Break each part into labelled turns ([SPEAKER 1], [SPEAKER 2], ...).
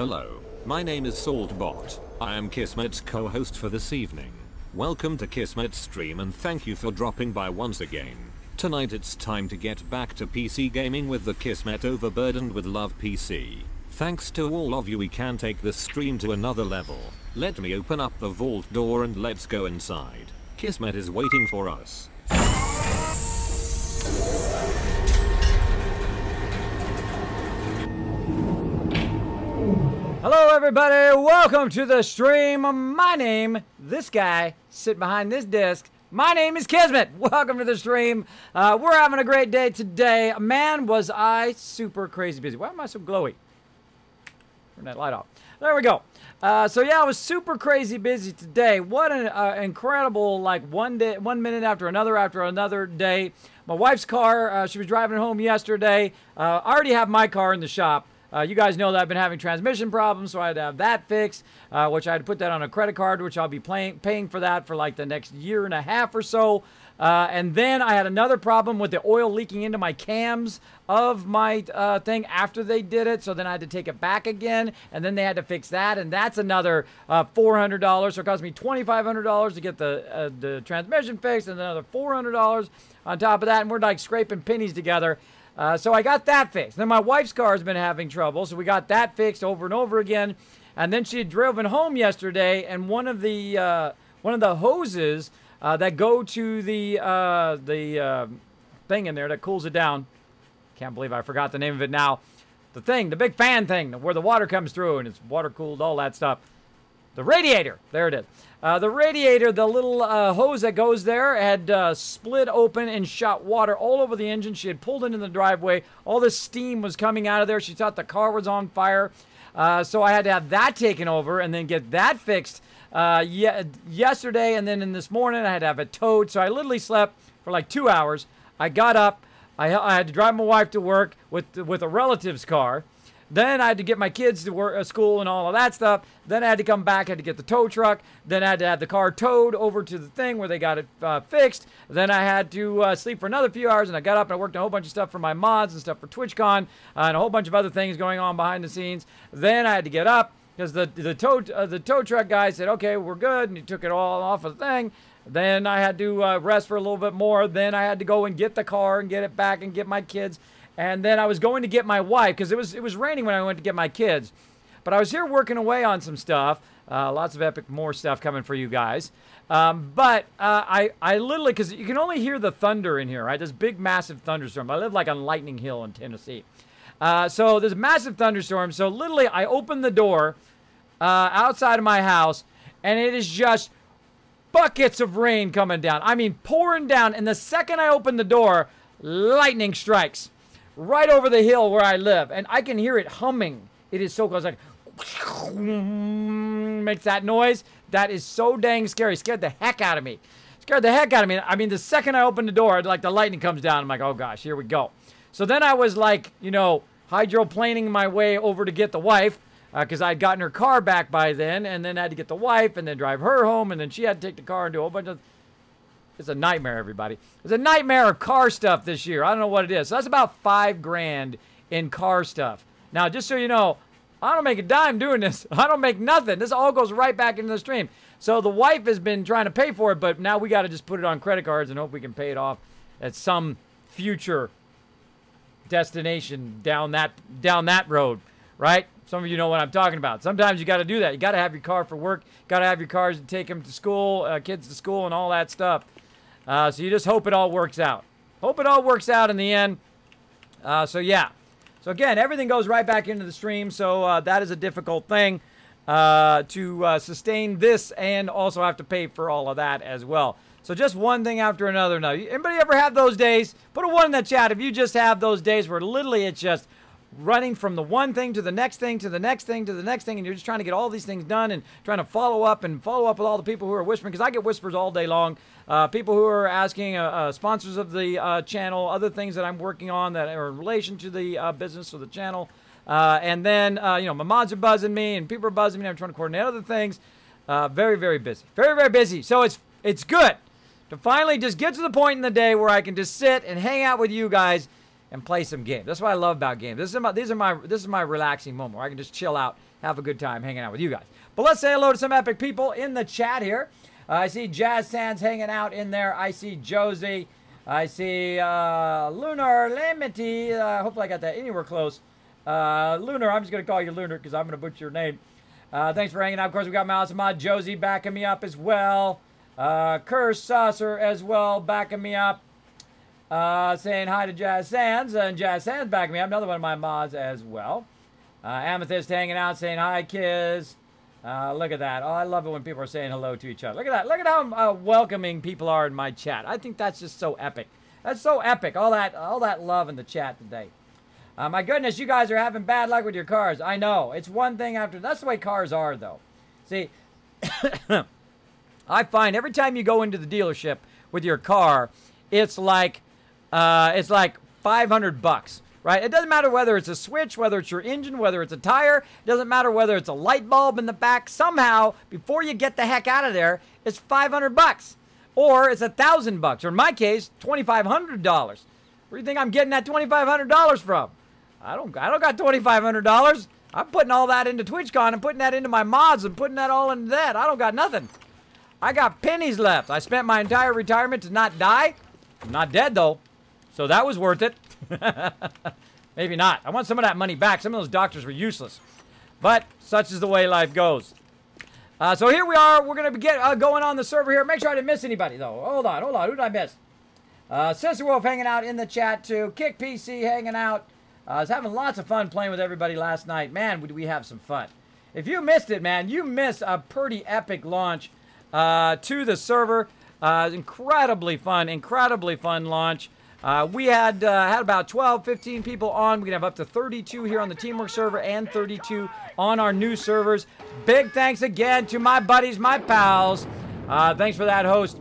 [SPEAKER 1] Hello, my name is Saltbot. I am Kismet's co-host for this evening. Welcome to Kismet's stream and thank you for dropping by once again. Tonight it's time to get back to PC gaming with the Kismet Overburdened with Love PC. Thanks to all of you, we can take this stream to another level. Let me open up the vault door and let's go inside. Kismet is waiting for us.
[SPEAKER 2] Hello everybody, welcome to the stream. My name, this guy sitting behind this desk, my name is Kismet. Welcome to the stream. We're having a great day today. Man, was I super crazy busy. Why am I so glowy? Turn that light off. There we go. So yeah, I was super crazy busy today. What an incredible, like one minute after another day. My wife's car, she was driving home yesterday. I already have my car in the shop. You guys know that I've been having transmission problems, so I had to have that fixed, which I had to put that on a credit card, which I'll be paying for that for like the next year and a half or so. And then I had another problem with the oil leaking into my cams of my thing after they did it, so then I had to take it back again, and then they had to fix that, and that's another $400, so it cost me $2,500 to get the transmission fixed, and another $400 on top of that, and we're like scraping pennies together. So I got that fixed. Then my wife's car has been having trouble, so we got that fixed over and over again. And then she had driven home yesterday, and one of the hoses that go to the thing in there that cools it down. Can't believe I forgot the name of it now. The big fan thing where the water comes through and it's water cooled, all that stuff. The radiator, there it is. The radiator, the little hose that goes there had split open and shot water all over the engine. She had pulled into the driveway. All the steam was coming out of there. She thought the car was on fire. So I had to have that taken over and then get that fixed yesterday. And then in this morning, I had to have it towed. So I literally slept for like 2 hours. I got up. I had to drive my wife to work with a relative's car. Then I had to get my kids to work, school and all of that stuff. Then I had to come back, I had to get the tow truck. Then I had to have the car towed over to the thing where they got it fixed. Then I had to sleep for another few hours, and I got up and I worked on a whole bunch of stuff for my mods and stuff for TwitchCon and a whole bunch of other things going on behind the scenes. Then I had to get up because the tow truck guy said, okay, we're good, and he took it all off of the thing. Then I had to rest for a little bit more. Then I had to go and get the car and get it back and get my kids. And then I was going to get my wife because it was raining when I went to get my kids. But I was here working away on some stuff. Lots of epic more stuff coming for you guys. But I literally, because you can only hear the thunder in here, right? This big, massive thunderstorm. I live like on Lightning Hill in Tennessee. So there's a massive thunderstorm. So literally, I opened the door outside of my house, and it is just buckets of rain coming down. I mean, pouring down. And the second I open the door, lightning strikes right over the hill where I live, and I can hear it humming. It is so close, like makes that noise. That is so dang scary. Scared the heck out of me. Scared the heck out of me. I mean, the second I opened the door, like the lightning comes down. I'm like, oh gosh, here we go. So then I was like, you know, hydroplaning my way over to get the wife because I'd gotten her car back by then, and then I had to get the wife and then drive her home, and then she had to take the car and do a whole bunch of. It's a nightmare, everybody. It's a nightmare of car stuff this year. I don't know what it is. So that's about $5 grand in car stuff. Now, just so you know, I don't make a dime doing this. I don't make nothing. This all goes right back into the stream. So the wife has been trying to pay for it, but now we got to just put it on credit cards and hope we can pay it off at some future destination down that road, right? Some of you know what I'm talking about. Sometimes you got to do that. You got to have your car for work. Got to have your cars to take them to school, kids to school, and all that stuff. So you just hope it all works out. Hope it all works out in the end. So yeah. So again, everything goes right back into the stream. So that is a difficult thing to sustain this and also have to pay for all of that as well. So just one thing after another. Now, anybody ever have those days? Put a 1 in the chat if you just have those days where literally it's just running from the one thing to the next thing to the next thing to the next thing, and you're just trying to get all these things done and trying to follow up with all the people who are whispering, because I get whispers all day long. People who are asking sponsors of the channel, other things that I'm working on that are in relation to the business or the channel. And then, you know, my mods are buzzing me and people are buzzing me. I'm trying to coordinate other things. Very, very busy. Very, very busy. So it's good to finally just get to the point in the day where I can just sit and hang out with you guys and play some games. That's what I love about games. This is my relaxing moment where I can just chill out have a good time hanging out with you guys. But let's say hello to some epic people in the chat here. I see Jazz Sands hanging out in there. I see Josie. I see Lunar Lamity. Hopefully I got that anywhere close. Lunar, I'm just going to call you Lunar because I'm going to butcher your name. Thanks for hanging out. Of course, we got my awesome mod Josie backing me up as well. Curse Saucer as well backing me up. Saying hi to Jazz Sands. And Jazz Sands backing me up. Another one of my mods as well. Amethyst hanging out saying hi, Kiz. Look at that. Oh, I love it when people are saying hello to each other. Look at that. Look at how welcoming people are in my chat. I think that's just so epic. That's so epic. All that love in the chat today. My goodness, you guys are having bad luck with your cars. I know. It's one thing after. That's the way cars are, though. See, I find every time you go into the dealership with your car, it's like $500. Right? It doesn't matter whether it's a switch, whether it's your engine, whether it's a tire. It doesn't matter whether it's a light bulb in the back. Somehow, before you get the heck out of there, it's $500. Or it's $1,000. Or in my case, $2,500. Where do you think I'm getting that $2,500 from? I don't got $2,500. I'm putting all that into TwitchCon and putting that into my mods and putting that all into that. I don't got nothing. I got pennies left. I spent my entire retirement to not die. I'm not dead, though. So that was worth it. Maybe not. I want some of that money back. Some of those doctors were useless. But such is the way life goes. So here we are. We're going to get going on the server here. Make sure I didn't miss anybody, though. Hold on. Who did I miss? Sister Wolf hanging out in the chat, too. Kick PC hanging out. I was having lots of fun playing with everybody last night. Man, did we have some fun. If you missed it, man, you missed a pretty epic launch to the server. Incredibly fun launch. We had about 12, 15 people on. We can have up to 32 here on the Teamwork server and 32 on our new servers. Big thanks again to my buddies, my pals. Thanks for that, host.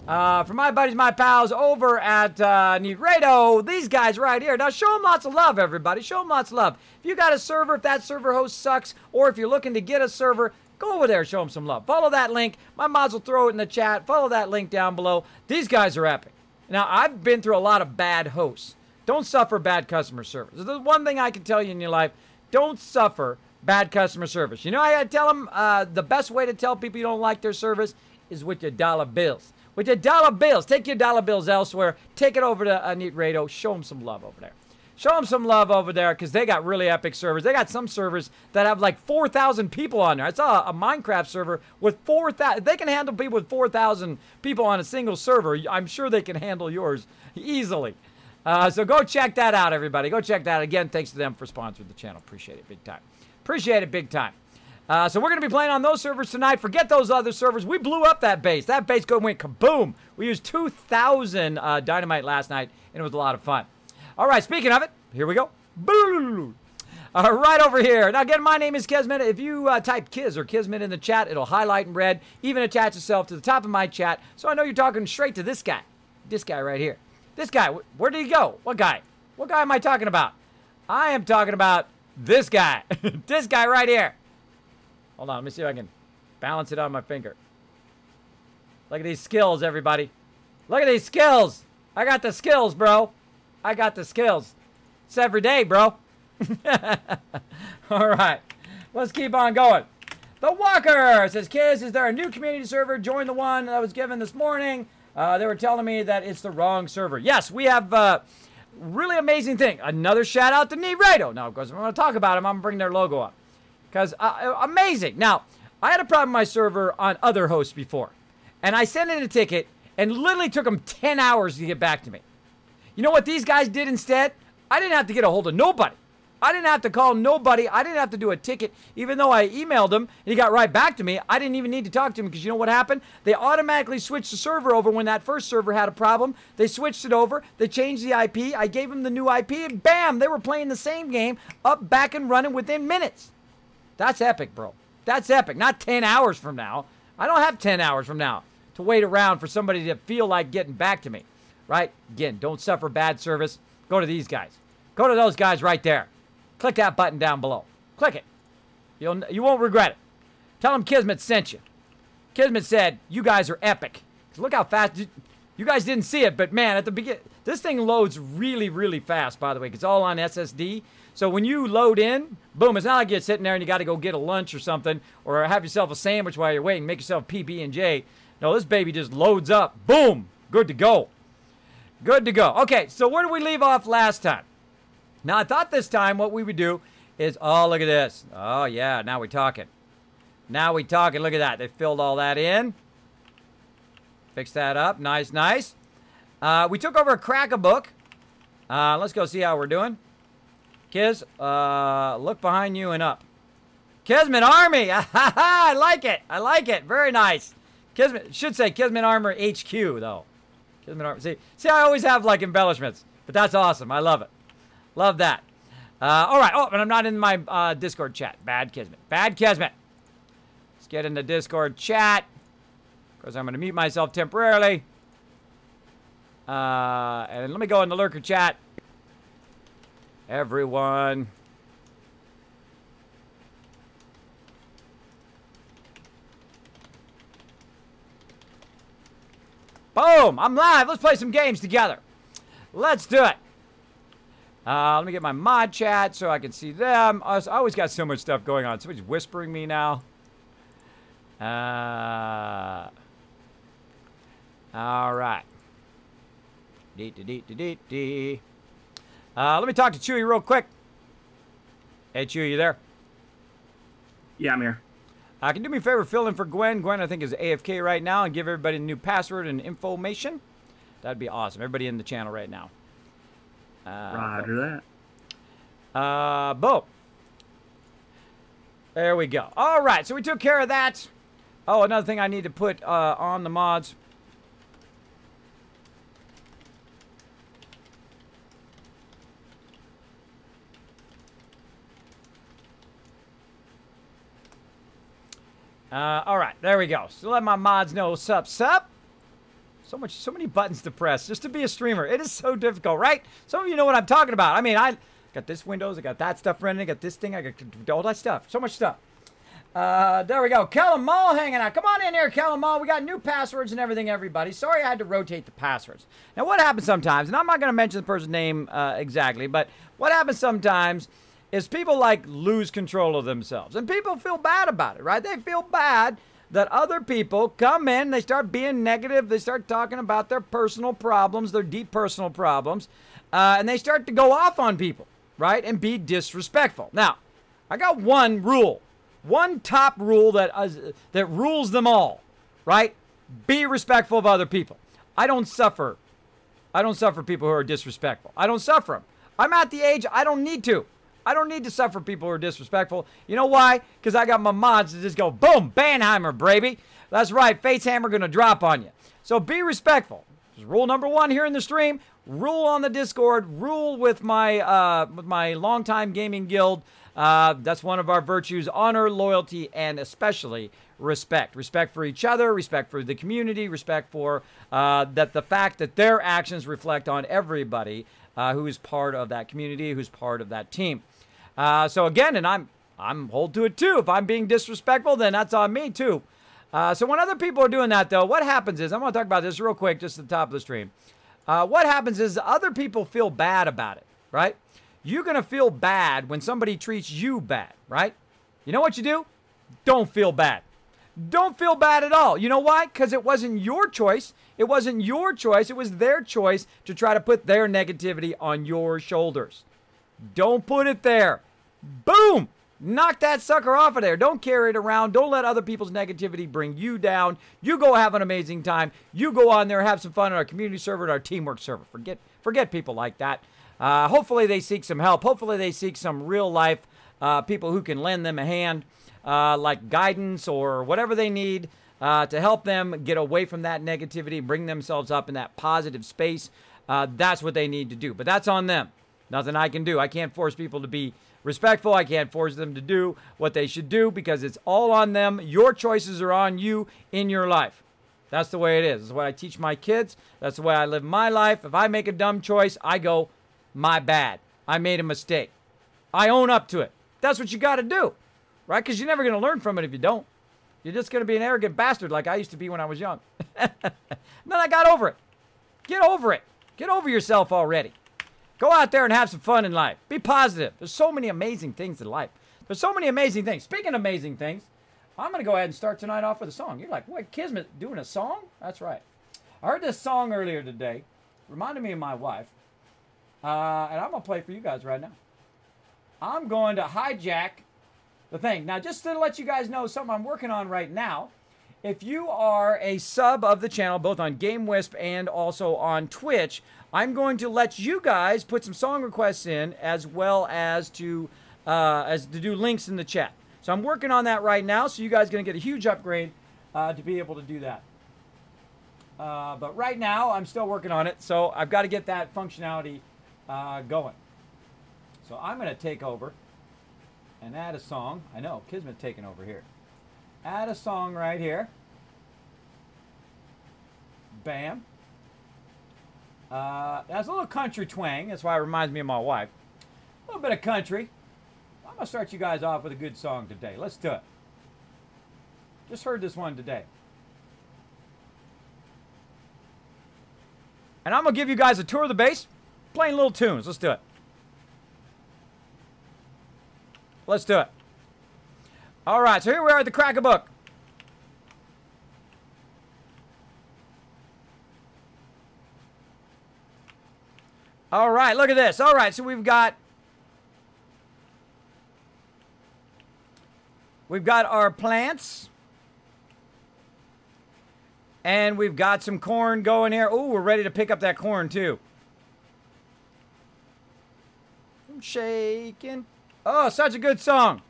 [SPEAKER 2] For my buddies, my pals over at Neredo, these guys right here. Now, show them lots of love, everybody. Show them lots of love. If you got a server, if that server host sucks, or if you're looking to get a server, go over there, show them some love. Follow that link. My mods will throw it in the chat. Follow that link down below. These guys are epic. Now, I've been through a lot of bad hosts. Don't suffer bad customer service. There's one thing I can tell you in your life. Don't suffer bad customer service. You know how I tell them the best way to tell people you don't like their service is with your dollar bills. With your dollar bills. Take your dollar bills elsewhere. Take it over to Neat Show them some love over there. Show them some love over there because they got really epic servers. They got some servers that have like 4,000 people on there. I saw a Minecraft server with 4,000. They can handle people with 4,000 people on a single server. I'm sure they can handle yours easily. So go check that out, everybody. Go check that out. Again, thanks to them for sponsoring the channel. Appreciate it big time. Appreciate it big time. So we're going to be playing on those servers tonight. Forget those other servers. We blew up that base. That base went kaboom. We used 2,000 dynamite last night, and it was a lot of fun. All right, speaking of it, here we go. Boo! Right over here. Now, again, my name is Kismet. If you type Kiz or Kismet in the chat, it'll highlight in red, even attach itself to the top of my chat, so I know you're talking straight to this guy. This guy right here. This guy. Where did he go? What guy? What guy am I talking about? I am talking about this guy. This guy right here. Hold on. Let me see if I can balance it on my finger. Look at these skills, everybody. Look at these skills. I got the skills, bro. I got the skills. It's every day, bro. All right. Let's keep on going. The Walker says, Kiz, is there a new community server? Join the one that was given this morning. They were telling me that it's the wrong server. Yes, we have really amazing thing. Another shout out to Neredo. Now, of course, if I'm going to talk about them, I'm going to bring their logo up. Because amazing. Now, I had a problem with my server on other hosts before. And I sent in a ticket and literally took them 10 hours to get back to me. You know what these guys did instead? I didn't have to get a hold of nobody. I didn't have to call nobody. I didn't have to do a ticket, even though I emailed him and he got right back to me. I didn't even need to talk to him because you know what happened? They automatically switched the server over when that first server had a problem. They switched it over. They changed the IP. I gave them the new IP and bam, they were playing the same game up, back, and running within minutes. That's epic, bro. That's epic. Not 10 hours from now. I don't have 10 hours from now to wait around for somebody to feel like getting back to me. Right? Again, don't suffer bad service. Go to these guys. Go to those guys right there. Click that button down below. Click it. You won't regret it. Tell them Kismet sent you. Kismet said, you guys are epic. Look how fast. You guys didn't see it, but man, at the beginning, this thing loads really, really fast, by the way, 'cause it's all on SSD. So when you load in, boom, it's not like you're sitting there and you got to go get a lunch or something, or have yourself a sandwich while you're waiting, make yourself PB&J. No, this baby just loads up. Boom, good to go. Good to go. Okay, so where did we leave off last time? Now, I thought this time what we would do is, oh, look at this. Oh, yeah, now we're talking. Now we're talking. Look at that. They filled all that in. Fix that up. Nice, nice. We took over a Crack-a-Book. Let's go see how we're doing. Kiz, look behind you and up. Kismet Army. I like it. I like it. Very nice. Kismet, should say Kismet Armor HQ, though. Kismet Armor. See, I always have, like, embellishments. But that's awesome. I love it. Love that. All right. Oh, and I'm not in my Discord chat. Bad Kismet. Bad Kismet. Let's get in the Discord chat. Of course, I'm going to mute myself temporarily. And let me go in the lurker chat. Everyone. Boom! I'm live. Let's play some games together. Let's do it. Let me get my mod chat so I can see them. I always got so much stuff going on. Somebody's whispering me now. All right. Let me talk to Chewy real quick. Hey, Chewy, you there?
[SPEAKER 3] Yeah, I'm here.
[SPEAKER 2] Can you do me a favor, fill in for Gwen? Gwen, I think, is AFK right now, and give everybody a new password and information. That'd be awesome. Everybody in the channel right now.
[SPEAKER 3] Roger
[SPEAKER 2] that. Boom. There we go. All right, so we took care of that. Oh, another thing I need to put on the mods. All right, there we go. So let my mods know sup. So many buttons to press just to be a streamer. It is so difficult, right? Some of you know what I'm talking about. I mean, I got this Windows, I got that stuff running, I got this thing, I got all that stuff. So much stuff. There we go. Kellum Mall hanging out. Come on in here, Kellum Mall. We got new passwords and everything, everybody. Sorry I had to rotate the passwords. Now, what happens sometimes, and I'm not going to mention the person's name exactly, but what happens sometimes is people like lose control of themselves. And people feel bad about it, right? They feel bad that other people come in, they start being negative, they start talking about their personal problems, their deep personal problems, and they start to go off on people, right? And be disrespectful. Now, I got one rule. One top rule that rules them all, right? Be respectful of other people. I don't suffer people who are disrespectful. I don't suffer them. I'm at the age I don't need to. I don't need to suffer people who are disrespectful. You know why? Because I got my mods to just go, boom, Banheimer, baby. That's right, Fate's Hammer gonna drop on you. So be respectful. This is rule number one here in the stream. Rule on the Discord. Rule with my longtime gaming guild. That's one of our virtues: honor, loyalty, and especially respect. Respect for each other, respect for the community, respect for the fact that their actions reflect on everybody who is part of that community, who's part of that team. So again, and I'm hold to it too. If I'm being disrespectful, then that's on me too. So when other people are doing that, though, what happens is, I'm going to talk about this real quick, just at the top of the stream. What happens is other people feel bad about it, right? You're going to feel bad when somebody treats you bad, right? You know what you do? Don't feel bad. Don't feel bad at all. You know why? Because it wasn't your choice. It wasn't your choice. It was their choice to try to put their negativity on your shoulders. Don't put it there. Boom! Knock that sucker off of there. Don't carry it around. Don't let other people's negativity bring you down. You go have an amazing time. You go on there, have some fun on our community server and our teamwork server. Forget people like that. Hopefully they seek some help. Hopefully they seek some real life people who can lend them a hand, like guidance or whatever they need to help them get away from that negativity, bring themselves up in that positive space. That's what they need to do. But that's on them. Nothing I can do. I can't force people to be respectful. I can't force them to do what they should do because it's all on them. Your choices are on you in your life. That's the way it is. That's what I teach my kids. That's the way I live my life. If I make a dumb choice, I go, my bad. I made a mistake. I own up to it. That's what you got to do, right? Because you're never going to learn from it if you don't. You're just going to be an arrogant bastard like I used to be when I was young. And then I got over it. Get over it. Get over yourself already. Go out there and have some fun in life. Be positive. There's so many amazing things in life. There's so many amazing things. Speaking of amazing things, I'm going to go ahead and start tonight off with a song. You're like, what, Kismet doing a song? That's right. I heard this song earlier today. Reminded me of my wife. And I'm going to play it for you guys right now. I'm going to hijack the thing. Now, just to let you guys know something I'm working on right now. If you are a sub of the channel, both on GameWisp and also on Twitch, I'm going to let you guys put some song requests in, as well as to do links in the chat. So I'm working on that right now, so you guys are going to get a huge upgrade to be able to do that. But right now, I'm still working on it, so I've got to get that functionality going. So I'm going to take over and add a song. I know, Kismet taking over here. Add a song right here. Bam. That's a little country twang. That's why it reminds me of my wife. A little bit of country. I'm going to start you guys off with a good song today. Let's do it. Just heard this one today. And I'm going to give you guys a tour of the base, playing little tunes. Let's do it. Let's do it. All right, so here we are at the crack a book. All right, look at this. All right, so we've got our plants. And we've got some corn going here. Oh, we're ready to pick up that corn too. I'm shaking. Oh, such a good song.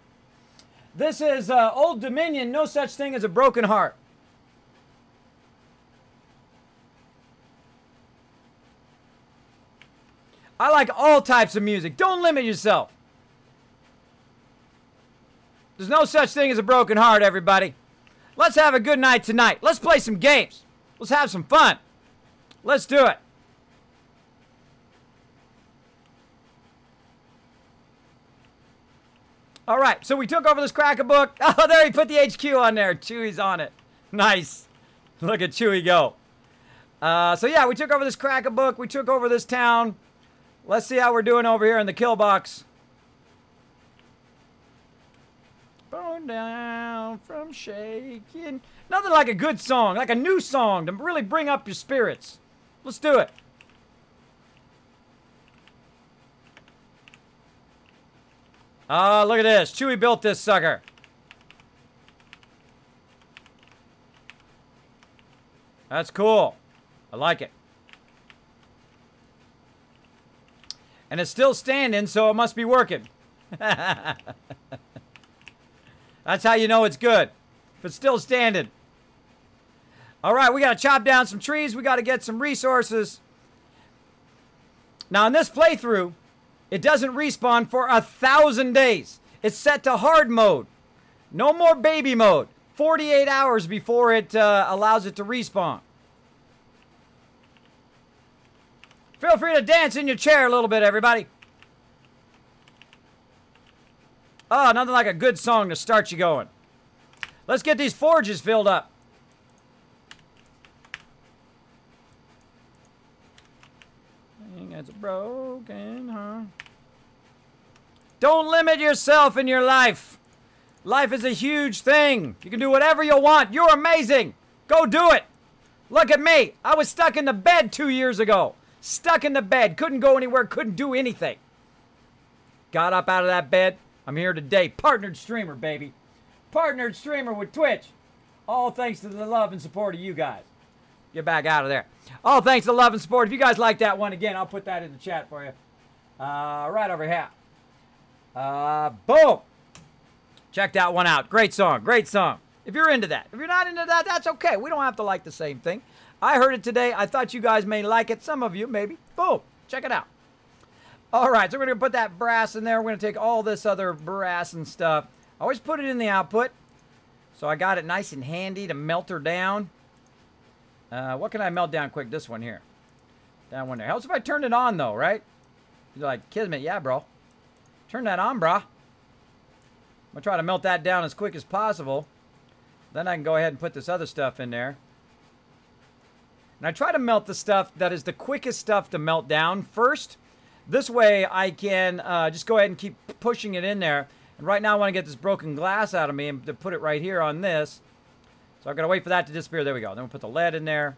[SPEAKER 2] This is Old Dominion, No Such Thing as a Broken Heart. I like all types of music. Don't limit yourself. There's no such thing as a broken heart, everybody. Let's have a good night tonight. Let's play some games. Let's have some fun. Let's do it. All right, so we took over this crack-a-book. Oh, there he put the HQ on there. Chewy's on it. Nice. Look at Chewy go. So yeah, we took over this crack-a-book. We took over this town. Let's see how we're doing over here in the kill box. Bone down from shaking. Nothing like a good song, like a new song to really bring up your spirits. Let's do it. Oh, look at this. Chewy built this sucker. That's cool. I like it. And it's still standing, so it must be working. That's how you know it's good. If it's still standing. All right, we got to chop down some trees. We got to get some resources. Now, in this playthrough, it doesn't respawn for 1,000 days. It's set to hard mode. No more baby mode. 48 hours before it allows it to respawn. Feel free to dance in your chair a little bit, everybody. Oh, nothing like a good song to start you going. Let's get these forges filled up. It's broken, huh? Don't limit yourself in your life. Life is a huge thing. You can do whatever you want. You're amazing. Go do it. Look at me. I was stuck in the bed 2 years ago. Stuck in the bed. Couldn't go anywhere. Couldn't do anything. Got up out of that bed. I'm here today. Partnered streamer, baby. Partnered streamer with Twitch. All thanks to the love and support of you guys. Get back out of there. All thanks to the love and support. If you guys like that one, again, I'll put that in the chat for you. Right over here. Boom. Check that one out. Great song. Great song. If you're into that. If you're not into that, that's okay. We don't have to like the same thing. I heard it today. I thought you guys may like it. Some of you, maybe. Boom. Check it out. All right. So we're going to put that brass in there. We're going to take all this other brass and stuff. I always put it in the output. So I got it nice and handy to melt her down. What can I melt down quick? This one here. That one there. Helps if I turn it on, though, right? You're like, Kismet, yeah, bro. Turn that on, brah. I'm going to try to melt that down as quick as possible. Then I can go ahead and put this other stuff in there. And I try to melt the stuff that is the quickest stuff to melt down first. This way I can just go ahead and keep pushing it in there. And right now I want to get this broken glass out of me and to put it right here on this. So I've got to wait for that to disappear. There we go. Then we'll put the lead in there.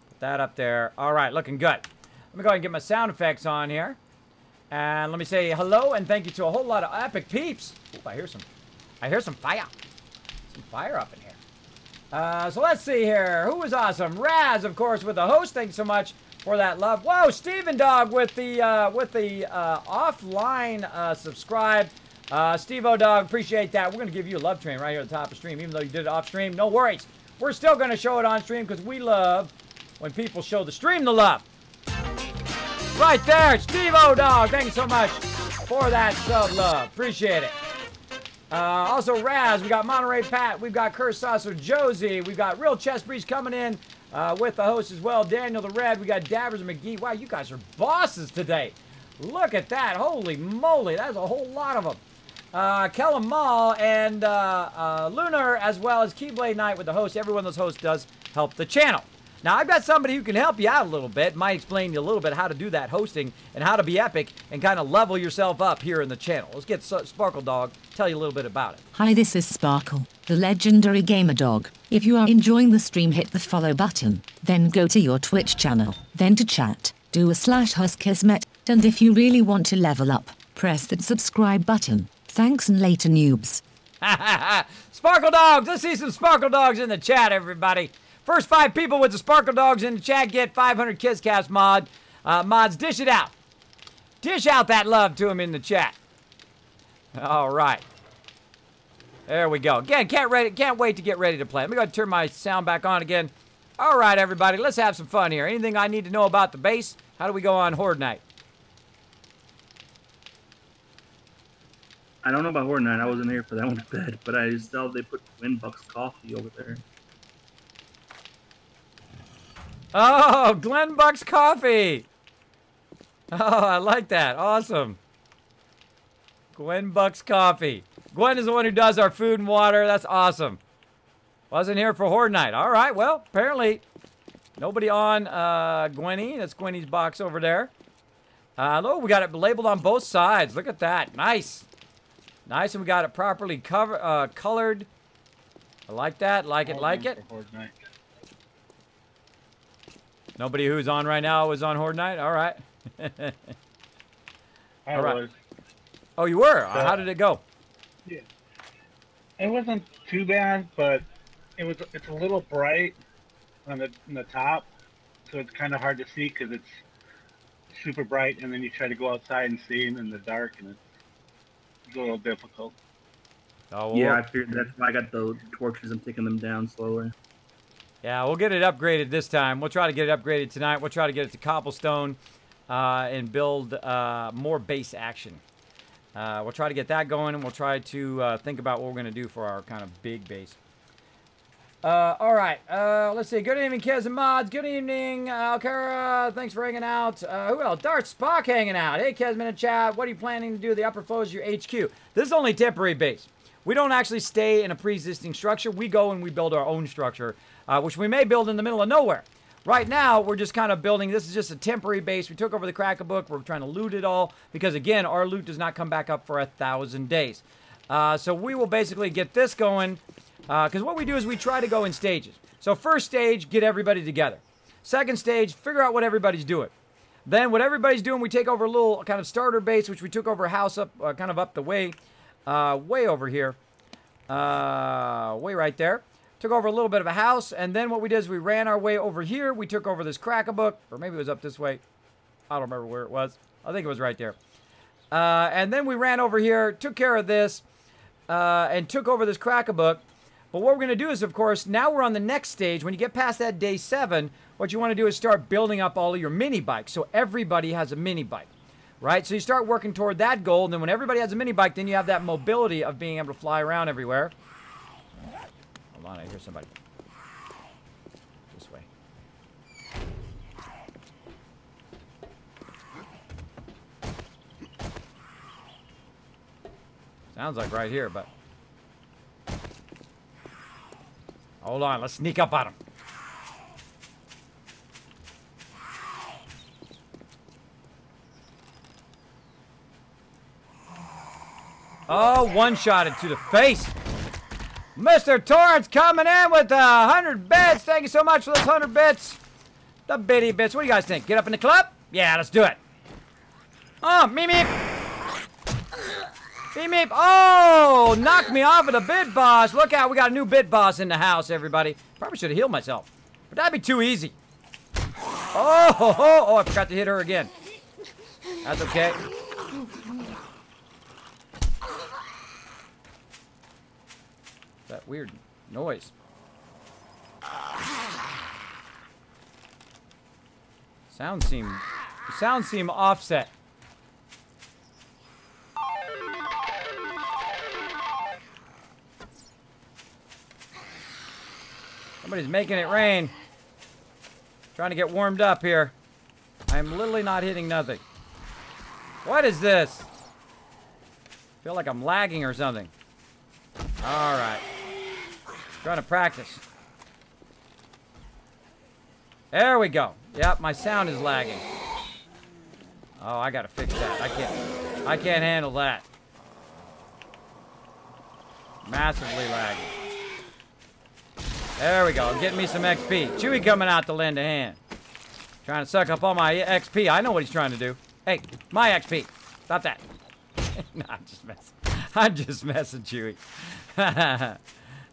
[SPEAKER 2] Put that up there. All right, looking good. Let me go ahead and get my sound effects on here. And let me say hello and thank you to a whole lot of epic peeps. Ooh, I hear some fire. Some fire up in here. So let's see here. Who was awesome? Raz, of course, with the host. Thanks so much for that love. Whoa, Steven Dog with the offline subscribe. Steve-O Dog, appreciate that. We're going to give you a love train right here at the top of the stream. Even though you did it off stream, no worries. We're still going to show it on stream because we love when people show the stream the love. Right there, Steve-O Dog. Thanks so much for that sub love. Appreciate it. Also, Raz, we got Monterey Pat, we've got Curse Saucer Josie, we've got Real Chest Breeze coming in with the host as well. Daniel the Red, we got Dabbers and McGee. Wow, you guys are bosses today. Look at that. Holy moly, that's a whole lot of them. Kellum Mall and Lunar, as well as Keyblade Knight with the host. Every one of those hosts does help the channel. Now, I've got somebody who can help you out a little bit, might explain to you a little bit how to do that hosting and how to be epic and kind of level yourself up here in the channel. Let's get Sparkle Dog, tell you a little bit about it.
[SPEAKER 4] Hi, this is Sparkle, the legendary gamer dog. If you are enjoying the stream, hit the follow button, then go to your Twitch channel, then to chat, do a /host Kismet, and if you really want to level up, press that subscribe button. Thanks and later, noobs.
[SPEAKER 2] Sparkle Dogs, let's see some Sparkle Dogs in the chat, everybody. First 5 people with the Sparkle Dogs in the chat get 500 KissCast mods. Dish it out. Dish out that love to them in the chat. All right. There we go. Again, can't wait to get ready to play. Let me go ahead and turn my sound back on again. All right, everybody, let's have some fun here. Anything I need to know about the base? How do we go on Horde Night?
[SPEAKER 3] I don't know about Horde Night. I wasn't here for that one to bed, but I just saw they put Winbuck's coffee over there.
[SPEAKER 2] Oh, Glenn Buck's coffee. Oh, I like that. Awesome. Gwen Buck's coffee. Gwen is the one who does our food and water. That's awesome. Wasn't here for Horde Night. All right, well, apparently nobody on Gwenny. That's Gwenny's box over there. Look, we got it labeled on both sides. Look at that. Nice. Nice, and we got it properly colored. I like that. Like it, like it. Nobody who's on right now was on Horde Night? All right.
[SPEAKER 5] I was.
[SPEAKER 2] Oh, you were? How did it go?
[SPEAKER 5] Yeah. It wasn't too bad, but it's a little bright on the top, so it's kind of hard to see because it's super bright, and then you try to go outside and see in the dark, and it's a little difficult.
[SPEAKER 2] Oh, well,
[SPEAKER 3] yeah, I figured that's why I got the torches and taking them down slower.
[SPEAKER 2] Yeah, we'll get it upgraded this time. We'll try to get it upgraded tonight. We'll try to get it to cobblestone and build more base action. We'll try to get that going, and we'll try to think about what we're going to do for our kind of big base. All right, let's see. Good evening, kids and mods. Good evening, Alcara. Thanks for hanging out. Who else? Dart Spock hanging out. Hey, Kesman in chat. What are you planning to do? The upper floors of your HQ. This is only temporary base. We don't actually stay in a pre-existing structure. We go and we build our own structure, which we may build in the middle of nowhere. Right now, we're just kind of building. This is just a temporary base. We took over the Crack-a-Book. We're trying to loot it all because, again, our loot does not come back up for 1,000 days. So we will basically get this going because what we do is we try to go in stages. So first stage, get everybody together. Second stage, figure out what everybody's doing. Then what everybody's doing, we take over a little kind of starter base, which we took over a house up, kind of up the way, way over here, way right there. Took over a little bit of a house, and then what we did is we ran our way over here. We took over this Crack-a-Book, or maybe it was up this way. I don't remember where it was. I think it was right there. And then we ran over here, took care of this, and took over this Crack-a-Book. But what we're going to do is, of course, now we're on the next stage. When you get past that day 7, what you want to do is start building up all of your mini bikes. So everybody has a mini bike, right? So you start working toward that goal, and then when everybody has a mini bike, then you have that mobility of being able to fly around everywhere. Hold on, I hear somebody. This way. Sounds like right here, but... Hold on, let's sneak up on him. Oh, one-shotted to the face. Mr. Torrance coming in with 100 bits. Thank you so much for those 100 bits. The bitty bits. What do you guys think? Get up in the club? Yeah, let's do it. Oh, meep meep. Meep meep. Oh, knocked me off of the bit boss. Look out, we got a new bit boss in the house, everybody. Probably should have healed myself. But that'd be too easy. Oh, ho, ho. Oh, I forgot to hit her again. That's okay. That weird noise. Sounds seem offset. Somebody's making it rain. Trying to get warmed up here. I'm literally not hitting nothing. What is this? Feel like I'm lagging or something. All right. Trying to practice. There we go. Yep, my sound is lagging. Oh, I gotta fix that. I can't handle that. Massively lagging. There we go. I'm getting me some XP. Chewy coming out to lend a hand. Trying to suck up all my XP. I know what he's trying to do. Hey, my XP. Stop that. No, I'm just messing. I'm just messing, Chewy.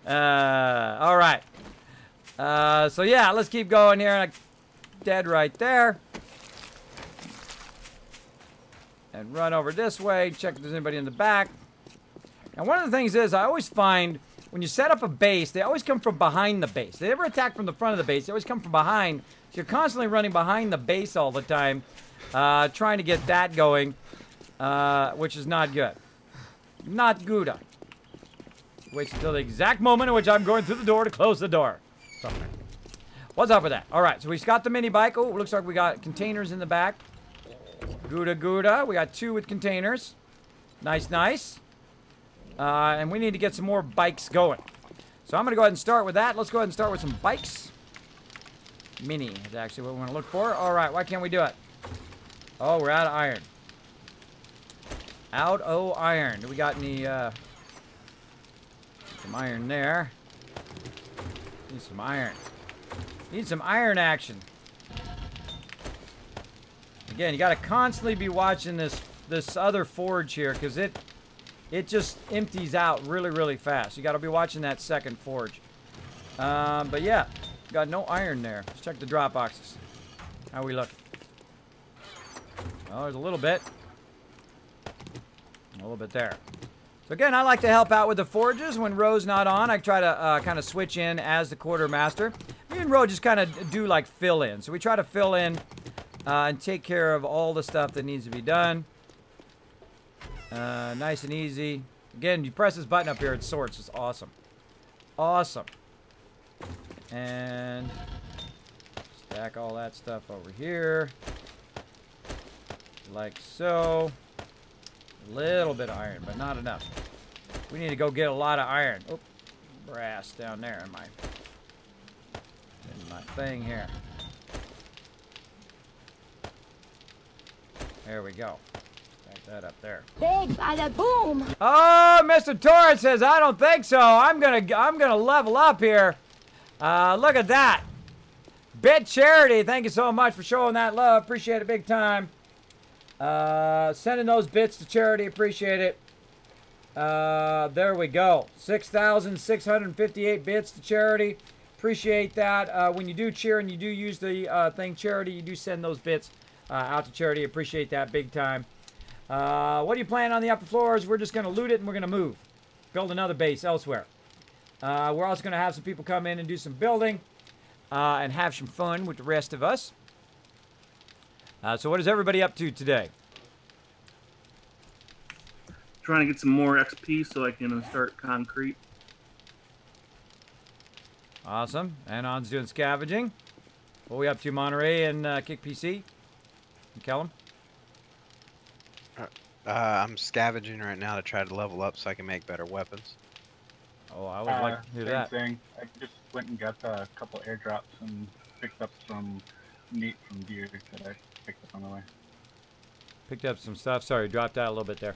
[SPEAKER 2] All right. So yeah, let's keep going here. Dead right there. And run over this way. Check if there's anybody in the back. And one of the things is, I always find when you set up a base, they always come from behind the base. They never attack from the front of the base. They always come from behind. So you're constantly running behind the base all the time, trying to get that going, which is not good. Not good. Wait until the exact moment in which I'm going through the door to close the door. Something. What's up with that? All right, so we got the mini bike. Oh, looks like we got containers in the back. Gouda Gouda. We got 2 with containers. Nice, nice. And we need to get some more bikes going. So I'm going to go ahead and start with that. Let's go ahead and start with some bikes. Mini is actually what we want to look for. All right, why can't we do it? Oh, we're out of iron. Out of iron. Do we got any, some iron there? Need some iron. Need some iron action. Again, you got to constantly be watching this other forge here, because it just empties out really, really fast. You got to be watching that second forge. But yeah, got no iron there. Let's check the drop boxes. How we looking? Oh, there's a little bit. A little bit there. So again, I like to help out with the forges when Ro's not on. I try to kind of switch in as the quartermaster. Me and Ro just kind of do like fill in. So we try to fill in and take care of all the stuff that needs to be done. Nice and easy. Again, you press this button up here, it sorts. It's awesome. Awesome. And stack all that stuff over here. Like so. A little bit of iron, but not enough. We need to go get a lot of iron. Oh, brass down there in my thing here. There we go. Stack that up there.
[SPEAKER 6] Big bada boom.
[SPEAKER 2] Oh, Mr. Torrance says, I don't think so. I'm gonna level up here. Look at that. Bit Charity, thank you so much for showing that love. Appreciate it big time. Sending those bits to charity, appreciate it. There we go. 6,658 bits to charity. Appreciate that. When you do cheer and you do use the thing charity, you do send those bits out to charity. Appreciate that big time. What are you planning on the upper floors? We're just going to loot it and we're going to move. Build another base elsewhere. We're also going to have some people come in and do some building and have some fun with the rest of us. So what is everybody up to today?
[SPEAKER 3] Trying to get some more XP so I can start concrete.
[SPEAKER 2] Awesome. Anon's doing scavenging. What are we up to, Monterey and Kick PC? And Kellum?
[SPEAKER 7] I'm scavenging right now to try to level up so I can make better weapons.
[SPEAKER 2] Oh, I would like to do that.
[SPEAKER 5] Thing. I just went and got a couple airdrops and picked up some meat from deer that I picked up on the way.
[SPEAKER 2] Picked up some stuff. Sorry, dropped out a little bit there.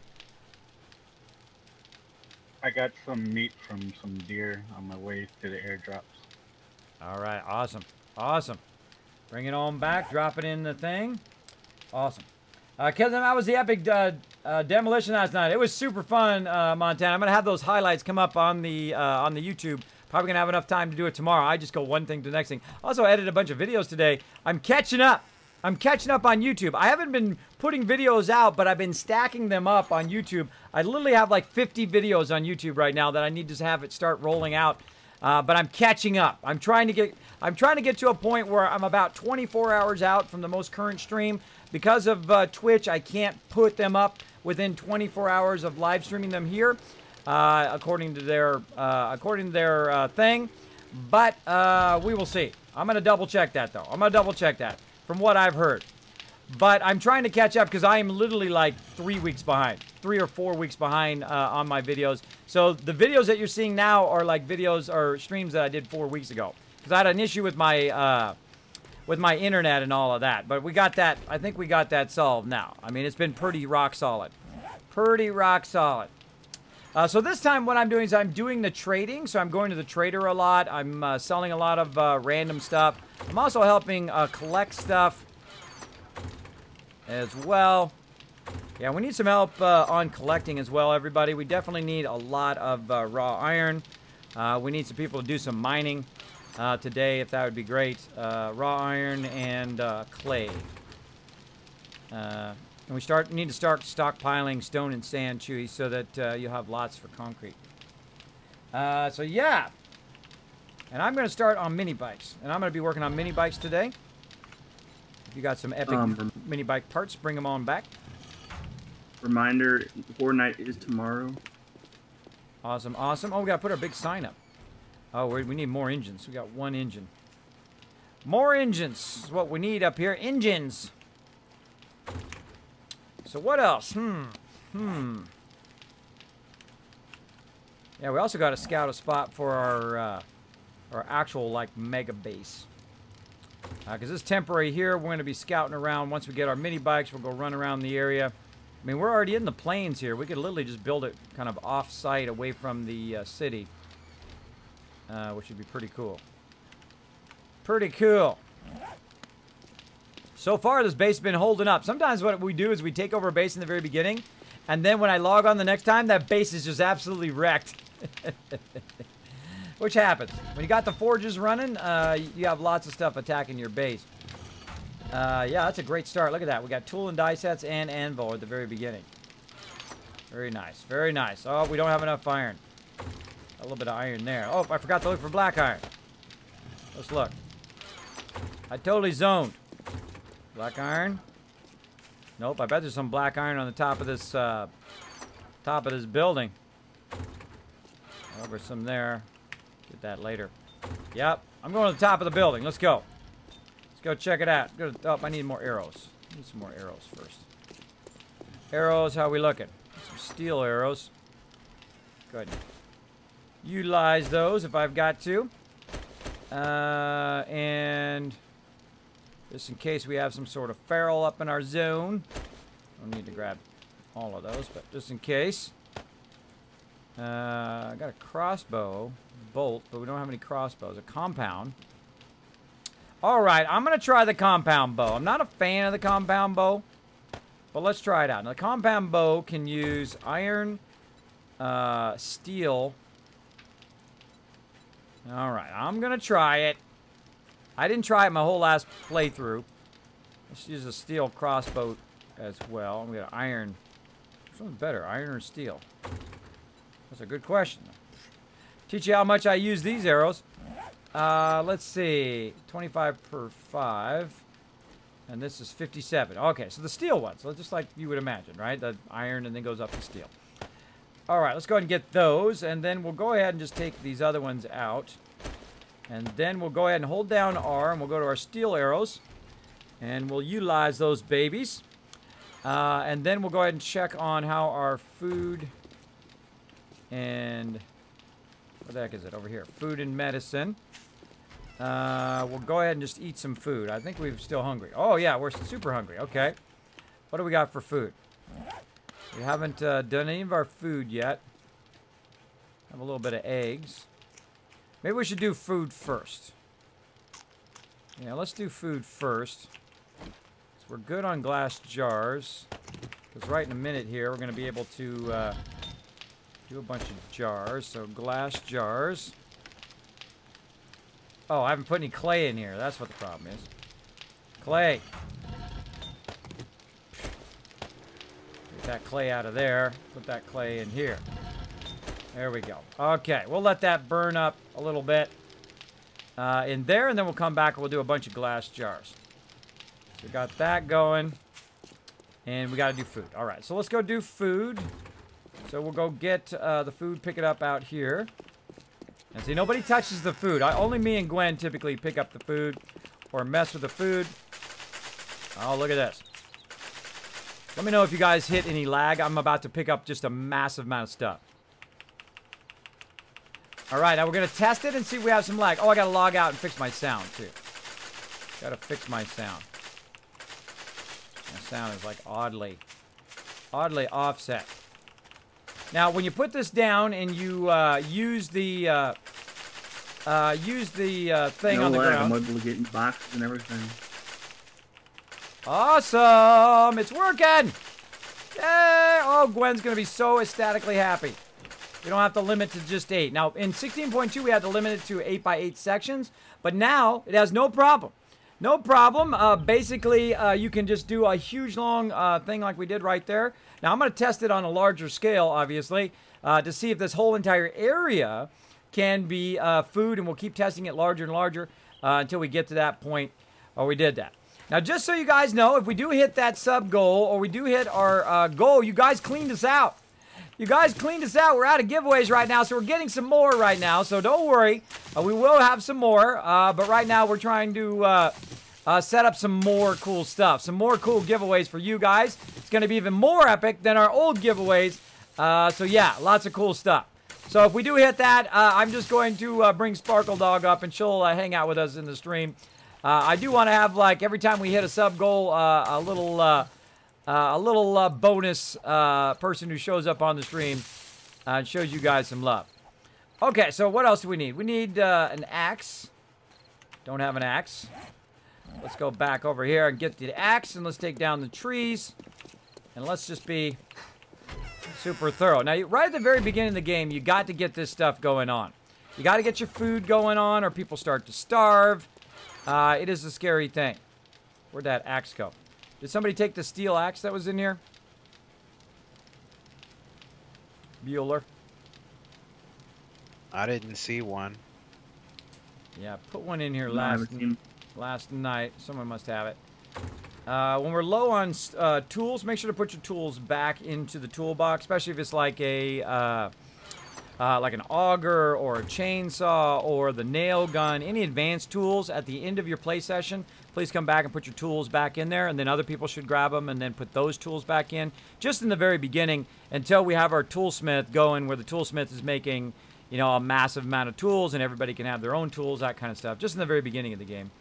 [SPEAKER 5] I got some meat from some deer on my way to the airdrops.
[SPEAKER 2] All right, awesome, awesome. Bring it on back, drop it in the thing. Awesome. Kevin, that was the epic demolition last night. It was super fun, Montana. I'm gonna have those highlights come up on the YouTube. Probably gonna have enough time to do it tomorrow. I just go one thing to the next thing. Also, I edited a bunch of videos today. I'm catching up. I'm catching up on YouTube. I haven't been putting videos out, but I've been stacking them up on YouTube. I literally have like 50 videos on YouTube right now that I need to have it start rolling out. But I'm catching up. I'm trying to get to a point where I'm about 24 hours out from the most current stream. Because of Twitch, I can't put them up within 24 hours of live streaming them here, according to their thing. But we will see. I'm gonna double check that though. I'm gonna double check that from what I've heard. But I'm trying to catch up because I am literally like 3 weeks behind, 3 or 4 weeks behind on my videos. So the videos that you're seeing now are like videos or streams that I did 4 weeks ago because I had an issue with my internet and all of that. But we got that. I think we got that solved now. I mean, it's been pretty rock solid, pretty rock solid. So this time what I'm doing is I'm doing the trading. So I'm going to the trader a lot. I'm selling a lot of random stuff. I'm also helping collect stuff as well. Yeah, we need some help on collecting as well, everybody. We definitely need a lot of raw iron. We need some people to do some mining today, if that would be great. Raw iron and clay. And we need to start stockpiling stone and sand, Chewy, so that you'll have lots for concrete. So yeah. And I'm going to start on mini bikes. And I'm going to be working on mini bikes today. If you got some epic mini bike parts, bring them on back.
[SPEAKER 3] Reminder, Fortnite is tomorrow.
[SPEAKER 2] Awesome, awesome. Oh, we got to put our big sign up. Oh, we need more engines. We got one engine. More engines is what we need up here. Engines. So what else? Yeah, we also got to scout a spot for our actual, like, mega base. Because this is temporary here. We're going to be scouting around. Once we get our mini bikes, we'll go run around the area. I mean, we're already in the plains here. We could literally just build it kind of off-site away from the city. Which would be pretty cool. Pretty cool. So far, this base has been holding up. Sometimes what we do is we take over a base in the very beginning, and then when I log on the next time, that base is just absolutely wrecked. Which happens. When you got the forges running, you have lots of stuff attacking your base. Yeah, that's a great start. Look at that. We got tool and die sets and anvil at the very beginning. Very nice. Very nice. Oh, we don't have enough iron. A little bit of iron there. Oh, I forgot to look for black iron. Let's look. I totally zoned. Black iron. Nope, I bet there's some black iron on the top of this building. Over some there. Get that later. Yep, I'm going to the top of the building. Let's go. Let's go check it out. Oh, I need more arrows. I need some more arrows first. Arrows, how we looking? Some steel arrows. Go ahead. Utilize those if I've got to. And just in case we have some sort of feral up in our zone. Don't need to grab all of those, but just in case. I got a crossbow bolt, but we don't have any crossbows. A compound. Alright, I'm going to try the compound bow. I'm not a fan of the compound bow, but let's try it out. Now, the compound bow can use iron, steel. Alright, I'm going to try it. I didn't try it my whole last playthrough. Let's use a steel crossbow as well. We got iron. Which one's better, iron or steel? That's a good question. Teach you how much I use these arrows. Let's see. 25 per 5. And this is 57. Okay, so the steel one. So just like you would imagine, right? The iron and then goes up to steel. Alright, let's go ahead and get those. And then we'll go ahead and just take these other ones out. And then we'll go ahead and hold down R. And we'll go to our steel arrows. And we'll utilize those babies. And then we'll go ahead and check on how our food... And what the heck is it over here? Food and medicine. We'll go ahead and just eat some food. I think we're still hungry. Oh, yeah, we're super hungry. Okay. What do we got for food? We haven't done any of our food yet. Have a little bit of eggs. Maybe we should do food first. Yeah, let's do food first. So we're good on glass jars. Because right in a minute here, we're going to be able to do a bunch of jars. So glass jars. Oh, I haven't put any clay in here. That's what the problem is. Clay. Get that clay out of there. Put that clay in here. There we go. Okay, we'll let that burn up a little bit in there, and then we'll come back and we'll do a bunch of glass jars. So we got that going, and we got to do food. All right, so let's go do food. So we'll go get the food, pick it up out here. And see, nobody touches the food. Only me and Gwen typically pick up the food or mess with the food. Oh, look at this. Let me know if you guys hit any lag. I'm about to pick up just a massive amount of stuff. All right, now we're going to test it and see if we have some lag. Oh, I got to log out and fix my sound, too. Got to fix my sound. My sound is, like, oddly offset. Now, when you put this down and you use the thing on the ground.
[SPEAKER 3] I'm able to get in boxes and everything.
[SPEAKER 2] Awesome! It's working! Yay! Oh, Gwen's going to be so ecstatically happy. We don't have to limit to just 8. Now, in 16.2, we had to limit it to 8x8 sections. But now, it has no problem. No problem. Basically, you can just do a huge, long thing like we did right there. Now, I'm going to test it on a larger scale, obviously, to see if this whole entire area can be food. And we'll keep testing it larger and larger until we get to that point. Oh, we did that. Now, just so you guys know, if we do hit that sub goal or we do hit our goal, you guys cleaned us out. You guys cleaned us out. We're out of giveaways right now, so we're getting some more right now. So don't worry. We will have some more. But right now, we're trying to set up some more cool stuff. Some more cool giveaways for you guys. It's going to be even more epic than our old giveaways. So yeah, lots of cool stuff. So if we do hit that, I'm just going to bring Sparkle Dog up, and she'll hang out with us in the stream. I do want to have, like, every time we hit a sub goal, a little bonus person who shows up on the stream and shows you guys some love. Okay, so what else do we need? We need an axe. Don't have an axe. Let's go back over here and get the axe, and let's take down the trees. And let's just be super thorough. Now, right at the very beginning of the game, you got to get this stuff going on. You got to get your food going on, or people start to starve. It is a scary thing. Where'd that axe go? Did somebody take the steel axe that was in here? Bueller.
[SPEAKER 7] I didn't see one.
[SPEAKER 2] Yeah, put one in here
[SPEAKER 3] No, I
[SPEAKER 2] last
[SPEAKER 3] haven't seen.
[SPEAKER 2] last night. Someone must have it. When we're low on tools, make sure to put your tools back into the toolbox, especially if it's like a like an auger or a chainsaw or the nail gun. Any advanced tools at the end of your play session, please come back and put your tools back in there, and then other people should grab them and then put those tools back in. Just in the very beginning, until we have our toolsmith going, where the toolsmith is making, you know, a massive amount of tools and everybody can have their own tools, that kind of stuff. Just in the very beginning of the game.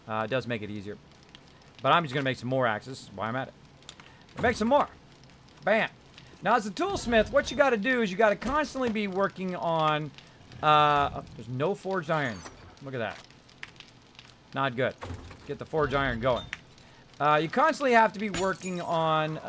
[SPEAKER 2] It does make it easier. But I'm just going to make some more axes. That's why I'm at it. Make some more. Bam. Now, as a toolsmith, what you got to do is you got to constantly be working on... oh, there's no forged iron. Look at that. Not good. Get the forged iron going. You constantly have to be working on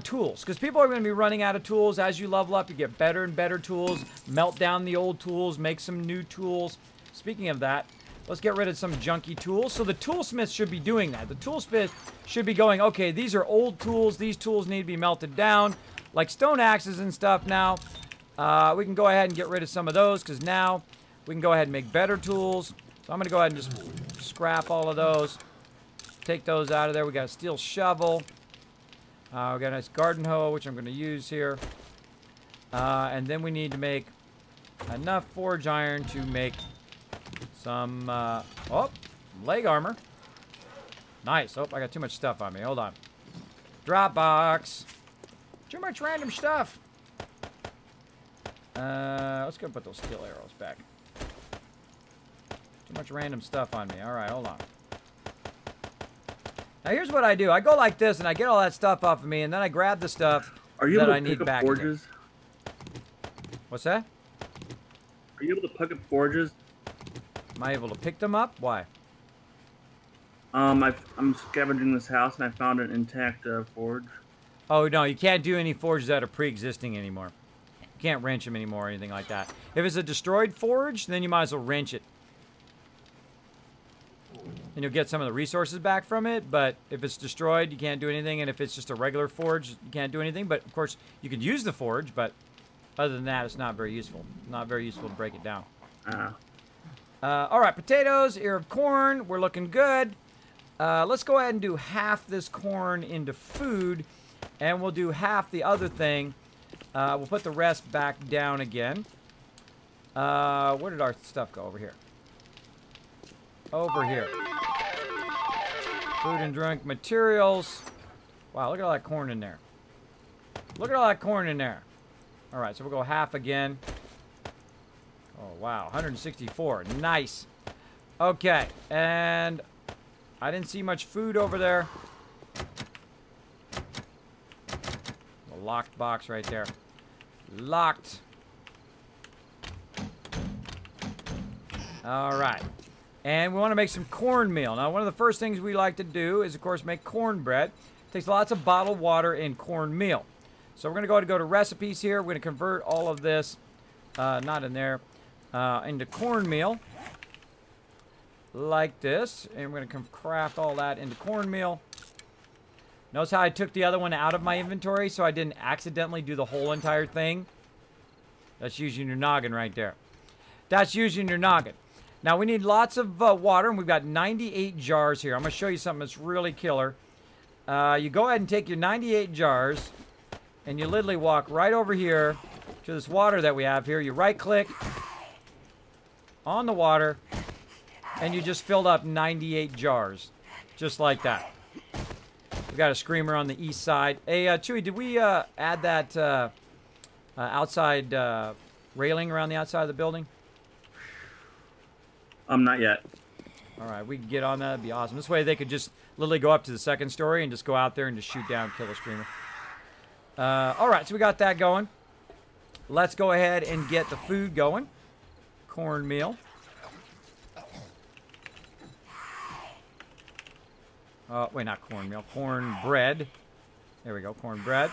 [SPEAKER 2] tools, because people are going to be running out of tools. As you level up, you get better and better tools. Melt down the old tools. Make some new tools. Speaking of that, let's get rid of some junky tools. So the toolsmith should be doing that. The toolsmith should be going, okay, these are old tools. These tools need to be melted down, like stone axes and stuff now. We can go ahead and get rid of some of those, because now we can go ahead and make better tools. So I'm going to go ahead and just scrap all of those. Take those out of there. We got a steel shovel. We got a nice garden hoe, which I'm going to use here. And then we need to make enough forge iron to make some, leg armor. Nice. Oh, I got too much stuff on me. Hold on. Dropbox. Too much random stuff. Let's go put those steel arrows back. Too much random stuff on me. All right, hold on. Now, here's what I do. I go like this, and I get all that stuff off of me, and then I grab the stuff
[SPEAKER 3] Are you
[SPEAKER 2] that
[SPEAKER 3] able
[SPEAKER 2] I
[SPEAKER 3] to
[SPEAKER 2] need
[SPEAKER 3] pick up
[SPEAKER 2] back
[SPEAKER 3] forges?
[SPEAKER 2] What's that?
[SPEAKER 3] Are you able to pick up forges?
[SPEAKER 2] Am I able to pick them up? Why?
[SPEAKER 3] I'm scavenging this house and I found an intact forge.
[SPEAKER 2] Oh, no, you can't do any forges that are pre-existing anymore. You can't wrench them anymore or anything like that. If it's a destroyed forge, then you might as well wrench it. And you'll get some of the resources back from it, but if it's destroyed, you can't do anything, and if it's just a regular forge, you can't do anything. But, of course, you can use the forge, but other than that, it's not very useful. Not very useful to break it down. All right, potatoes, ear of corn, we're looking good. Let's go ahead and do half this corn into food, and we'll do half the other thing. We'll put the rest back down again. Where did our stuff go? Over here. Over here. Food and drink materials. Wow, look at all that corn in there. Look at all that corn in there. All right, so we'll go half again. Oh, wow, 164. Nice. Okay, and I didn't see much food over there. A locked box right there. Locked. All right. And we want to make some cornmeal. Now, one of the first things we like to do is, of course, make cornbread. It takes lots of bottled water and cornmeal. So we're going to go ahead and go to recipes here. We're going to convert all of this, not in there, into cornmeal. Like this. And we're going to craft all that into cornmeal. Notice how I took the other one out of my inventory so I didn't accidentally do the whole entire thing? That's using your noggin right there. That's using your noggin. Now, we need lots of water, and we've got 98 jars here. I'm going to show you something that's really killer. You go ahead and take your 98 jars, and you literally walk right over here to this water that we have here. You right-click on the water, and you just filled up 98 jars, just like that. We've got a screamer on the east side. Hey, Chewy, did we add that outside railing around the outside of the building?
[SPEAKER 3] Not yet.
[SPEAKER 2] All right, we can get on that. That'd be awesome. This way they could just literally go up to the second story and just go out there and just shoot down, kill a screamer. All right, so we got that going. Let's go ahead and get the food going. Cornmeal. Wait, not cornmeal. Cornbread. There we go, cornbread.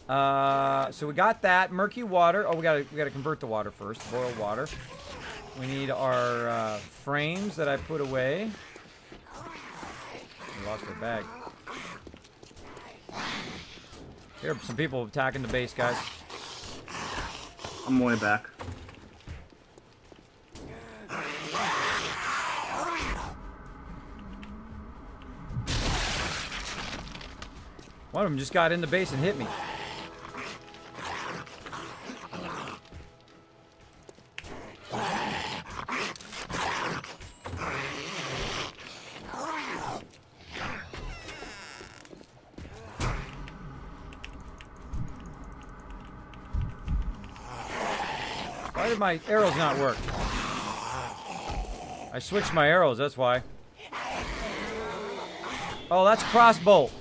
[SPEAKER 2] So we got that. Murky water. Oh, we gotta convert the water first. Boil water. We need our frames that I put away. We lost our bag. Here are some people attacking the base, guys.
[SPEAKER 3] I'm way back.
[SPEAKER 2] One of them just got in the base and hit me. Why did my arrows not work? I switched my arrows, that's why. Oh, that's crossbow.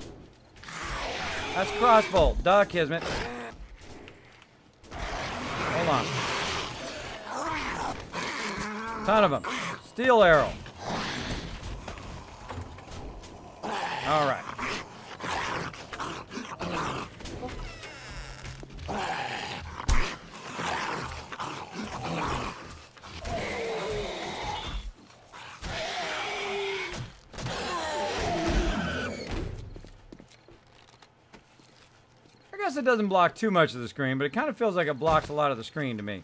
[SPEAKER 2] That's crossbow. Duh, Kismet. Hold on. Ton of them. Steel arrow. All right. I guess it doesn't block too much of the screen, but it kind of feels like it blocks a lot of the screen to me.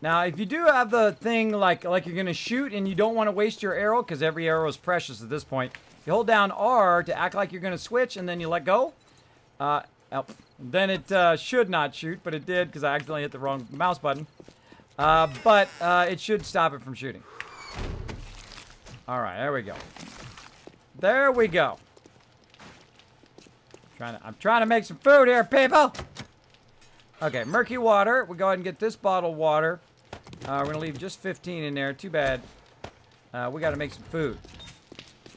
[SPEAKER 2] Now, if you do have the thing like you're going to shoot and you don't want to waste your arrow, because every arrow is precious at this point, you hold down R to act like you're going to switch, and then you let go. Then it should not shoot, but it did because I accidentally hit the wrong mouse button. But it should stop it from shooting. All right, there we go. There we go. I'm trying to make some food here, people. Okay, murky water. We'll go ahead and get this bottled water. We're going to leave just 15 in there. Too bad. We got to make some food.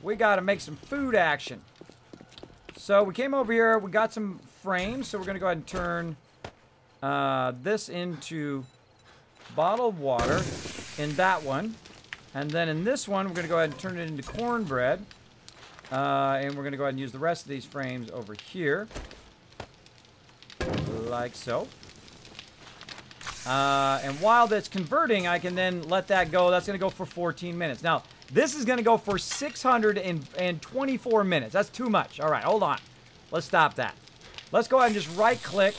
[SPEAKER 2] We got to make some food action. So we came over here. We got some frames. So we're going to go ahead and turn this into bottled water in that one. And then in this one, we're going to go ahead and turn it into cornbread. And we're going to go ahead and use the rest of these frames over here. Like so. And while that's converting, I can then let that go. That's going to go for 14 minutes. Now, this is going to go for 624 minutes. That's too much. All right, hold on. Let's stop that. Let's go ahead and just right-click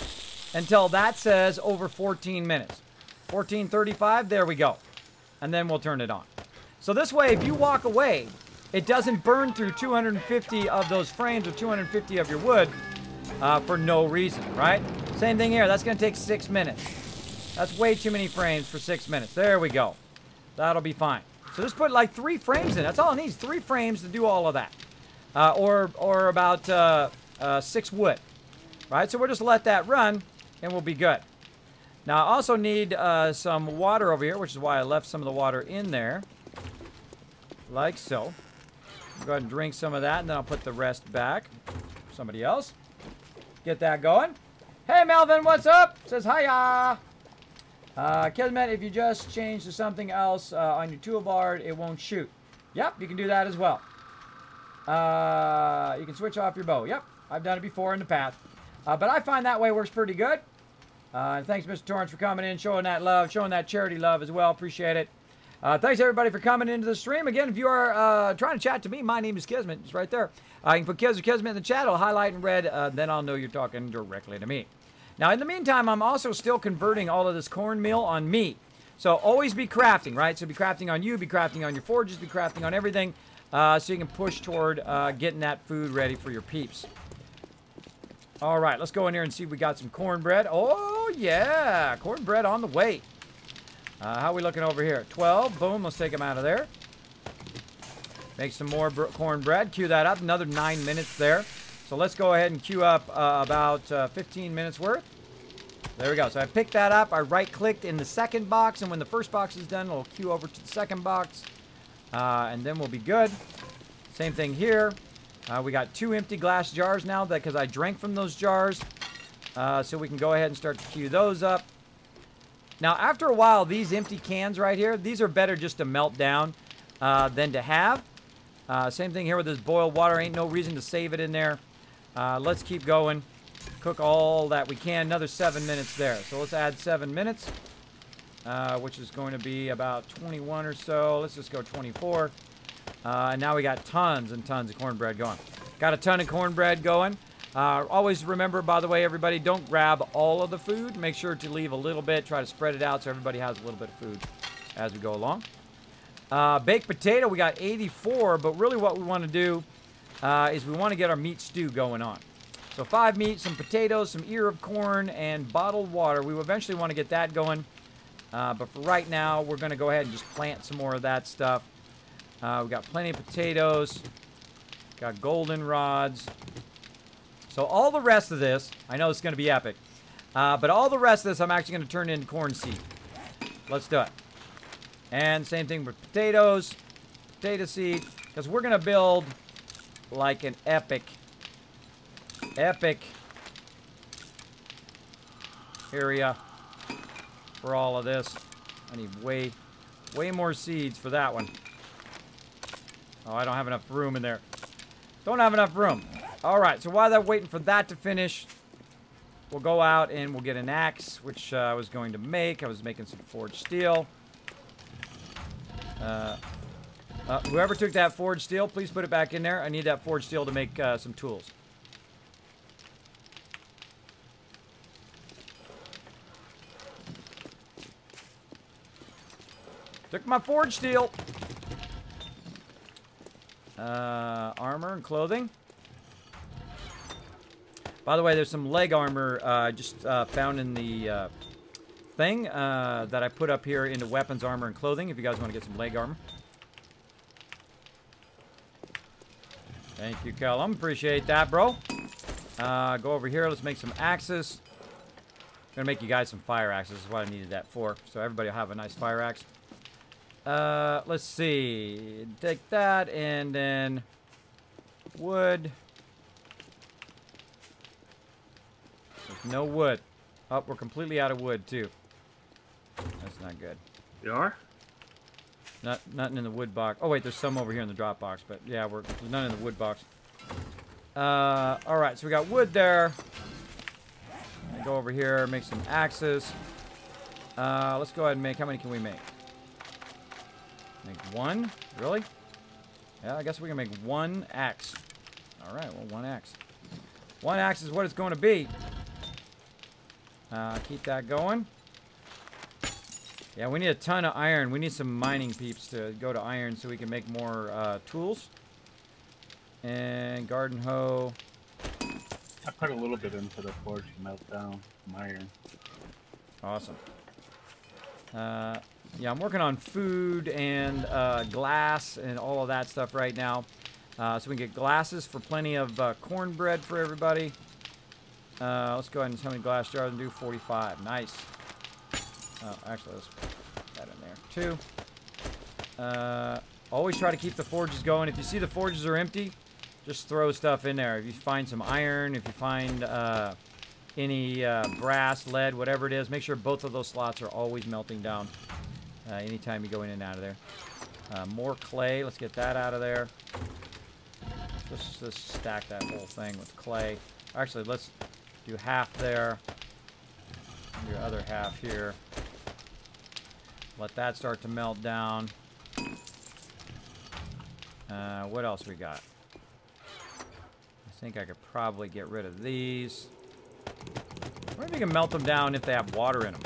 [SPEAKER 2] until that says over 14 minutes. 1435, there we go. And then we'll turn it on. So this way, if you walk away, it doesn't burn through 250 of those frames or 250 of your wood for no reason, right? Same thing here. That's going to take 6 minutes. That's way too many frames for 6 minutes. There we go. That'll be fine. So just put like 3 frames in. That's all it needs. 3 frames to do all of that. Or about 6 wood. Right? So we'll just let that run and we'll be good. Now I also need some water over here, which is why I left some of the water in there. Like so. Go ahead and drink some of that and then I'll put the rest back. Somebody else. Get that going. Hey Melvin, what's up? Says hiya. Kismet, if you just change to something else on your toolbar, it won't shoot. Yep, you can do that as well. You can switch off your bow. Yep, I've done it before in the past. But I find that way works pretty good. And thanks, Mr. Torrance, for coming in, showing that love, showing that charity love as well. Appreciate it. Thanks, everybody, for coming into the stream. Again, if you are trying to chat to me, my name is Kismet. It's right there. You can put Kiz or Kismet in the chat. It'll highlight in red. Then I'll know you're talking directly to me. Now, in the meantime, I'm also still converting all of this cornmeal on me. So always be crafting, right? So be crafting on you, be crafting on your forges, be crafting on everything. So you can push toward getting that food ready for your peeps. All right, let's go in here and see if we got some cornbread. Oh, yeah, cornbread on the way. How are we looking over here? 12, boom, let's take them out of there. Make some more cornbread, queue that up, another 9 minutes there. So let's go ahead and queue up about 15 minutes worth. There we go. So I picked that up. I right-clicked in the second box, and when the first box is done, it'll queue over to the second box. And then we'll be good. Same thing here. We got 2 empty glass jars now because I drank from those jars. So we can go ahead and start to queue those up. Now, after a while, these empty cans right here, these are better just to melt down than to have. Same thing here with this boiled water. Ain't no reason to save it in there. Let's keep going. Cook all that we can. Another 7 minutes there. So let's add 7 minutes, which is going to be about 21 or so. Let's just go 24. And now we got tons and tons of cornbread going. Got a ton of cornbread going. Always remember, by the way, everybody, don't grab all of the food. Make sure to leave a little bit. Try to spread it out so everybody has a little bit of food as we go along. Baked potato, we got 84, but really what we want to do is we want to get our meat stew going on. So 5 meat, some potatoes, some ear of corn, and bottled water. We will eventually want to get that going. But for right now, we're going to go ahead and just plant some more of that stuff. We've got plenty of potatoes. Got golden rods. So all the rest of this, I know it's going to be epic. But all the rest of this, I'm actually going to turn into corn seed. Let's do it. And same thing with potatoes. Potato seed. Because we're going to build like an epic area for all of this. I need way more seeds for that one. Oh, I don't have enough room in there. Don't have enough room. All right, so while they're waiting for that to finish, we'll go out and we'll get an axe, which I was going to make. I was making some forged steel. Whoever took that forged steel, please put it back in there. I need that forged steel to make some tools. Took my forged steel. Armor and clothing. By the way, there's some leg armor just found in the thing that I put up here into weapons, armor, and clothing if you guys want to get some leg armor. Thank you, Callum. Appreciate that, bro. Go over here. Let's make some axes. I'm going to make you guys some fire axes. This is what I needed that for. So everybody will have a nice fire axe. Let's see. Take that and then wood. There's no wood. Oh, we're completely out of wood, too. That's not good.
[SPEAKER 3] We are?
[SPEAKER 2] Nothing in the wood box. Oh, wait, there's some over here in the drop box. But, yeah, there's none in the wood box. Alright, so we got wood there. Go over here, make some axes. Let's go ahead and make... How many can we make? Make one? Really? Yeah, I guess we can make one axe. Alright, well, one axe. One axe is what it's going to be. Keep that going. Yeah, we need a ton of iron. We need some mining peeps to go to iron so we can make more tools. And garden hoe.
[SPEAKER 5] I put a little bit into the forge to melt down some iron.
[SPEAKER 2] Awesome. Yeah, I'm working on food and glass and all of that stuff right now. So we can get glasses for plenty of cornbread for everybody. Let's go ahead and how many glass jars and do 45. Nice. Actually, let's put that in there too. Always try to keep the forges going. If you see the forges are empty, just throw stuff in there. If you find some iron, if you find any brass, lead, whatever it is, make sure both of those slots are always melting down anytime you go in and out of there. More clay. Let's get that out of there. Let's just stack that whole thing with clay. Actually, let's do half there. Your other half here. Let that start to melt down. What else we got? I think I could probably get rid of these. I wonder if you can melt them down if they have water in them.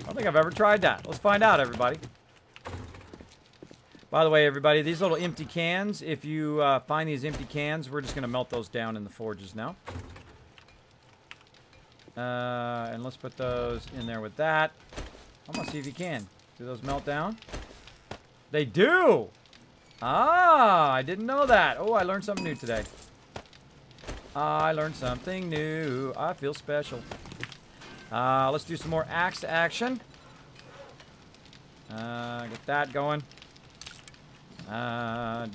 [SPEAKER 2] I don't think I've ever tried that. Let's find out, everybody. By the way, everybody, these little empty cans, if you find these empty cans, we're just going to melt those down in the forges now. And let's put those in there with that. I'm going to see if you can. Do those melt down? They do! Ah, I didn't know that. Oh, I learned something new today. I learned something new. I feel special. Let's do some more axe action. Get that going. And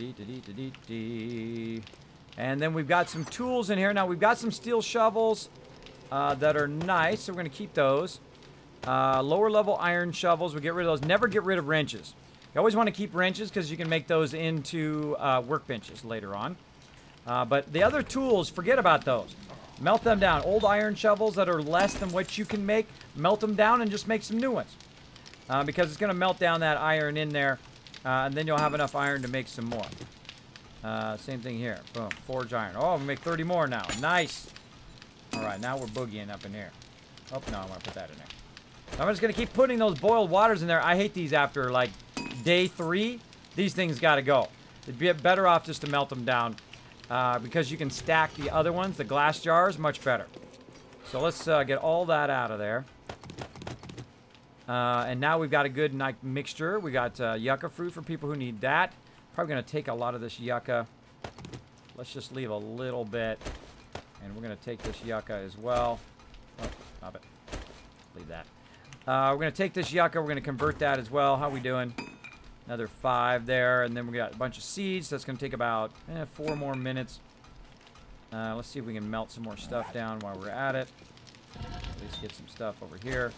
[SPEAKER 2] then we've got some tools in here. Now, we've got some steel shovels that are nice, so we're going to keep those. Lower level iron shovels, we get rid of those. Never get rid of wrenches. You always want to keep wrenches because you can make those into workbenches later on. But the other tools, forget about those. Melt them down. Old iron shovels that are less than what you can make, melt them down and just make some new ones. Because it's going to melt down that iron in there. And then you'll have enough iron to make some more. Same thing here. Boom. Forge iron. Oh, we make 30 more now. Nice. All right, now we're boogieing up in here. Oh, no, I want to put that in there. I'm just going to keep putting those boiled waters in there. I hate these after, like, day 3. These things got to go. It'd be better off just to melt them down. Because you can stack the other ones, the glass jars, much better. So let's get all that out of there. And now we've got a good mixture. We got yucca fruit for people who need that. Probably going to take a lot of this yucca. Let's just leave a little bit. And we're going to take this yucca as well. Oh, stop it. Leave that. We're going to take this yucca. We're going to convert that as well. How are we doing? Another 5 there. And then we got a bunch of seeds. That's going to take about 4 more minutes. Let's see if we can melt some more stuff down while we're at it. At least get some stuff over here.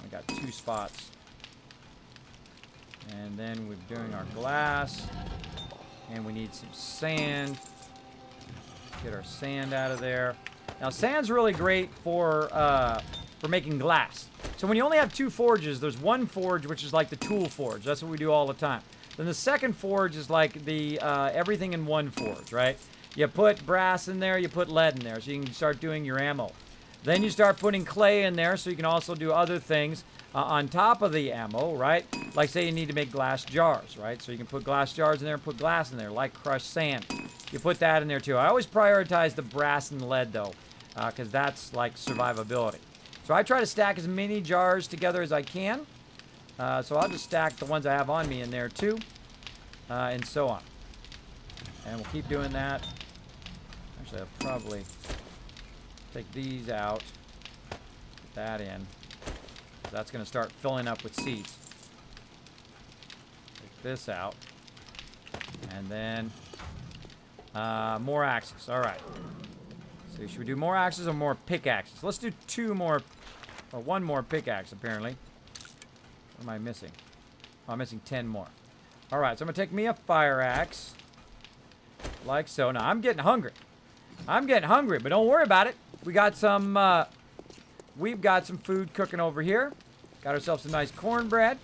[SPEAKER 2] We got 2 spots. And then we're doing our glass. And we need some sand. Get our sand out of there. Now, sand's really great for making glass. So when you only have 2 forges, there's one forge which is like the tool forge. That's what we do all the time. Then the second forge is like the everything in one forge, right? You put brass in there, you put lead in there, so you can start doing your ammo. Then you start putting clay in there, so you can also do other things on top of the ammo, right? Like say you need to make glass jars, right? So you can put glass jars in there and put glass in there, like crushed sand. You put that in there too. I always prioritize the brass and lead though, because that's like survivability. So I try to stack as many jars together as I can. So I'll just stack the ones I have on me in there too, and so on. And we'll keep doing that. Actually, I'll probably take these out, put that in. That's going to start filling up with seeds. Take this out. And then more axes. All right. So should we do more axes or more pickaxes? Let's do 2 more, or 1 more pickaxe, apparently. What am I missing? Oh, I'm missing 10 more. All right, so I'm going to take me a fire axe. Like so. Now, I'm getting hungry. I'm getting hungry, but don't worry about it. We got some, we've got some food cooking over here. Got ourselves some nice cornbread.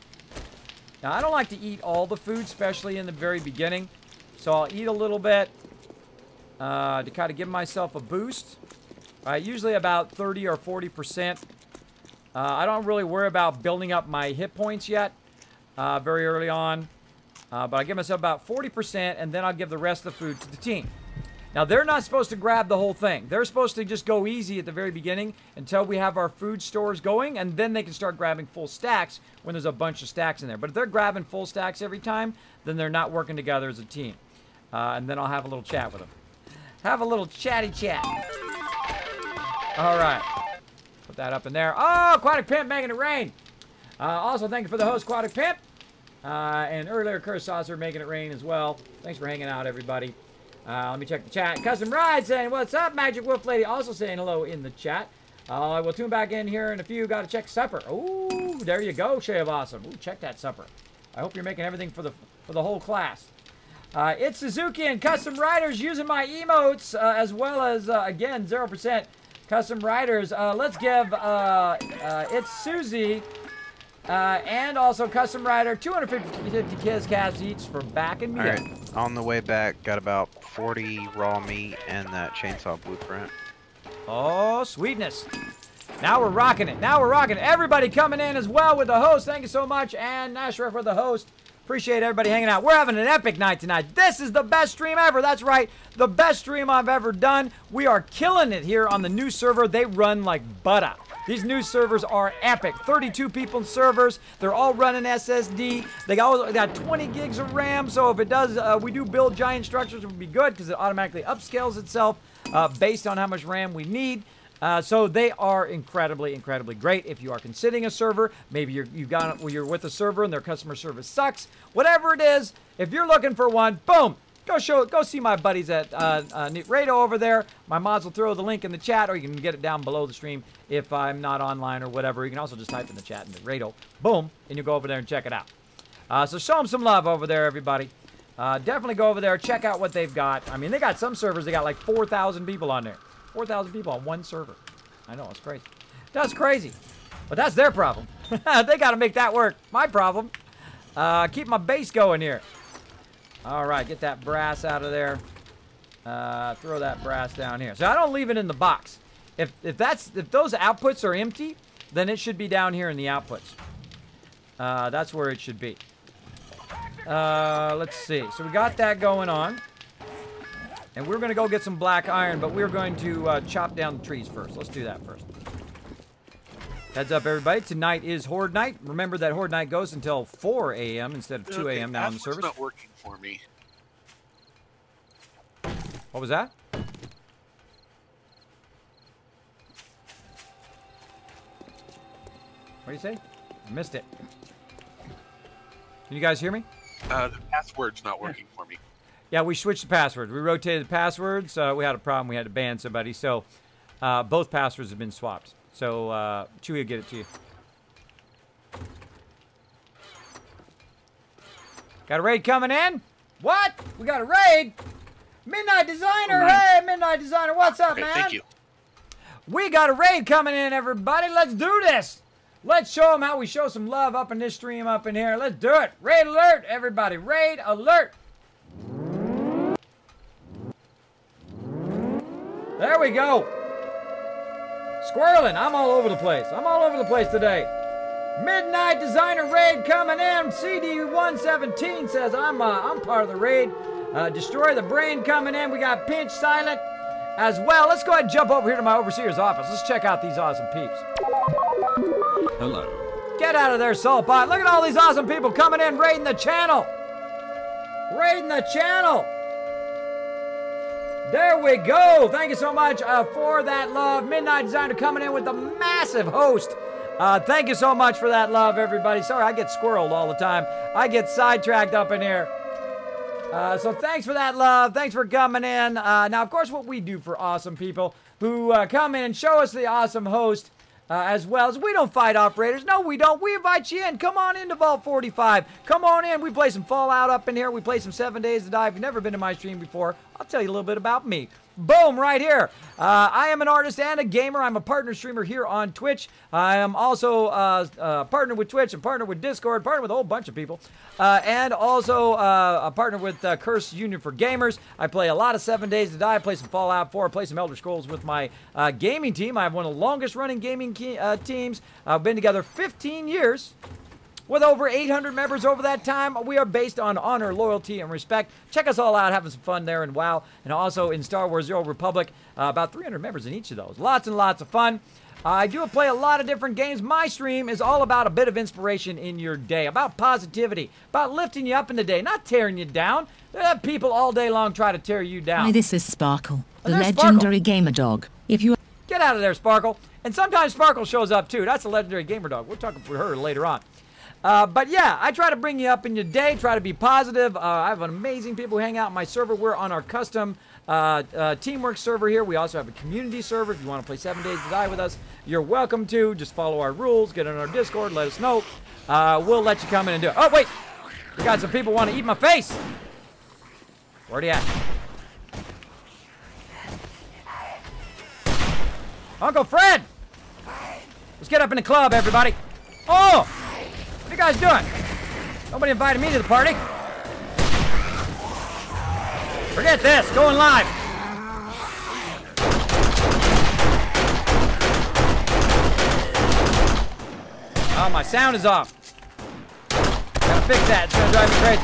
[SPEAKER 2] Now, I don't like to eat all the food, especially in the very beginning. So I'll eat a little bit to kind of give myself a boost. Usually about 30 or 40%. I don't really worry about building up my hit points yet, very early on. But I give myself about 40%, and then I'll give the rest of the food to the team. Now, they're not supposed to grab the whole thing. They're supposed to just go easy at the very beginning until we have our food stores going, and then they can start grabbing full stacks when there's a bunch of stacks in there. But if they're grabbing full stacks every time, then they're not working together as a team. And then I'll have a little chat with them. Have a little chatty chat. All right. Put that up in there. Oh, Aquatic Pimp making it rain. Also, thank you for the host, Aquatic Pimp. And earlier, Curse Saucer making it rain as well. Thanks for hanging out, everybody. Let me check the chat. Custom Ride saying, what's up? Magic Wolf Lady also saying hello in the chat. We'll tune back in here in a few. Got to check supper. Ooh, there you go, Shay of Awesome. Ooh, check that supper. I hope you're making everything for the whole class. It's Suzuki and Custom Riders using my emotes as well as, again, 0% Custom Riders. Let's give It's Susie and also Custom Rider 250 Kiss Cats each for backing me up.
[SPEAKER 7] Alright, on the way back, got about 40 raw meat and that chainsaw blueprint.
[SPEAKER 2] Oh, sweetness. Now we're rocking it. Now we're rocking it. Everybody coming in as well with the host. Thank you so much. And Nashra for the host. Appreciate everybody hanging out. We're having an epic night tonight. This is the best stream ever. That's right. The best stream I've ever done. We are killing it here on the new server. They run like butter. These new servers are epic. 32 people in servers. They're all running SSD. They got 20 gigs of RAM. So if it does, we do build giant structures, it would be good because it automatically upscales itself based on how much RAM we need. So they are incredibly, incredibly great. If you are considering a server, maybe you're with a server and their customer service sucks. Whatever it is, if you're looking for one, boom. Go see my buddies at Rado over there. My mods will throw the link in the chat, or you can get it down below the stream if I'm not online or whatever. You can also just type in the chat in the Rado. Boom, and you go over there and check it out. So show them some love over there, everybody. Definitely go over there, check out what they've got. I mean, they got some servers, they got like 4,000 people on there. 4,000 people on one server. I know, it's crazy. That's crazy. But that's their problem. They got to make that work. My problem. Keep my base going here. All right, get that brass out of there. Throw that brass down here. So I don't leave it in the box. If those outputs are empty, then it should be down here in the outputs. That's where it should be. Let's see. So we got that going on. And we're going to go get some black iron, but we're going to chop down the trees first. Let's do that first. Heads up, everybody. Tonight is Horde Night. Remember that Horde Night goes until 4 a.m. instead of 2 a.m. now on the service.
[SPEAKER 8] It's not working for me.
[SPEAKER 2] What was that? What do you say? I missed it. Can you guys hear me?
[SPEAKER 8] The password's not working for me.
[SPEAKER 2] Yeah, we switched the passwords. We rotated the passwords. We had a problem. We had to ban somebody. So both passwords have been swapped. So Chewy will get it to you. Got a raid coming in? What? We got a raid? Midnight Designer.
[SPEAKER 8] Right.
[SPEAKER 2] Hey, Midnight Designer. What's up,
[SPEAKER 8] Okay,
[SPEAKER 2] man?
[SPEAKER 8] thank you.
[SPEAKER 2] We got a raid coming in, everybody. Let's do this. Let's show them how we show some love up in this stream up in here. Let's do it. Raid alert, everybody. Raid alert. There we go. Squirreling. I'm all over the place. I'm all over the place today. Midnight Designer raid coming in. CD117 says I'm part of the raid. Destroy the Brain coming in. We got Pinch Silent as well. Let's go ahead and jump over here to my overseer's office. Let's check out these awesome peeps.
[SPEAKER 1] Hello.
[SPEAKER 2] Get out of there, Saltpot. Look at all these awesome people coming in, raiding the channel. Raiding the channel. There we go. Thank you so much for that love. Midnight Designer coming in with the massive host. Thank you so much for that love, everybody. Sorry, I get squirreled all the time. I get sidetracked up in here. So thanks for that love. Thanks for coming in. Now, of course, what we do for awesome people, who come in and show us the awesome host as well. As we don't fight operators. No, we don't. We invite you in. Come on into Vault 45. Come on in. We play some Fallout up in here. We play some 7 Days to Die. If you've never been to my stream before, I'll tell you a little bit about me. Boom, right here. I am an artist and a gamer. I'm a partner streamer here on Twitch. I am also partnered with Twitch and partnered with Discord, partnered with a whole bunch of people, and also a partner with Curse Union for Gamers. I play a lot of 7 Days to Die. I play some Fallout 4. I play some Elder Scrolls with my gaming team. I have one of the longest running gaming teams. I've been together 15 years. With over 800 members over that time, we are based on honor, loyalty, and respect. Check us all out, having some fun there in WoW, and also in Star Wars: The Old Republic. About 300 members in each of those. Lots and lots of fun. I do play a lot of different games. My stream is all about a bit of inspiration in your day, about positivity, about lifting you up in the day, not tearing you down. People all day long try to tear you down.
[SPEAKER 4] Hi, this is Sparkle, the
[SPEAKER 2] there's
[SPEAKER 4] legendary gamer dog. If you
[SPEAKER 2] Get out of there, Sparkle. And sometimes Sparkle shows up too. That's a legendary gamer dog. We'll talk with her later on. But yeah, I try to bring you up in your day, try to be positive. I have amazing people who hang out in my server. We're on our custom teamwork server here. We also have a community server. If you want to play 7 Days to Die with us, you're welcome to. Just follow our rules, get on our Discord, let us know. We'll let you come in and do it. Oh, wait. We got some people want to eat my face. Where'd he at? Uncle Fred! Let's get up in the club, everybody. Oh! What are you guys doing? Nobody invited me to the party. Forget this. Going live. Oh, my sound is off. Gotta fix that. It's gonna drive me crazy.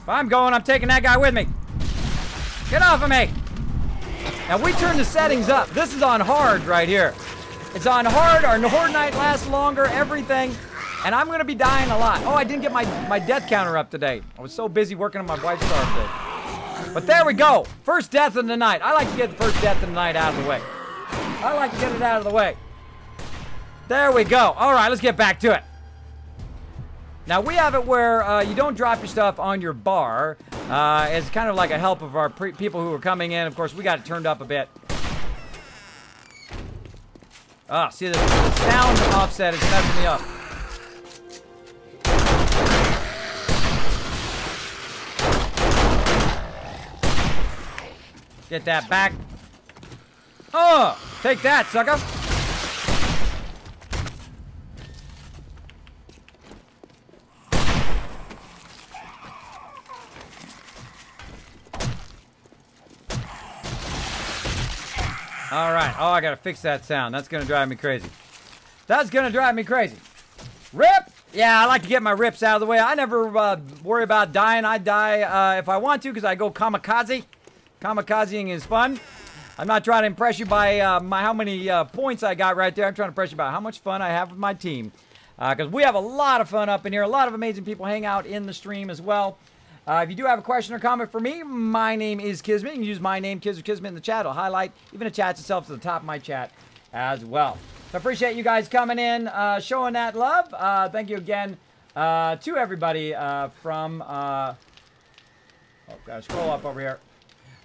[SPEAKER 2] If I'm going, I'm taking that guy with me. Get off of me. Now, we turn the settings up. This is on hard right here. It's on hard. Our horde night lasts longer, everything. And I'm going to be dying a lot. Oh, I didn't get my death counter up today. I was so busy working on my wife's star thing. But there we go. First death of the night. I like to get the first death of the night out of the way. I like to get it out of the way. There we go. All right, let's get back to it. Now, we have it where you don't drop your stuff on your bar. It's kind of like a help of our people who are coming in. Of course, we got it turned up a bit. Ah, see, the sound offset is messing me up. Get that back. Oh, take that, sucker. All right. Oh, I got to fix that sound. That's going to drive me crazy. That's going to drive me crazy. Rip! Yeah, I like to get my rips out of the way. I never worry about dying. I die if I want to because I go kamikaze. Kamikazing is fun. I'm not trying to impress you by how many points I got right there. I'm trying to impress you by how much fun I have with my team. Because we have a lot of fun up in here. A lot of amazing people hang out in the stream as well. If you do have a question or comment for me, my name is Kismet. You can use my name, Kiz or Kismet, in the chat. I'll highlight even the chat itself to the top of my chat as well. So I appreciate you guys coming in, showing that love. Thank you again to everybody from... oh, gotta scroll up over here.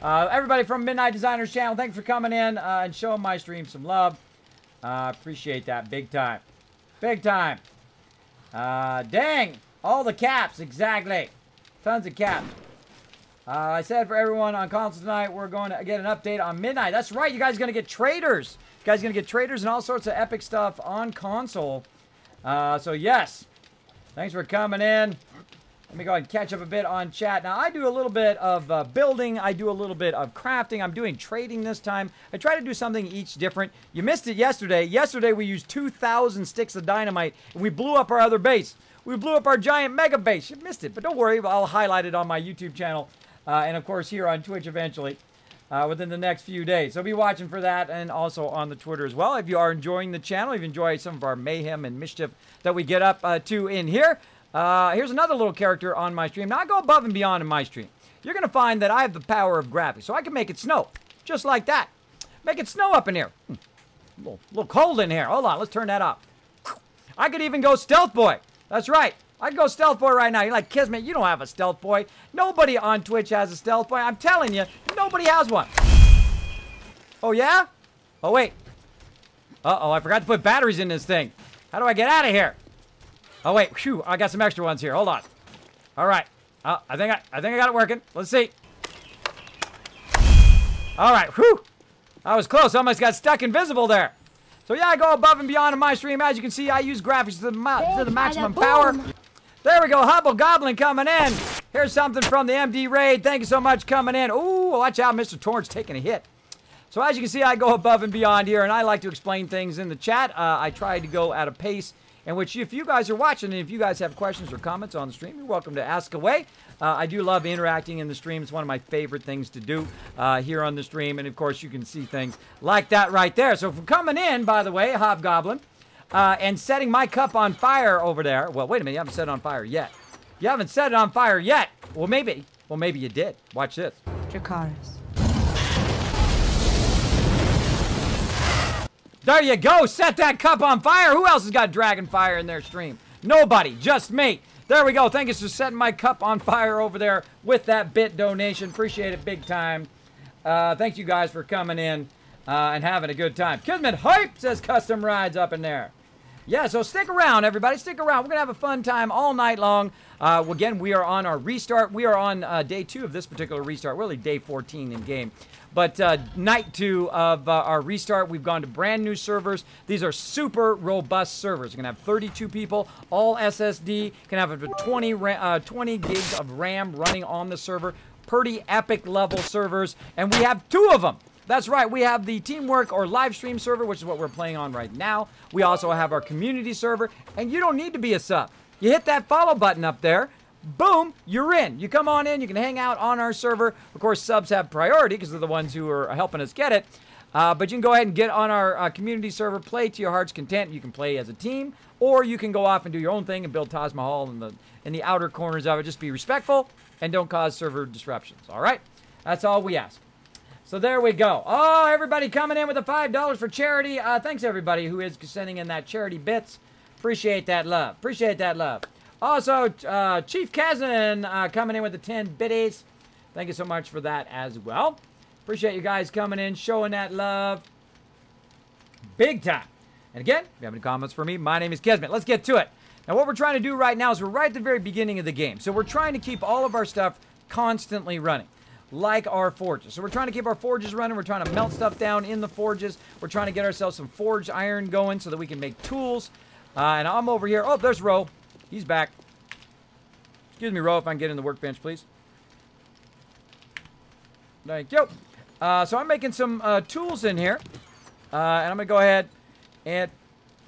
[SPEAKER 2] Everybody from Midnight Designers channel, thanks for coming in and showing my stream some love. Appreciate that big time. Big time. Dang. All the caps, exactly. Tons of caps. I said for everyone on console tonight, we're going to get an update on midnight. That's right. You guys are going to get traders. You guys are going to get traders and all sorts of epic stuff on console. So, yes. Thanks for coming in. Let me go ahead and catch up a bit on chat. Now, I do a little bit of building. I do a little bit of crafting. I'm doing trading this time. I try to do something each different. You missed it yesterday. Yesterday, we used 2,000 sticks of dynamite, and we blew up our other base. We blew up our giant mega base. You missed it, but don't worry. I'll highlight it on my YouTube channel. And, of course, here on Twitch eventually within the next few days. So be watching for that and also on the Twitter as well. If you are enjoying the channel, if you enjoy some of our mayhem and mischief that we get up to in here, here's another little character on my stream. Now, I go above and beyond in my stream. You're going to find that I have the power of graphics. So I can make it snow, just like that. Make it snow up in here. A little cold in here. Hold on, let's turn that up. I could even go Stealth Boy. That's right. I'd go stealth boy right now. You're like, Kismet, you don't have a stealth boy. Nobody on Twitch has a stealth boy. I'm telling you, nobody has one. Oh, yeah? Oh, wait. Uh-oh, I forgot to put batteries in this thing. How do I get out of here? Oh, wait. Phew, I got some extra ones here. Hold on. All right. I think I got it working. Let's see. All right. Whew. I was close. Almost got stuck invisible there. So, yeah, I go above and beyond in my stream. As you can see, I use graphics to the maximum power. There we go. Hubble Goblin coming in. Here's something from the MD Raid. Thank you so much coming in. Ooh, watch out. Mr. Torrance taking a hit. So, as you can see, I go above and beyond here, and I like to explain things in the chat. I try to go at a pace in which if you guys are watching and if you guys have questions or comments on the stream, you're welcome to ask away. I do love interacting in the stream. It's one of my favorite things to do here on the stream. And, of course, you can see things like that right there. So, for coming in, by the way, Hobgoblin, and setting my cup on fire over there. Well, wait a minute. You haven't set it on fire yet. You haven't set it on fire yet. Well, maybe. Well, maybe you did. Watch this.
[SPEAKER 9] Dracarys.
[SPEAKER 2] There you go. Set that cup on fire. Who else has got dragon fire in their stream? Nobody. Just me. There we go. Thank you for setting my cup on fire over there with that bit donation. Appreciate it big time. Thank you guys for coming in and having a good time. Kismet hype, says Custom Rides up in there. Yeah, so stick around, everybody. Stick around. We're going to have a fun time all night long. Again, we are on our restart. We are on day 2 of this particular restart. Really, day 14 in game. But night 2 of our restart, we've gone to brand new servers. These are super robust servers. We're going to have 32 people, all SSD. Can have up to 20 gigs of RAM running on the server. Pretty epic level servers. And we have 2 of them. That's right, we have the teamwork or live stream server, which is what we're playing on right now. We also have our community server, and you don't need to be a sub. You hit that follow button up there, boom, you're in. You come on in, you can hang out on our server. Of course, subs have priority because they're the ones who are helping us get it. But you can go ahead and get on our community server, play to your heart's content. You can play as a team, or you can go off and do your own thing and build Taj Mahal in the outer corners of it. Just be respectful and don't cause server disruptions, all right? That's all we ask. So there we go. Oh, everybody coming in with the $5 for charity. Thanks, everybody who is sending in that charity bits. Appreciate that love. Appreciate that love. Also, Chief Kazan coming in with the 10 biddies. Thank you so much for that as well. Appreciate you guys coming in, showing that love. Big time. And again, if you have any comments for me, my name is Kismet. Let's get to it. Now, what we're trying to do right now is we're right at the very beginning of the game. So we're trying to keep all of our stuff constantly running, like our forges. So we're trying to keep our forges running. We're trying to melt stuff down in the forges. We're trying to get ourselves some forged iron going so that we can make tools. And I'm over here. Oh, there's Ro. He's back. Excuse me, Ro, if I can get in the workbench, please. Thank you. So I'm making some tools in here. And I'm going to go ahead and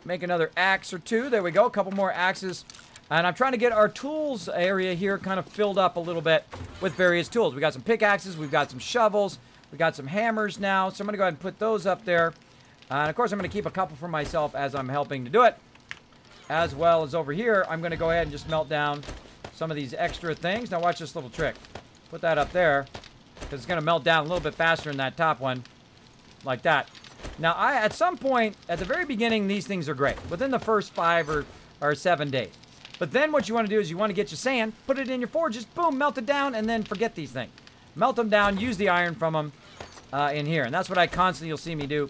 [SPEAKER 2] make another axe or 2. There we go. A couple more axes. And I'm trying to get our tools area here kind of filled up a little bit with various tools. We got some pickaxes, we've got some shovels, we got some hammers now. So I'm going to go ahead and put those up there. And of course, I'm going to keep a couple for myself as I'm helping to do it. As well as over here, I'm going to go ahead and just melt down some of these extra things. Now watch this little trick. Put that up there, because it's going to melt down a little bit faster in that top one, like that. Now, at some point, at the very beginning, these things are great. Within the first 5 or 7 days. But then what you want to do is you want to get your sand, put it in your forges, boom, melt it down, and then forget these things. Melt them down, use the iron from them in here. And that's what I constantly, you'll see me do,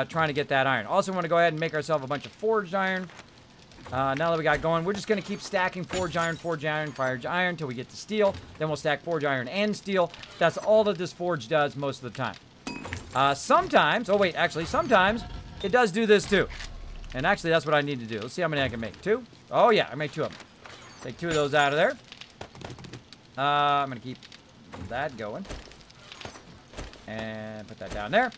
[SPEAKER 2] trying to get that iron. Also want to go ahead and make ourselves a bunch of forged iron. Now that we got going, we're just going to keep stacking forged iron, forged iron, until we get to steel. Then we'll stack forged iron and steel. That's all that this forge does most of the time. Sometimes, oh wait, actually, sometimes it does do this too. And actually, that's what I need to do. Let's see how many I can make. 2? Oh, yeah, I made 2 of them. Take 2 of those out of there. I'm going to keep that going. And put that down there.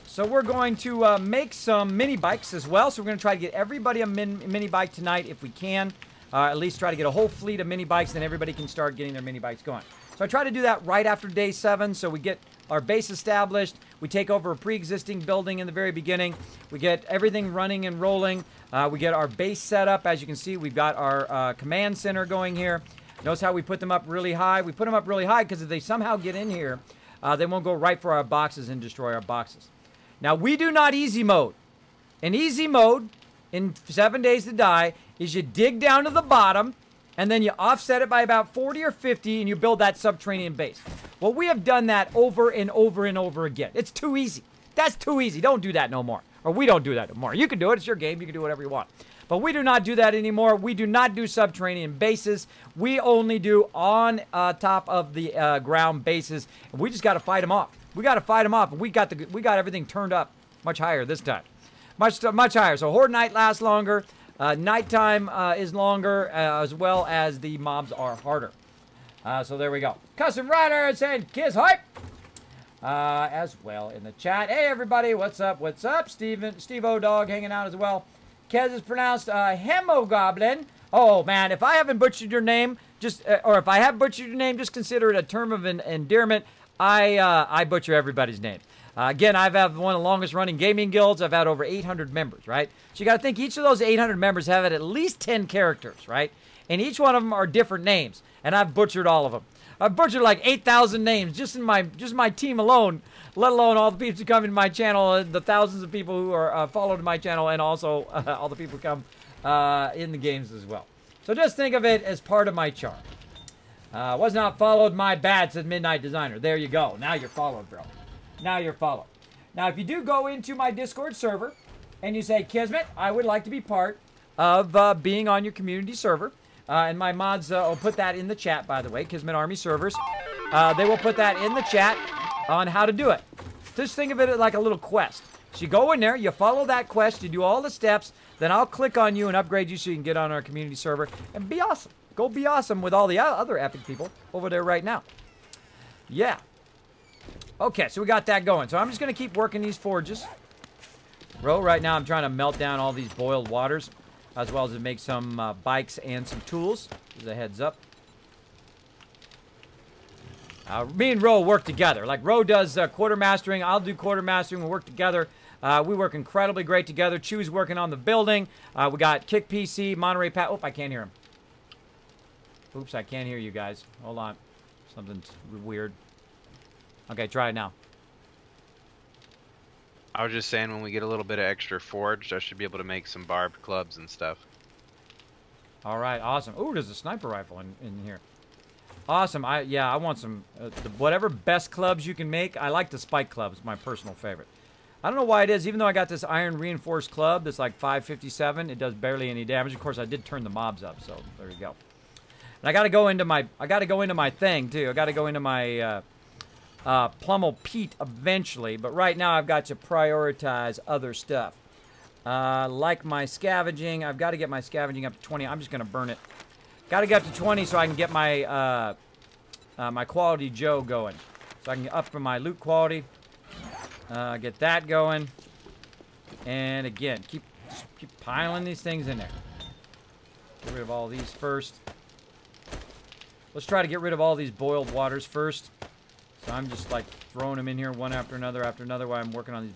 [SPEAKER 2] So we're going to make some mini bikes as well. So we're going to try to get everybody a mini bike tonight if we can. At least try to get a whole fleet of mini bikes, then everybody can start getting their mini bikes going. So I try to do that right after day 7. So we get our base established. We take over a pre-existing building in the very beginning. We get everything running and rolling. We get our base set up. As you can see, we've got our command center going here. Notice how we put them up really high. We put them up really high because if they somehow get in here, they won't go right for our boxes and destroy our boxes. Now, we do not easy mode. In easy mode, in 7 Days to Die, is you dig down to the bottom, and then you offset it by about 40 or 50, and you build that subterranean base. Well, we have done that over and over and over again. It's too easy. That's too easy. Don't do that no more. Or we don't do that no more. You can do it. It's your game. You can do whatever you want. But we do not do that anymore. We do not do subterranean bases. We only do on top of the ground bases. And we just got to fight them off. We got to fight them off. And we got everything turned up much higher this time. Much higher. So Horde Night lasts longer. Nighttime is longer, as well as the mobs are harder. So there we go. Custom Rider saying Kiss hype. As well in the chat. Hey everybody, what's up? What's up? Steve O-Dog hanging out as well. Kez is pronounced Hemogoblin. Oh man, if I haven't butchered your name, or if I have butchered your name, just consider it a term of endearment. I butcher everybody's name. Again, I've had one of the longest running gaming guilds. I've had over 800 members, right? So you got to think each of those 800 members have at least 10 characters, right? And each one of them are different names, and I've butchered all of them. I've butchered like 8,000 names just in my team alone, let alone all the people who come into my channel, and the thousands of people who are followed my channel, and also all the people who come in the games as well. So just think of it as part of my charm. Was not followed, my bad, said Midnight Designer. There you go. Now you're followed, bro. Now you're followed. Now, if you do go into my Discord server and you say, Kismet, I would like to be part of being on your community server. And my mods will put that in the chat, by the way, Kismet Army servers. They will put that in the chat on how to do it. Just think of it like a little quest. So you go in there, you follow that quest, you do all the steps, then I'll click on you and upgrade you so you can get on our community server and be awesome. Go be awesome with all the other epic people over there right now. Yeah. Okay, so we got that going. So I'm just going to keep working these forges. Right now I'm trying to melt down all these boiled waters, as well as to make some bikes and some tools. As a heads up. Me and Ro work together. Like Ro does quartermastering, I'll do quartermastering. We work together. We work incredibly great together. Chew's working on the building. We got Kick PC, Monterey Pat. Oh, I can't hear him. Oops, I can't hear you guys. Hold on. Something's weird. Okay, try it now.
[SPEAKER 7] I was just saying when we get a little bit of extra forged, I should be able to make some barbed clubs and stuff.
[SPEAKER 2] All right, awesome. Ooh, there's a sniper rifle in here. Awesome. I want some, whatever best clubs you can make. I like the spike clubs, my personal favorite. I don't know why it is, even though I got this iron reinforced club that's like 557, it does barely any damage. Of course, I did turn the mobs up, so there you go. And I got to go into my thing too. I got to go into my Plummel Pete eventually, but right now I've got to prioritize other stuff. Like my scavenging, I've got to get my scavenging up to 20. I'm just going to burn it. Got to get up to 20 so I can get my my quality Joe going. So I can up my loot quality. Get that going. And again, keep piling these things in there. Get rid of all these first. Let's try to get rid of all these boiled waters first. So I'm just like throwing them in here one after another while I'm working on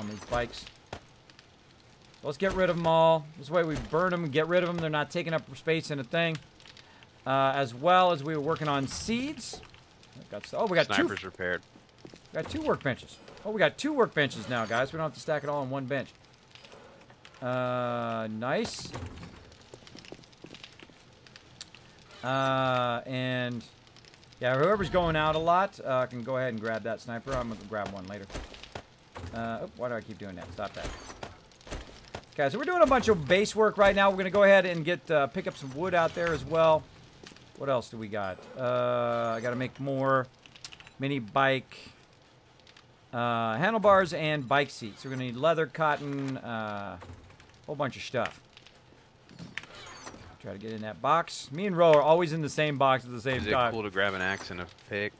[SPEAKER 2] these bikes. Let's get rid of them all. This way we burn them and get rid of them. They're not taking up space in a thing. As well as we were working on seeds. We got
[SPEAKER 7] snipers repaired.
[SPEAKER 2] We got 2 workbenches. Oh, we got 2 workbenches now, guys. We don't have to stack it all on one bench. Nice. And yeah, whoever's going out a lot can go ahead and grab that sniper. I'm going to grab one later. Why do I keep doing that? Stop that. Okay, so we're doing a bunch of base work right now. We're going to go ahead and get pick up some wood out there as well. What else do we got? I got to make more mini bike handlebars and bike seats. So we're going to need leather, cotton, whole bunch of stuff. Try to get in that box. Me and Ro are always in the same box at the same time.
[SPEAKER 7] Is it cool to grab an axe and a pick?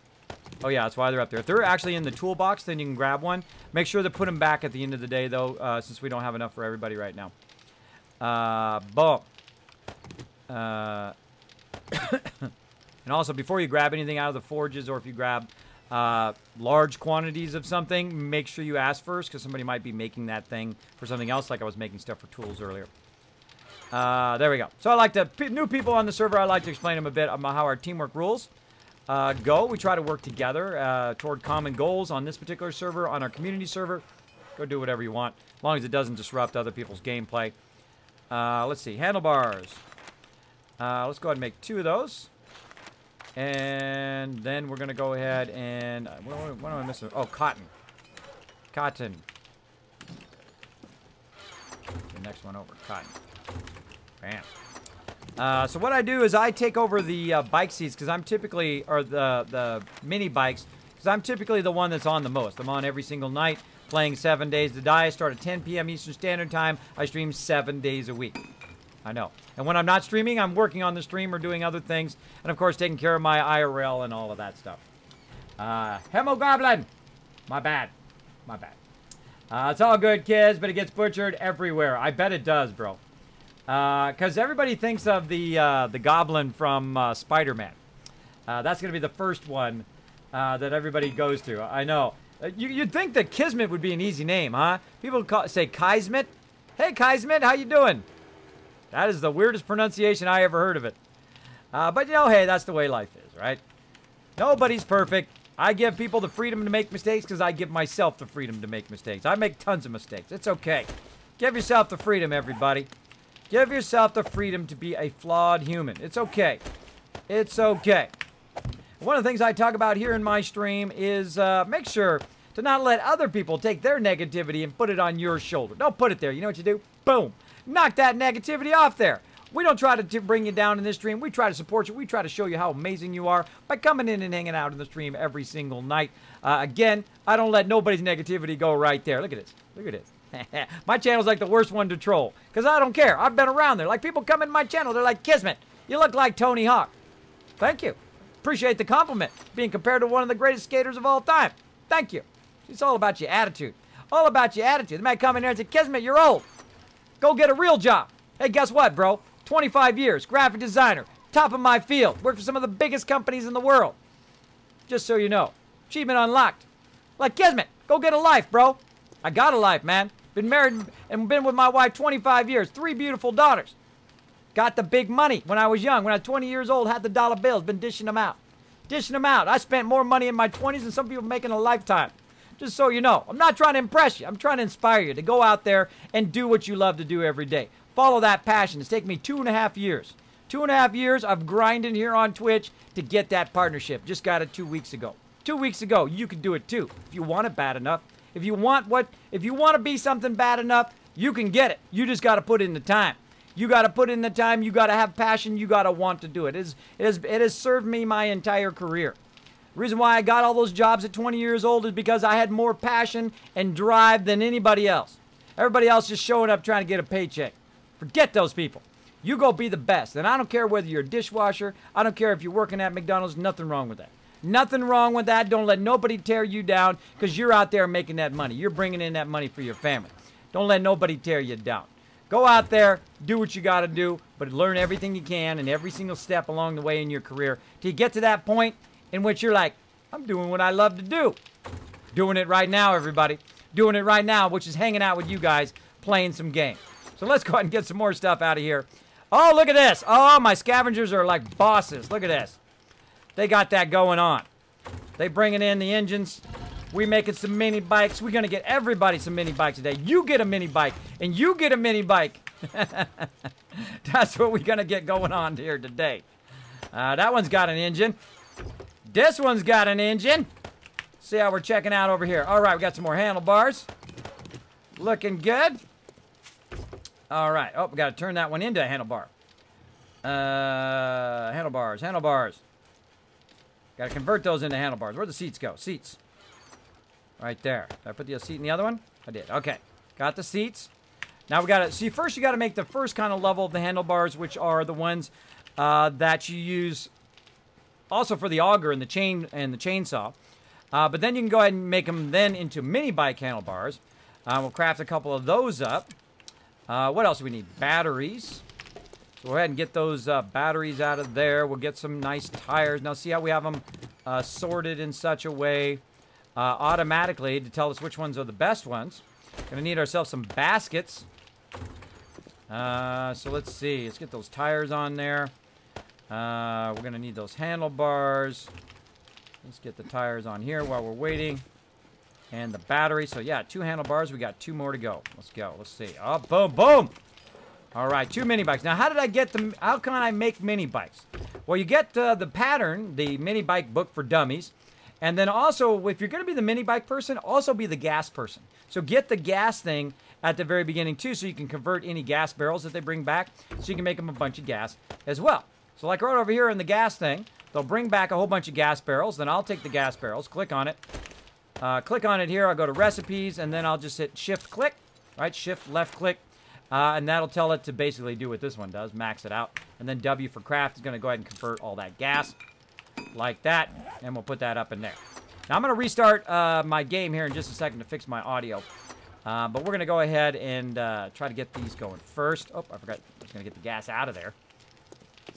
[SPEAKER 2] Oh yeah, that's why they're up there. If they're actually in the toolbox, then you can grab one. Make sure to put them back at the end of the day, though, since we don't have enough for everybody right now. Boom. And also, before you grab anything out of the forges, or if you grab large quantities of something, make sure you ask first, because somebody might be making that thing for something else, like I was making stuff for tools earlier. There we go. So I like to, new people on the server, I like to explain them a bit about how our teamwork rules go. We try to work together toward common goals on this particular server, on our community server. Go do whatever you want, as long as it doesn't disrupt other people's gameplay. Let's see, handlebars. Let's go ahead and make 2 of those. And then we're going to go ahead and... what am I missing? Oh, cotton. Cotton. The next one over. Cotton. Bam. So what I do is I take over the bike seats because I'm typically... Or the mini bikes. Because I'm typically the one that's on the most. I'm on every single night. Playing 7 Days to Die. I start at 10 p.m. Eastern Standard Time. I stream 7 days a week. I know. And when I'm not streaming, I'm working on the stream or doing other things. And, of course, taking care of my IRL and all of that stuff. Hemogoblin! My bad. My bad. It's all good, kids, but it gets butchered everywhere. I bet it does, bro. Because everybody thinks of the goblin from Spider-Man. That's going to be the first one that everybody goes to. I know. You'd think that Kismet would be an easy name, huh? People say Kismet. Hey, Kismet, how you doing? That is the weirdest pronunciation I ever heard of it. But, you know, hey, that's the way life is, right? Nobody's perfect. I give people the freedom to make mistakes because I give myself the freedom to make mistakes. I make tons of mistakes. It's okay. Give yourself the freedom, everybody. Give yourself the freedom to be a flawed human. It's okay. It's okay. One of the things I talk about here in my stream is make sure to not let other people take their negativity and put it on your shoulder. Don't put it there. You know what you do? Boom. Knock that negativity off there. We don't try to bring you down in this stream. We try to support you. We try to show you how amazing you are by coming in and hanging out in the stream every single night. Again, I don't let nobody's negativity go right there. Look at this. Look at this. My channel's like the worst one to troll because I don't care. I've been around there. Like people come in my channel. They're like, Kismet, you look like Tony Hawk. Thank you. Appreciate the compliment. Being compared to one of the greatest skaters of all time. Thank you. It's all about your attitude. All about your attitude. They might come in here and say, Kismet, you're old. Go get a real job. Hey, guess what, bro? 25 years, graphic designer, top of my field. Worked for some of the biggest companies in the world. Just so you know. Achievement unlocked. Like, Kismet, go get a life, bro. I got a life, man. Been married and been with my wife 25 years. 3 beautiful daughters. Got the big money when I was young. When I was 20 years old, had the dollar bills. Been dishing them out. Dishing them out. I spent more money in my 20s than some people make in a lifetime. Just so you know. I'm not trying to impress you. I'm trying to inspire you to go out there and do what you love to do every day. Follow that passion. It's taken me 2.5 years. 2.5 years of grinding here on Twitch to get that partnership. Just got it 2 weeks ago. 2 weeks ago, you could do it too. If you want it bad enough. If you want to be something bad enough, you can get it. You just got to put in the time. You got to put in the time. You got to have passion. You got to want to do it. It has served me my entire career. The reason why I got all those jobs at 20 years old is because I had more passion and drive than anybody else. Everybody else just showing up trying to get a paycheck. Forget those people. You go be the best. And I don't care whether you're a dishwasher. I don't care if you're working at McDonald's. Nothing wrong with that. Nothing wrong with that. Don't let nobody tear you down because you're out there making that money. You're bringing in that money for your family. Don't let nobody tear you down. Go out there, do what you got to do, but learn everything you can and every single step along the way in your career till you get to that point in which you're like, I'm doing what I love to do. Doing it right now, everybody. Doing it right now, which is hanging out with you guys, playing some games. So let's go ahead and get some more stuff out of here. Oh, look at this. Oh, my scavengers are like bosses. Look at this. They got that going on. They bringing in the engines. We making some mini bikes. We're going to get everybody some mini bikes today. You get a mini bike, and you get a mini bike. That's what we're going to get going on here today. That one's got an engine. This one's got an engine. See how we're checking out over here. All right, we got some more handlebars. Looking good. All right. Oh, we got to turn that one into a handlebar. Handlebars. Got to convert those into handlebars. Where'd the seats go? Seats. Right there. Did I put the seat in the other one? I did. Okay. Got the seats. Now we got to see. First, you got to make the first kind of level of the handlebars, which are the ones that you use also for the auger and the chainsaw. But then you can go ahead and make them then into mini bike handlebars. We'll craft a couple of those up. What else do we need? Batteries. So go ahead and get those batteries out of there. We'll get some nice tires. Now see how we have them sorted in such a way automatically to tell us which ones are the best ones. Gonna need ourselves some baskets. So let's see. Let's get those tires on there. We're gonna need those handlebars. Let's get the tires on here while we're waiting. And the battery. So yeah, 2 handlebars. We got 2 more to go. Let's go. Let's see. Oh, boom, boom. All right, 2 mini bikes. Now, how did I get them? How can I make mini bikes? Well, you get the pattern, the mini bike book for dummies. And then also, if you're going to be the mini bike person, also be the gas person. So get the gas thing at the very beginning too, so you can convert any gas barrels that they bring back, so you can make them a bunch of gas as well. So like right over here in the gas thing, they'll bring back a whole bunch of gas barrels. Then I'll take the gas barrels, click on it. Click on it here. I'll go to recipes, and then I'll just hit shift click, right? Shift left click. And that'll tell it to basically do what this one does, max it out. And then W for craft is going to go ahead and convert all that gas like that. And we'll put that up in there. Now, I'm going to restart my game here in just a second to fix my audio. But we're going to go ahead and try to get these going first. Oh, I forgot. I was going to get the gas out of there.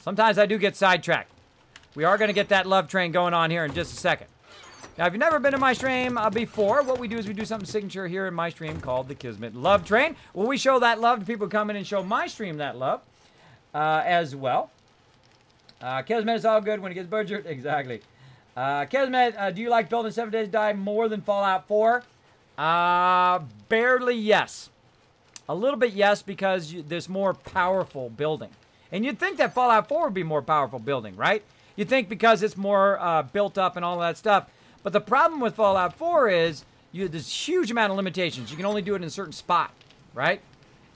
[SPEAKER 2] Sometimes I do get sidetracked. We are going to get that love train going on here in just a second. Now, if you've never been to my stream before, what we do is we do something signature here in my stream called the Kismet Love Train, where we show that love to people who come in and show my stream that love as well. Kismet is all good when it gets butchered. Exactly. Kismet, do you like building 7 Days to Die more than Fallout 4? Barely yes. A little bit yes, because there's more powerful building. And you'd think that Fallout 4 would be more powerful building, right? You'd think because it's more built up and all that stuff. But the problem with Fallout 4 is there's huge amount of limitations. You can only do it in a certain spot, right?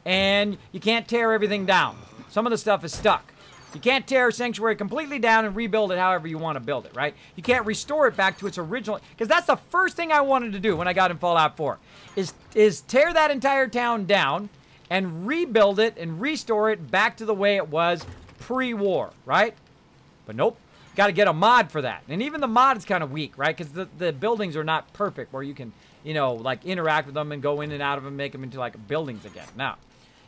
[SPEAKER 2] And you can't tear everything down. Some of the stuff is stuck. You can't tear Sanctuary completely down and rebuild it however you want to build it, right? You can't restore it back to its original... Because that's the first thing I wanted to do when I got in Fallout 4. Is tear that entire town down and rebuild it and restore it back to the way it was pre-war, right? But nope. Got to get a mod for that. And even the mod is kind of weak, right? Because the buildings are not perfect where you can, you know, like interact with them and go in and out of them, make them into like buildings again. Now,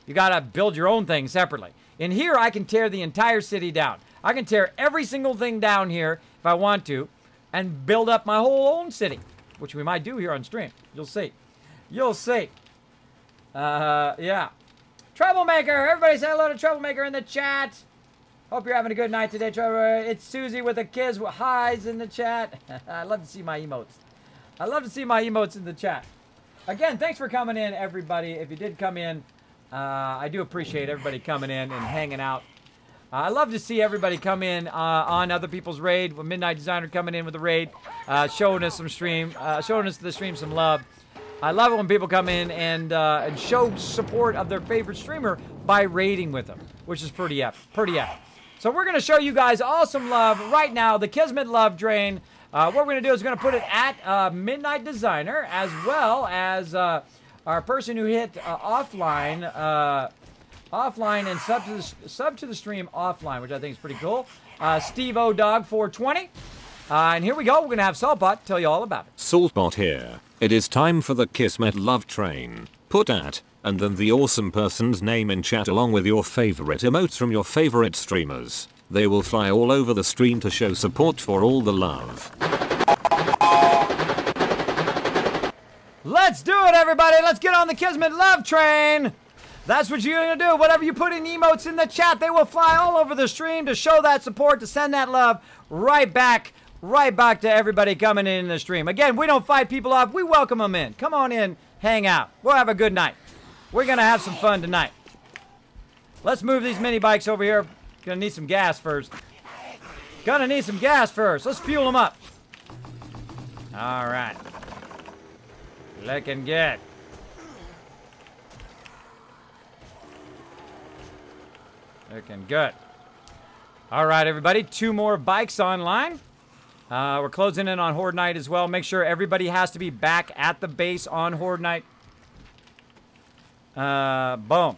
[SPEAKER 2] you got to build your own thing separately. In here, I can tear the entire city down. I can tear every single thing down here if I want to and build up my whole own city, which we might do here on stream. You'll see. You'll see. Yeah. Troublemaker. Everybody say hello to Troublemaker in the chat. Hope you're having a good night today, Trevor. It's Susie with the kids with highs in the chat. I love to see my emotes. I love to see my emotes in the chat. Again, thanks for coming in, everybody. If you did come in, I do appreciate everybody coming in and hanging out. I love to see everybody come in on other people's raid. With Midnight Designer coming in with the raid, showing us some stream, showing us the stream some love. I love it when people come in and show support of their favorite streamer by raiding with them, which is pretty epic. Pretty epic. So we're going to show you guys awesome love right now, the Kismet Love Train. What we're going to do is going to put it at Midnight Designer, as well as our person who hit offline and sub to the stream offline, which I think is pretty cool. Steve O Dog 420. And here we go. We're going to have Saltbot tell you all about it.
[SPEAKER 1] Saltbot here. It is time for the Kismet Love Train. Put at, and then the awesome person's name in chat along with your favorite emotes from your favorite streamers. They will fly all over the stream to show support for all the love.
[SPEAKER 2] Let's do it, everybody. Let's get on the Kismet Love Train. That's what you're going to do. Whatever you put in emotes in the chat, they will fly all over the stream to show that support, to send that love right back to everybody coming in the stream. Again, we don't fight people off. We welcome them in. Come on in, hang out. We'll have a good night. We're going to have some fun tonight. Let's move these mini bikes over here. Gonna need some gas first. Gonna need some gas first. Let's fuel them up. All right. Looking good. Looking good. All right, everybody. 2 more bikes online. We're closing in on Horde Night as well. Make sure everybody has to be back at the base on Horde Night. Boom.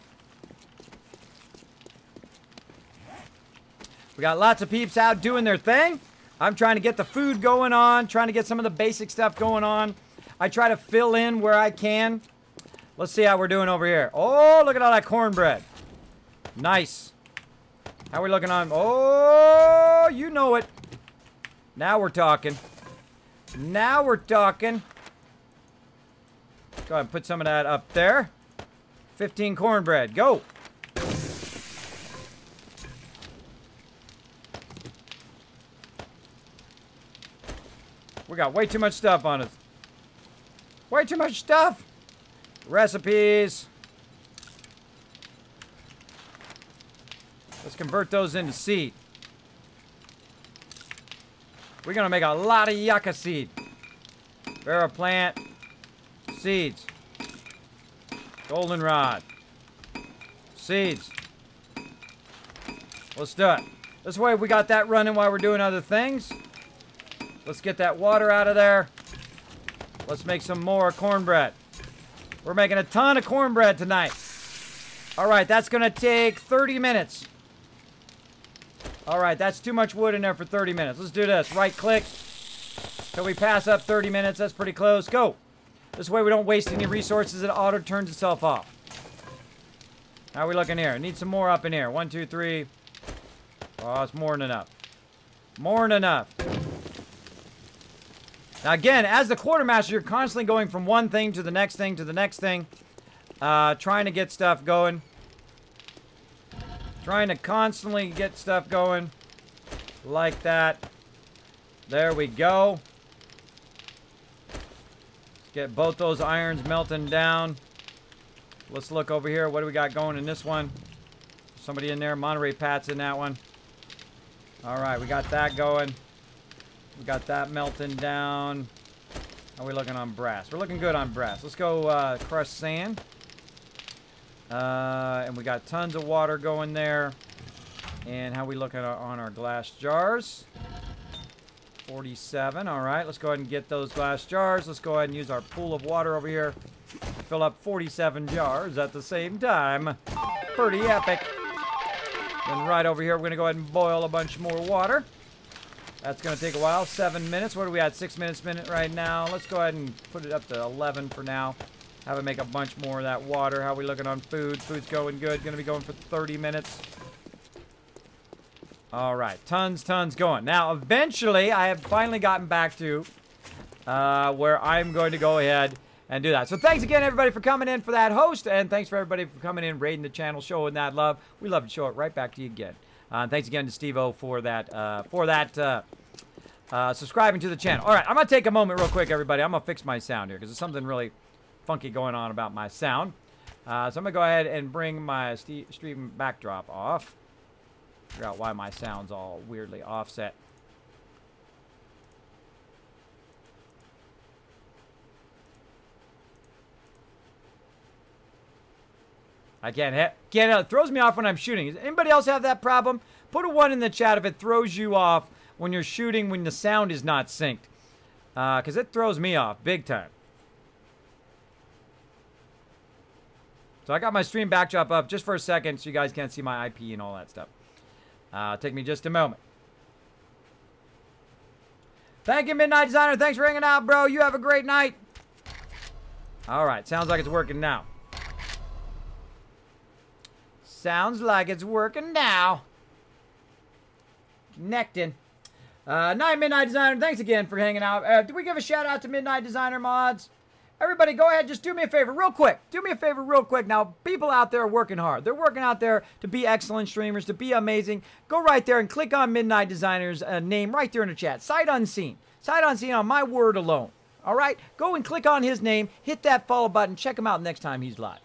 [SPEAKER 2] We got lots of peeps out doing their thing. I'm trying to get the food going on, trying to get some of the basic stuff going on. I try to fill in where I can. Let's see how we're doing over here. Oh, look at all that cornbread. Nice. How are we looking on? Oh, you know it. Now we're talking. Now we're talking. Go ahead and put some of that up there. 15 cornbread. Go. We got way too much stuff on us. Way too much stuff. Recipes. Let's convert those into seed. We're going to make a lot of yucca seed. Barrel plant. Seeds. Goldenrod. Seeds. Let's do it. This way we got that running while we're doing other things. Let's get that water out of there. Let's make some more cornbread. We're making a ton of cornbread tonight. All right, that's going to take 30 minutes. All right, that's too much wood in there for 30 minutes. Let's do this. Right click. Till we pass up 30 minutes. That's pretty close. Go. This way we don't waste any resources. It auto turns itself off. How are we looking here? Need some more up in here. 1, 2, 3. Oh, it's more than enough. More than enough. Now again, as the quartermaster, you're constantly going from one thing to the next thing to the next thing. Trying to get stuff going. Trying to constantly get stuff going. Like that. There we go. Let's get both those irons melting down. Let's look over here. What do we got going in this one? Somebody in there. Monterey Pat's in that one. Alright, we got that going. We got that melting down. How are we looking on brass? We're looking good on brass. Let's go crush sand. And we got tons of water going there. And how are we looking on our glass jars? 47. Alright, let's go ahead and get those glass jars. Let's go ahead and use our pool of water over here. Fill up 47 jars at the same time. Pretty epic. Then right over here, we're going to go ahead and boil a bunch more water. That's going to take a while. 7 minutes. What are we at? 6 minutes right now. Let's go ahead and put it up to 11 for now. Have it make a bunch more of that water. How are we looking on food? Food's going good. Going to be going for 30 minutes. All right. Tons going. Now, eventually, I have finally gotten back to where I'm going to go ahead and do that. So thanks again, everybody, for coming in for that host. And thanks for everybody for coming in, raiding the channel, showing that love. We love to show it right back to you again. Thanks again to Steve-O for that, subscribing to the channel. All right, I'm going to take a moment real quick, everybody. I'm going to fix my sound here because there's something really funky going on about my sound. So I'm going to go ahead and bring my stream backdrop off. Figure out why my sound's all weirdly offset. I can't it throws me off when I'm shooting. Does anybody else have that problem? Put a 1 in the chat if it throws you off when you're shooting when the sound is not synced. Because it throws me off big time. So I got my stream backdrop up just for a second so you guys can't see my IP and all that stuff. Take me just a moment. Thank you, Midnight Designer. Thanks for hanging out, bro. You have a great night. All right. Sounds like it's working now. Sounds like it's working now. Connecting. Night, Midnight Designer. Thanks again for hanging out. Did we give a shout out to Midnight Designer mods? Everybody, go ahead. Just do me a favor real quick. Do me a favor real quick. Now, people out there are working hard. They're working out there to be excellent streamers, to be amazing. Go right there and click on Midnight Designer's name right there in the chat. Sight unseen. Sight unseen on my word alone. All right? Go and click on his name. Hit that follow button. Check him out next time he's live.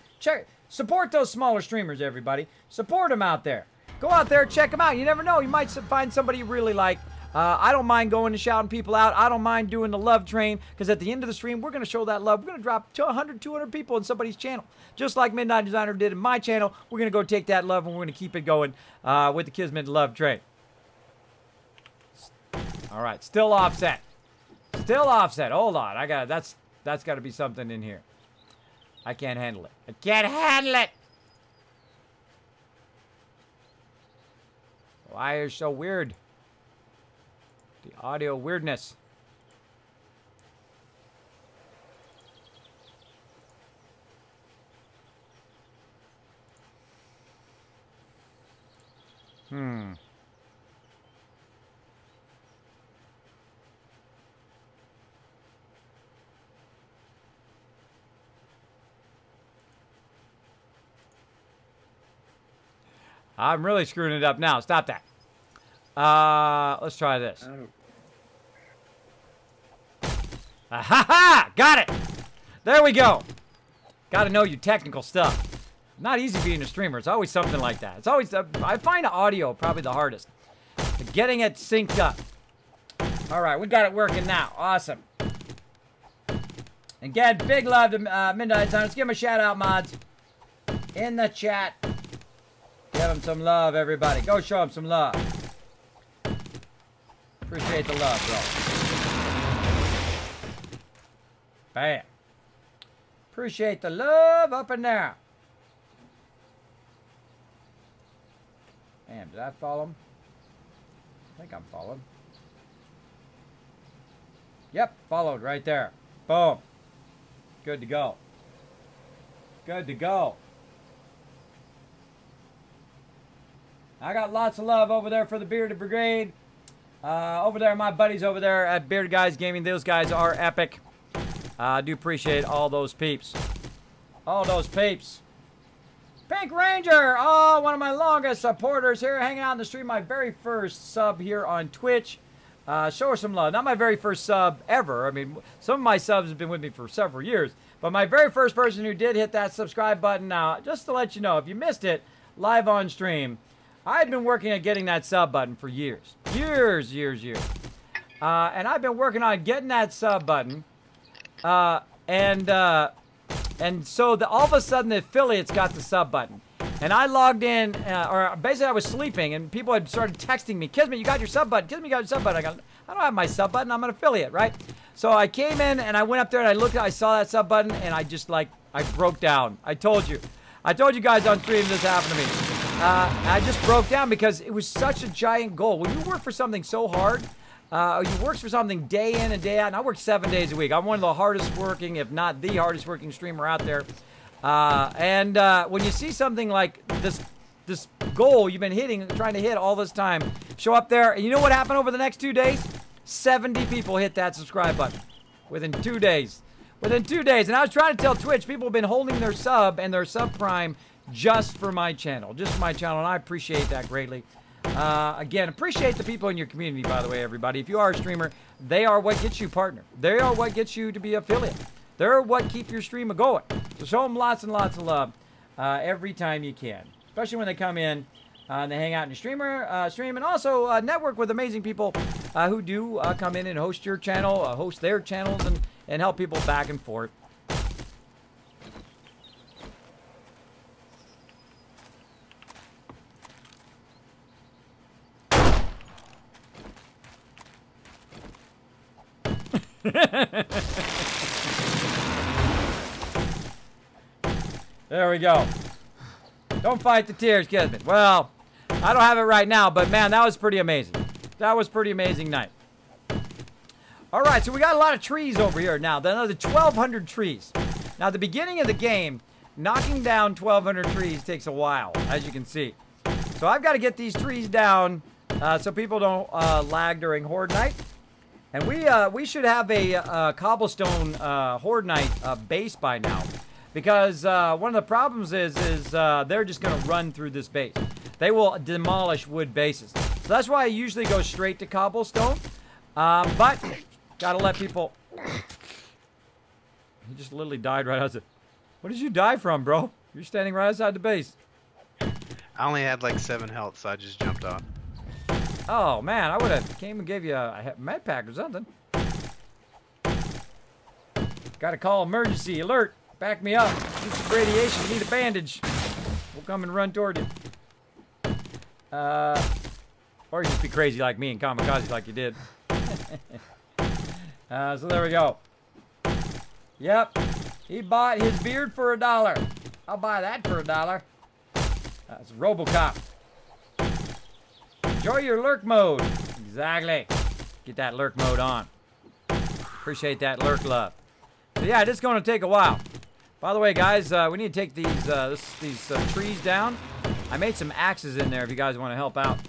[SPEAKER 2] Support those smaller streamers, everybody. Support them out there. Go out there, check them out. You never know. You might find somebody you really like. I don't mind going and shouting people out. I don't mind doing the love train because at the end of the stream, we're going to show that love. We're going to drop 100, 200 people in somebody's channel. Just like Midnight Designer did in my channel, we're going to go take that love and we're going to keep it going with the Kismet love train. All right, still offset. Still offset. Hold on. That's got to be something in here. I can't handle it. I can't handle it. Why are you so weird? The audio weirdness. I'm really screwing it up now. Stop that. Let's try this. Ha! Got it! There we go. Gotta know your technical stuff. Not easy being a streamer. It's always something like that. It's always, I find audio probably the hardest. Getting it synced up. All right, we got it working now. Awesome. Again, big love to Midnight Sun. Let's give him a shout out, mods. In the chat. Give him some love, everybody. Go show him some love. Appreciate the love, bro. Bam. Appreciate the love up and down. Damn, did I follow him? I think I'm followed. Yep, followed right there. Boom. Good to go. Good to go. I got lots of love over there for the Bearded Brigade. Over there, my buddies over there at Bearded Guys Gaming. Those guys are epic. I do appreciate all those peeps. All those peeps. Pink Ranger. Oh, one of my longest supporters here. Hanging out on the stream. My very first sub here on Twitch. Show her some love. Not my very first sub ever. I mean, some of my subs have been with me for several years. But my very first person who did hit that subscribe button now, just to let you know, if you missed it live on stream, I've been working at getting that sub button for years. Years. And I've been working on getting that sub button. And so all of a sudden the affiliates got the sub button. And I logged in, or basically I was sleeping, and people had started texting me, Kismet, you got your sub button. Kismet, you got your sub button. I don't have my sub button. I'm an affiliate, right? So I came in, and I went up there, and I looked, I saw that sub button, and I just, like, I broke down. I told you guys on stream this happened to me. I just broke down because it was such a giant goal. When you work for something so hard, you work for something day in and day out, and I work 7 days a week. I'm one of the hardest working, if not the hardest working streamer out there. When you see something like this goal you've been trying to hit all this time, show up there, and you know what happened over the next 2 days? 70 people hit that subscribe button within 2 days. Within 2 days. And I was trying to tell Twitch, people have been holding their sub and their sub prime just for my channel. Just for my channel, and I appreciate that greatly. Again, appreciate the people in your community, by the way, everybody. If you are a streamer, they are what gets you partner. They are what gets you to be affiliate. They're what keep your stream going. So show them lots and lots of love every time you can. Especially when they come in and they hang out in your stream. And also network with amazing people who do come in and host your channel, host their channels, and help people back and forth. There we go. Don't fight the tears, Kismet. Well, I don't have it right now, but man, that was pretty amazing. That was pretty amazing night. All right, so we got a lot of trees over here now. Another 1,200 trees. Now, at the beginning of the game, knocking down 1,200 trees takes a while, as you can see. So I've got to get these trees down so people don't lag during Horde Night. And we should have a cobblestone Horde Night base by now. Because one of the problems is they're just going to run through this base. They will demolish wood bases. So that's why I usually go straight to cobblestone. But got to let people... He just literally died right outside. What did you die from, bro? You're standing right outside the base.
[SPEAKER 7] I only had like 7 health, so I just jumped on.
[SPEAKER 2] Oh, man. I would have came and gave you a med pack or something. Got to call emergency alert. Back me up. Need some radiation. Need a bandage. We'll come and run toward you. Or you just be crazy like me and kamikaze like you did. So there we go. Yep. He bought his beard for $1. I'll buy that for $1. That's RoboCop. Enjoy your lurk mode. Exactly. Get that lurk mode on. Appreciate that lurk love. So yeah, it's going to take a while. By the way, guys, we need to take these trees down. I made some axes in there if you guys want to help out.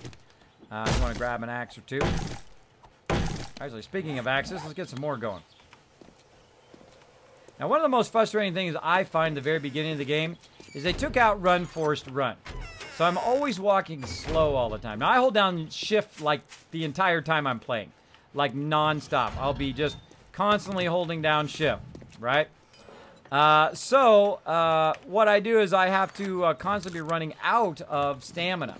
[SPEAKER 2] You want to grab an axe or two. Actually, speaking of axes, let's get some more going. Now, one of the most frustrating things I find at the very beginning of the game is they took out run, forced run. So I'm always walking slow all the time. Now, I hold down shift like the entire time I'm playing. Like non-stop. I'll be just constantly holding down shift, right? What I do is I have to constantly be running out of stamina.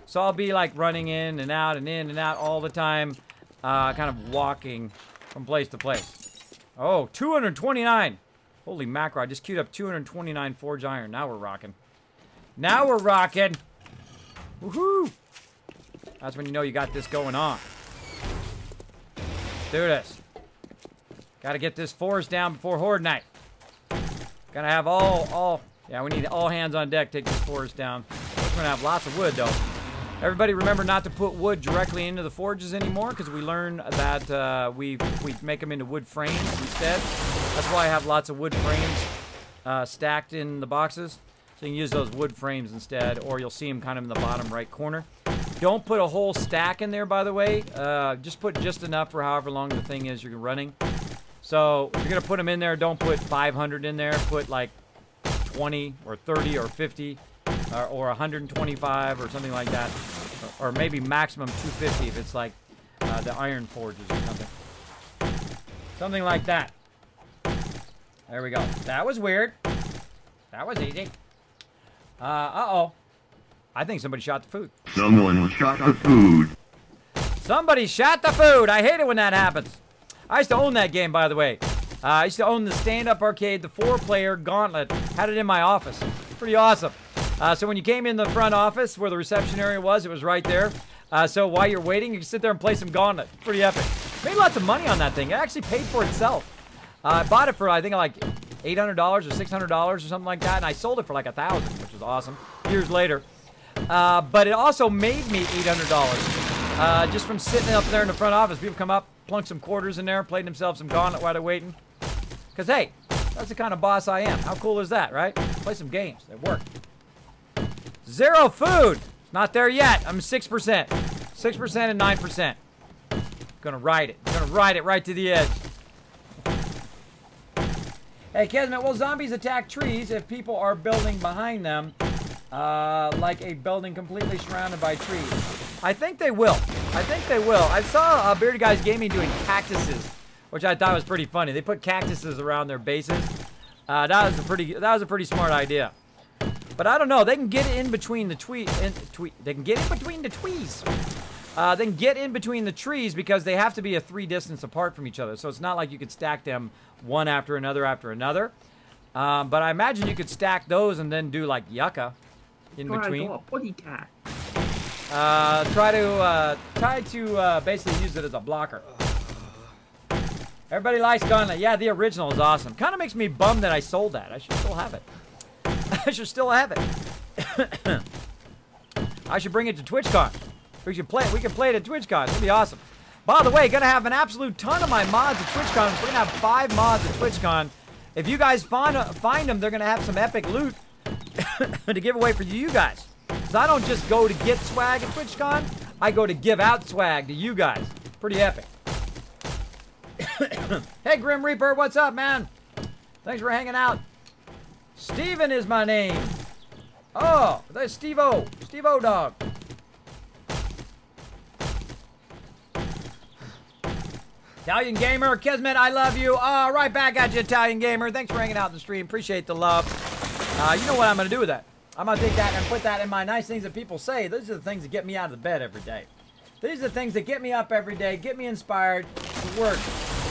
[SPEAKER 2] So I'll be like running in and out all the time, kind of walking from place to place. Oh, 229. Holy macro, I just queued up 229 forged iron. Now we're rocking. Now we're rocking. Woohoo! That's when you know you got this going on. Let's do this. Gotta get this forest down before Horde Night. Gotta have yeah, we need all hands on deck to take this forest down. We're gonna have lots of wood, though. Everybody remember not to put wood directly into the forges anymore, because we learned that we make them into wood frames instead. That's why I have lots of wood frames stacked in the boxes. So you can use those wood frames instead, or you'll see them kind of in the bottom right corner. Don't put a whole stack in there, by the way. Just put just enough for however long the thing is you're running. So if you're going to put them in there, don't put 500 in there. Put like 20 or 30 or 50 or 125 or something like that. Or maybe maximum 250 if it's like the iron forges or something. Something like that. There we go. That was weird. That was easy. Uh-oh. I think somebody shot the food.
[SPEAKER 9] Someone shot the food.
[SPEAKER 2] Somebody shot the food. I hate it when that happens. I used to own that game, by the way. I used to own the stand-up arcade, the 4-player Gauntlet. Had it in my office. Pretty awesome. So when you came in the front office where the reception area was, it was right there. So while you're waiting, you can sit there and play some Gauntlet. Pretty epic. Made lots of money on that thing. It actually paid for itself. I bought it for, I think, like $800 or $600 or something like that, and I sold it for like $1,000, which was awesome. Years later. But it also made me $800 just from sitting up there in the front office. People come up, plunk some quarters in there, played themselves some Gauntlet while they're waiting. Because, hey, that's the kind of boss I am. How cool is that, right? Play some games. They work. Zero food. Not there yet. I'm 6%. 6% and 9%. Gonna ride it. Gonna ride it right to the edge. Hey, Kismet, will zombies attack trees if people are building behind them? Like a building completely surrounded by trees. I think they will. I think they will. I saw Bearded Guys Gaming doing cactuses, which I thought was pretty funny. They put cactuses around their bases. That was a pretty smart idea. But I don't know. They can get in between the They can get in between the trees. They can get in between the trees because they have to be a 3 distance apart from each other. So it's not like you could stack them one after another after another. But I imagine you could stack those and then do like yucca in between. Try to basically use it as a blocker. Everybody likes Gauntlet. Yeah, the original is awesome. Kind of makes me bummed that I sold that. I should still have it. I should still have it. I should bring it to TwitchCon. We can play it at TwitchCon. It'll be awesome. By the way, gonna have an absolute ton of my mods at TwitchCon. We're gonna have 5 mods at TwitchCon. If you guys find them, they're gonna have some epic loot to give away for you guys. So I don't just go to get swag at TwitchCon. I go to give out swag to you guys. Pretty epic. Hey, Grim Reaper, what's up, man? Thanks for hanging out. Steven is my name. Oh, that's Steve-O. Steve-O dog. Italian Gamer, Kismet, I love you. Right back at you, Italian Gamer. Thanks for hanging out in the stream. Appreciate the love. You know what I'm going to do with that? I'm going to take that and put that in my nice things that people say. These are the things that get me out of the bed every day. These are the things that get me up every day, get me inspired to work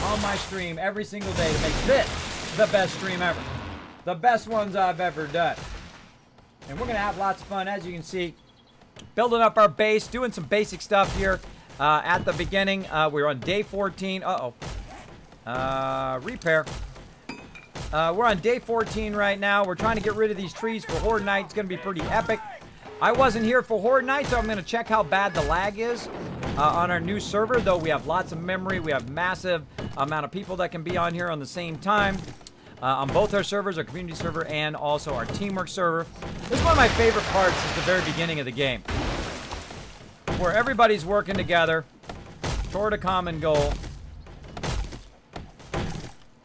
[SPEAKER 2] on my stream every single day to make this the best stream ever. The best ones I've ever done. And we're going to have lots of fun, as you can see, building up our base, doing some basic stuff here. At the beginning, we're on day 14. Repair. We're on day 14 right now. We're trying to get rid of these trees for Horde Night. It's going to be pretty epic. I wasn't here for Horde Night, so I'm going to check how bad the lag is on our new server, though we have lots of memory. We have massive amount of people that can be on here on the same time. On both our servers, our community server and also our teamwork server. This is one of my favorite parts at the very beginning of the game, where everybody's working together toward a common goal.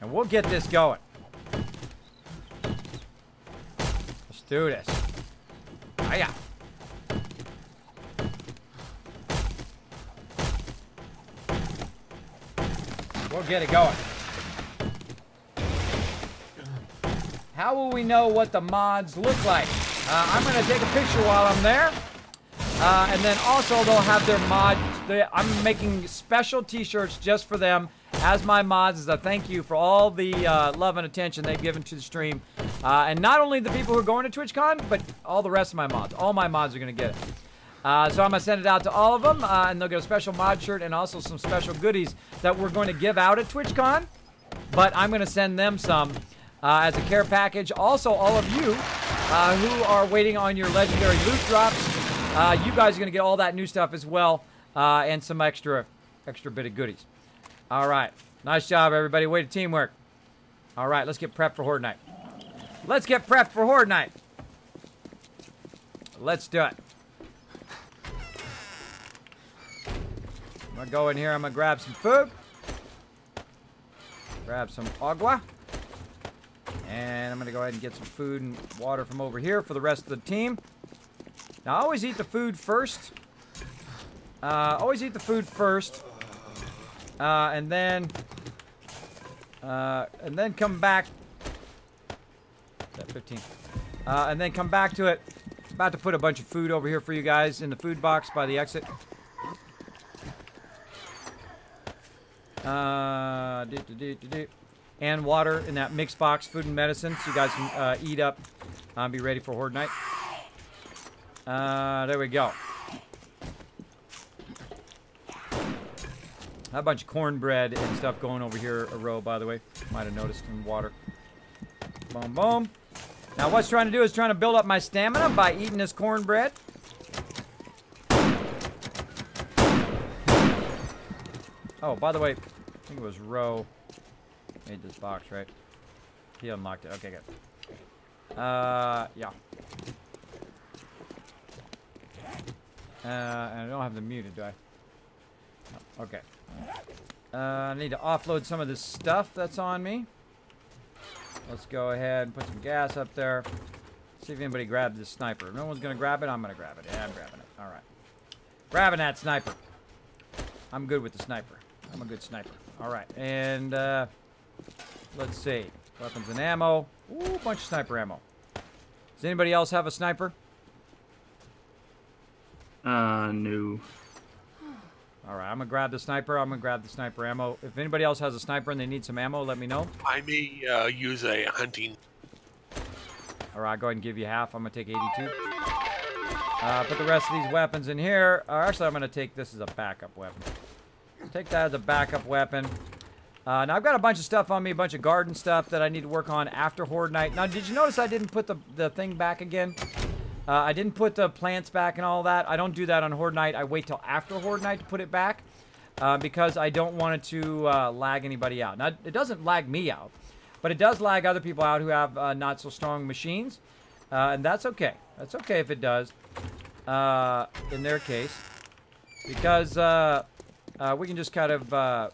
[SPEAKER 2] And we'll get this going. Let's do this. Hiya. We'll get it going. how will we know what the mods look like? I'm going to take a picture while I'm there. And then also they'll have their mods. I'm making special t-shirts just for them as my mods as a thank you for all the love and attention they've given to the stream. And not only the people who are going to TwitchCon, but all the rest of my mods. All my mods are going to get it. So I'm going to send it out to all of them, and they'll get a special mod shirt and also some special goodies that we're going to give out at TwitchCon. But I'm going to send them some as a care package. Also, all of you who are waiting on your legendary loot drops, you guys are going to get all that new stuff as well, and some extra bit of goodies. All right. Nice job, everybody. Way to teamwork. All right, let's get prepped for Horde Night. Let's get prepped for Horde Night. Let's do it. I'm going to go in here. I'm going to grab some food. Grab some agua. And I'm going to go ahead and get some food and water from over here for the rest of the team. Now, I always eat the food first. Always eat the food first. And then come back. That 15. And then come back to it. About to put a bunch of food over here for you guys in the food box by the exit. And water in that mix box, food and medicine, so you guys can eat up and be ready for Horde Night. There we go. A bunch of cornbread and stuff going over here a row, by the way. Might have noticed in water. Boom, boom. Now what's trying to do is trying to build up my stamina by eating this cornbread. Oh, by the way, I think it was Ro made this box, right? He unlocked it. Okay, good. Yeah. And I don't have them muted, do I? No. Okay. I need to offload some of this stuff that's on me. Let's go ahead and put some gas up there. See if anybody grabbed this sniper. If no one's going to grab it, I'm going to grab it. Yeah, I'm grabbing it. All right. Grabbing that sniper. I'm good with the sniper. I'm a good sniper. All right. And let's see. Weapons and ammo. Ooh, a bunch of sniper ammo. Does anybody else have a sniper?
[SPEAKER 3] No.
[SPEAKER 2] All right, I'm going to grab the sniper. I'm going to grab the sniper ammo. If anybody else has a sniper and they need some ammo, let me know.
[SPEAKER 8] I may use a hunting.
[SPEAKER 2] All right, go ahead and give you half. I'm going to take 82. Put the rest of these weapons in here. Or actually, I'm going to take this as a backup weapon. Take that as a backup weapon. Now, I've got a bunch of stuff on me, a bunch of garden stuff that I need to work on after Horde Night. Now, did you notice I didn't put the thing back again? I didn't put the plants back and all that. I don't do that on Horde Night. I wait till after Horde Night to put it back because I don't want it to lag anybody out. Now, it doesn't lag me out, but it does lag other people out who have not so strong machines, and that's okay. That's okay if it does in their case because we can just kind of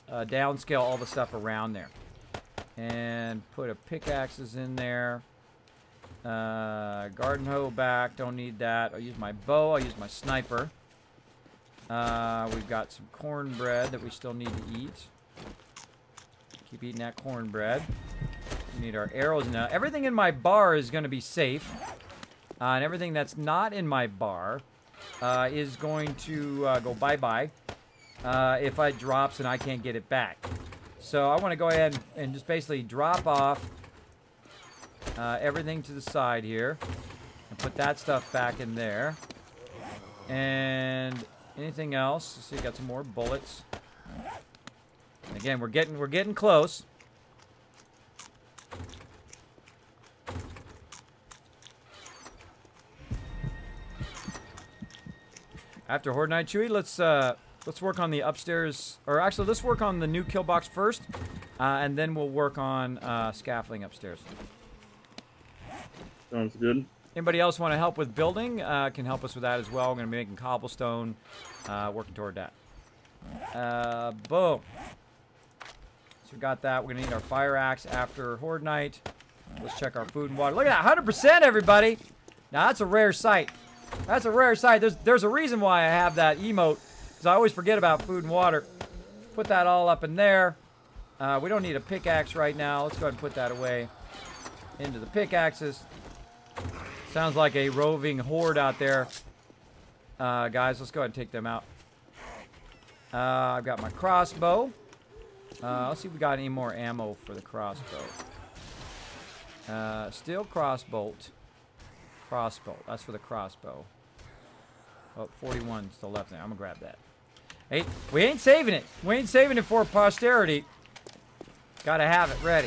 [SPEAKER 2] downscale all the stuff around there and put a pickaxes in there. Garden hoe back, don't need that. I'll use my bow, I'll use my sniper. We've got some cornbread that we still need to eat. Keep eating that cornbread. We need our arrows now. Everything in my bar is going to be safe. And everything that's not in my bar is going to go bye-bye if it drops and I can't get it back. So I want to go ahead and just basically drop off everything to the side here and put that stuff back in there. And anything else? Let's see, got some more bullets. And again, we're getting close. After Horde Night, Chewy, let's work on the upstairs, or actually let's work on the new kill box first, and then we'll work on scaffolding upstairs.
[SPEAKER 3] Sounds good.
[SPEAKER 2] Anybody else want to help with building? Can help us with that as well. We're going to be making cobblestone, working toward that. Boom. So we got that. We're going to need our fire axe after Horde Night. Let's check our food and water. Look at that, 100%, everybody. Now, that's a rare sight. That's a rare sight. There's a reason why I have that emote, because I always forget about food and water. Put that all up in there. We don't need a pickaxe right now. Let's go ahead and put that away. into the pickaxes. Sounds like a roving horde out there. Guys, let's go ahead and take them out. I've got my crossbow. Let's see if we got any more ammo for the crossbow. Steel crossbolt. Crossbow. That's for the crossbow. Oh, 41 to the left there. I'm gonna grab that. Hey, we ain't saving it. We ain't saving it for posterity. Gotta have it ready.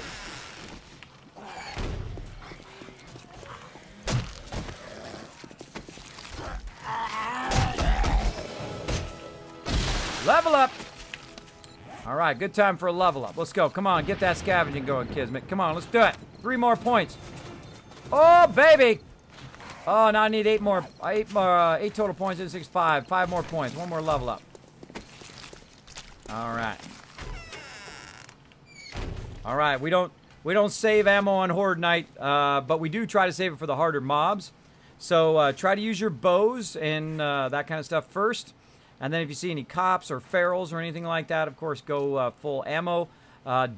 [SPEAKER 2] Level up. All right, good time for a level up. Let's go. Come on, get that scavenging going, Kismet. Come on, let's do it. 3 more points. Oh, baby. Oh, now I need 8 more. 8 total points. 6, 5. 5 more points. 1 more level up. All right. All right. We don't save ammo on Horde Night, but we do try to save it for the harder mobs. So try to use your bows and that kind of stuff first. And then if you see any cops or ferals or anything like that, of course, go full ammo.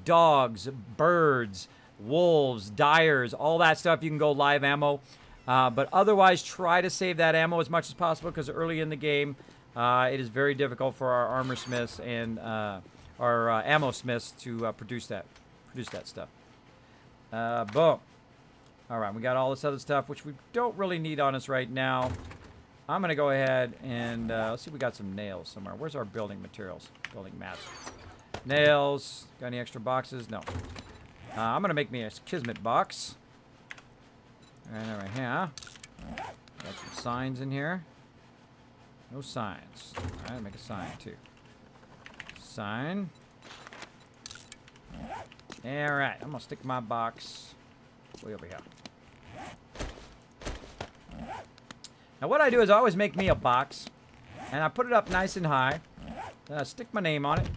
[SPEAKER 2] Dogs, birds, wolves, dyers, all that stuff, you can go live ammo. But otherwise, try to save that ammo as much as possible because early in the game, it is very difficult for our armor smiths and our ammo smiths to produce that stuff. Boom. All right, we got all this other stuff, which we don't really need on us right now. I'm going to go ahead and let's see if we got some nails somewhere. Where's our building materials? Building mats. Nails. Got any extra boxes? No. I'm going to make me a Kismet box. And right here. Got some signs in here. No signs. All right, make a sign too. Sign. All right, I'm going to stick my box way over here. Now what I do is I always make me a box, and I put it up nice and high. Then I stick my name on it.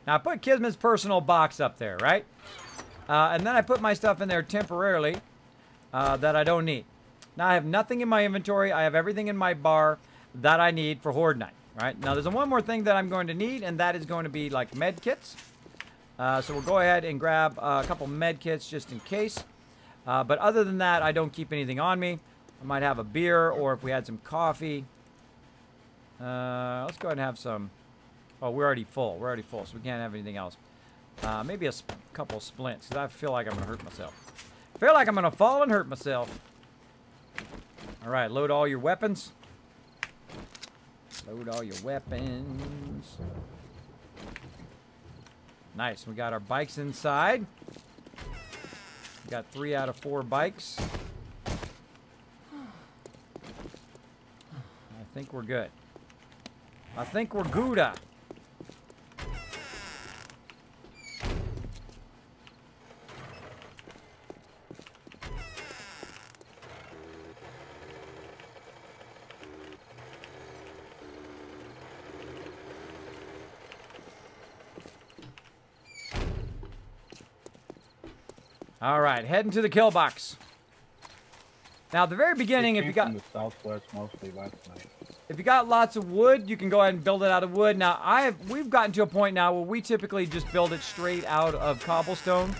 [SPEAKER 2] Now I put Kismet's personal box up there, right? And then I put my stuff in there temporarily that I don't need. Now I have nothing in my inventory. I have everything in my bar that I need for Horde Night, right? Now there's one more thing that I'm going to need, and that is going to be like med kits. So we'll go ahead and grab a couple med kits just in case. But other than that, I don't keep anything on me. I might have a beer, or if we had some coffee. Let's go ahead and have some. Oh, we're already full. We're already full, so we can't have anything else. Maybe a couple splints, because I feel like I'm going to hurt myself. I feel like I'm going to fall and hurt myself. All right, load all your weapons. Load all your weapons. Nice. We got our bikes inside. We got 3 out of 4 bikes. I think we're good. I think we're Gouda. All right, heading to the kill box. Now, at the very beginning, if you got
[SPEAKER 5] the southwest mostly last night.
[SPEAKER 2] If you got lots of wood, you can go ahead and build it out of wood. Now, we've gotten to a point now where we typically just build it straight out of cobblestone,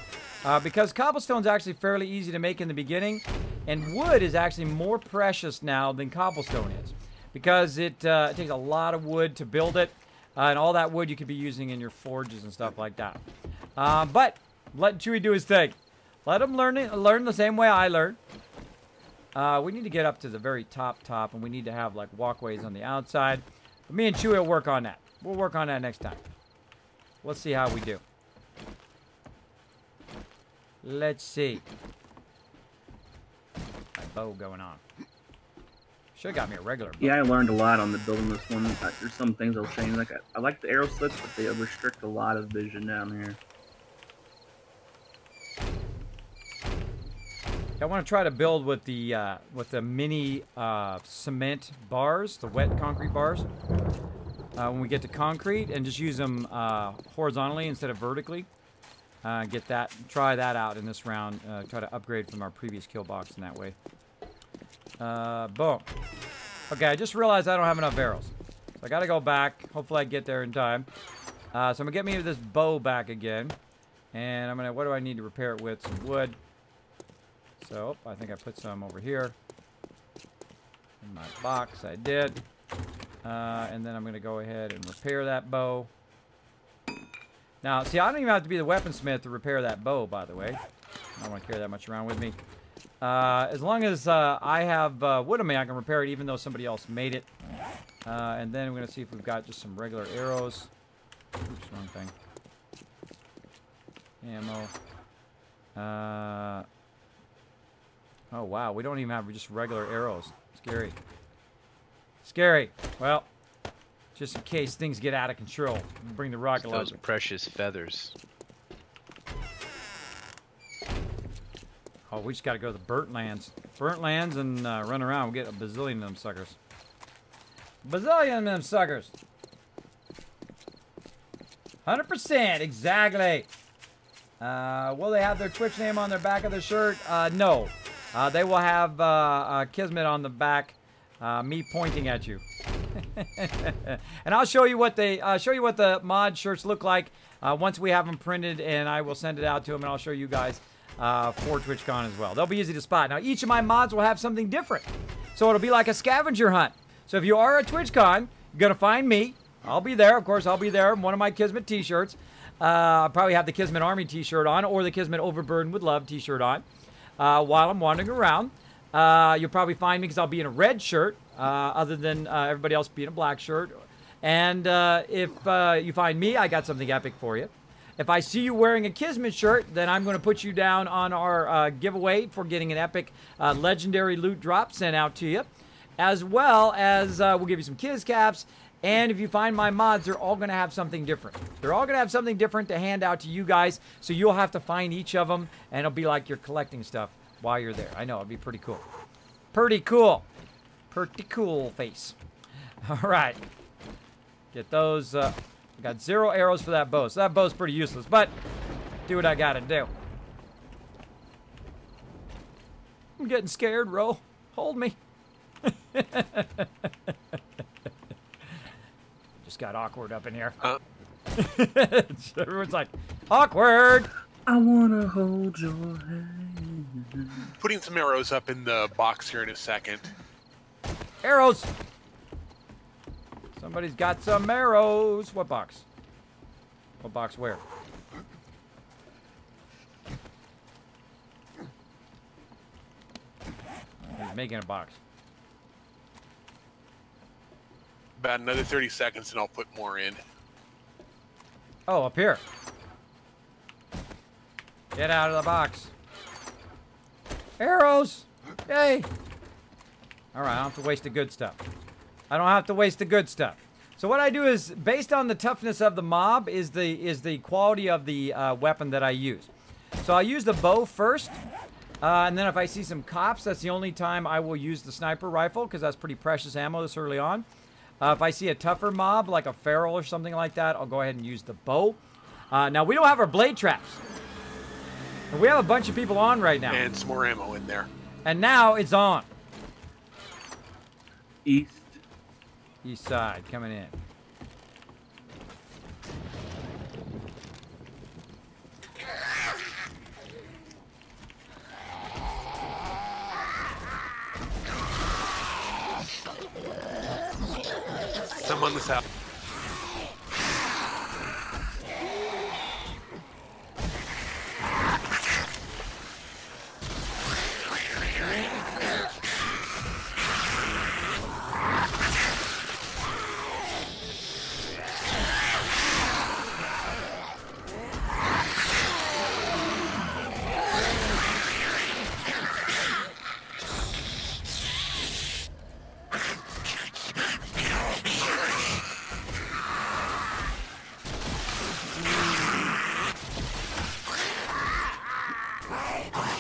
[SPEAKER 2] because cobblestone's actually fairly easy to make in the beginning, and wood is actually more precious now than cobblestone is, because it takes a lot of wood to build it, and all that wood you could be using in your forges and stuff like that. But let Chewie do his thing. Let him learn the same way I learned. We need to get up to the very top, and we need to have like walkways on the outside. But me and Chewie will work on that. We'll work on that next time. Let's see how we do. Let's see. My bow going on. Should have got me a regular bow.
[SPEAKER 3] Yeah, I learned a lot on the building this one. There's some things I'll change. Like I like the arrow slits, but they restrict a lot of vision down here.
[SPEAKER 2] I want to try to build with the mini cement bars, the wet concrete bars. When we get to concrete, and just use them horizontally instead of vertically. Try that out in this round. Try to upgrade from our previous kill box in that way. Boom. Okay, I just realized I don't have enough arrows. So I got to go back. Hopefully I get there in time. So I'm gonna get me this bow back again. And I'm gonna, what do I need to repair it with? Some wood. So, I think I put some over here. In my box, I did. And then I'm gonna go ahead and repair that bow. Now, see, I don't even have to be the weaponsmith to repair that bow, by the way. I don't want to carry that much around with me. As long as I have wood on me, I can repair it even though somebody else made it. And then we're going to see if we've got just some regular arrows. Oops, wrong thing. Ammo. Oh, wow. We don't even have just regular arrows. Scary. Scary. Well, just in case things get out of control. Bring the rocket launcher.
[SPEAKER 7] Those precious feathers.
[SPEAKER 2] Oh, we just got to go to the burnt lands. Burnt lands and run around. We'll get a bazillion of them suckers. Bazillion of them suckers. 100%, exactly. Will they have their Twitch name on their back of their shirt? No. They will have Kismet on the back, me pointing at you. And I'll show you what the mod shirts look like once we have them printed, and I will send it out to them, and I'll show you guys for TwitchCon as well. They'll be easy to spot. Now, each of my mods will have something different. So it'll be like a scavenger hunt. So if you are at TwitchCon, you're going to find me. I'll be there. Of course, I'll be there in one of my Kismet t-shirts. I'll probably have the Kismet Army t-shirt on or the Kismet Overburdened with Love t-shirt on while I'm wandering around. You'll probably find me because I'll be in a red shirt other than everybody else being a black shirt. And if you find me, I got something epic for you. If I see you wearing a Kismet shirt, then I'm going to put you down on our giveaway for getting an epic legendary loot drop sent out to you. As well as we'll give you some Kiz caps. And if you find my mods, they're all going to have something different. They're all going to have something different to hand out to you guys. So you'll have to find each of them. And it'll be like you're collecting stuff while you're there. I know, it'll be pretty cool. Pretty cool. Pretty cool face. All right. Get those... I got 0 arrows for that bow, so that bow's pretty useless, but do what I gotta do. I'm getting scared, Ro. Hold me. Just got awkward up in here. Everyone's like, awkward.
[SPEAKER 3] I wanna hold your hand.
[SPEAKER 8] Putting some arrows up in the box here in a second.
[SPEAKER 2] Arrows. Somebody's got some arrows. What box? What box where? He's making a box.
[SPEAKER 8] About another 30 seconds and I'll put more in.
[SPEAKER 2] Oh, up here. Get out of the box. Arrows! Yay! Alright, I don't have to waste the good stuff. I don't have to waste the good stuff. So what I do is, based on the toughness of the mob, is the quality of the weapon that I use. So I'll use the bow first, and then if I see some cops, that's the only time I will use the sniper rifle, because that's pretty precious ammo this early on. If I see a tougher mob, like a feral or something like that, I'll go ahead and use the bow. Now, we don't have our blade traps. And we have a bunch of people on right now.
[SPEAKER 8] And some more ammo in there.
[SPEAKER 2] And now it's on.
[SPEAKER 3] East
[SPEAKER 2] side, coming in.
[SPEAKER 8] Some on the south.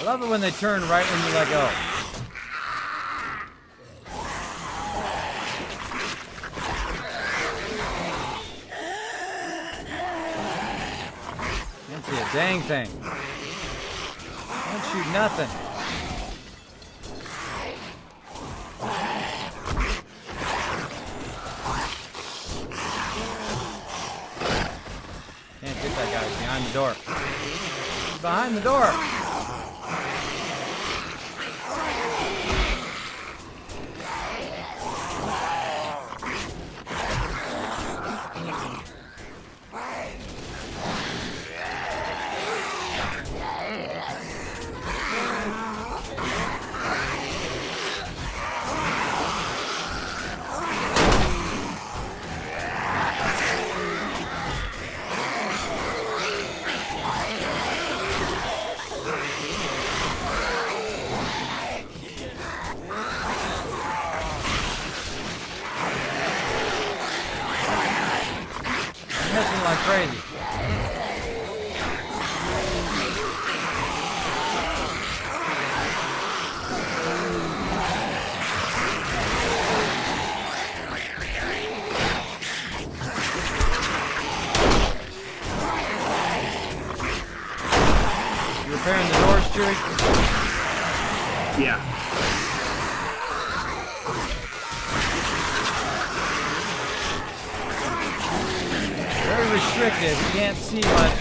[SPEAKER 2] I love it when they turn right when you let go. Can't see a dang thing. Can't shoot nothing. that guy? He's behind the door. He's behind the door. Missing like crazy. You repairing the doors, Chewie?
[SPEAKER 3] Yeah.
[SPEAKER 2] Very restricted. You can't see much.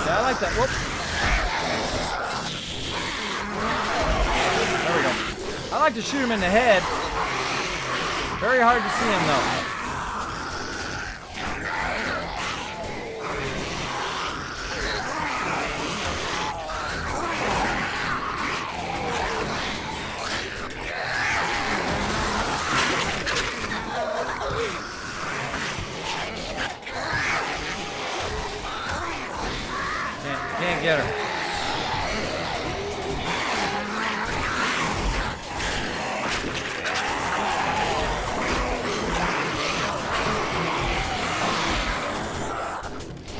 [SPEAKER 2] Yeah, I like that. Whoop. There we go. I like to shoot him in the head. Very hard to see him though. Can't get her.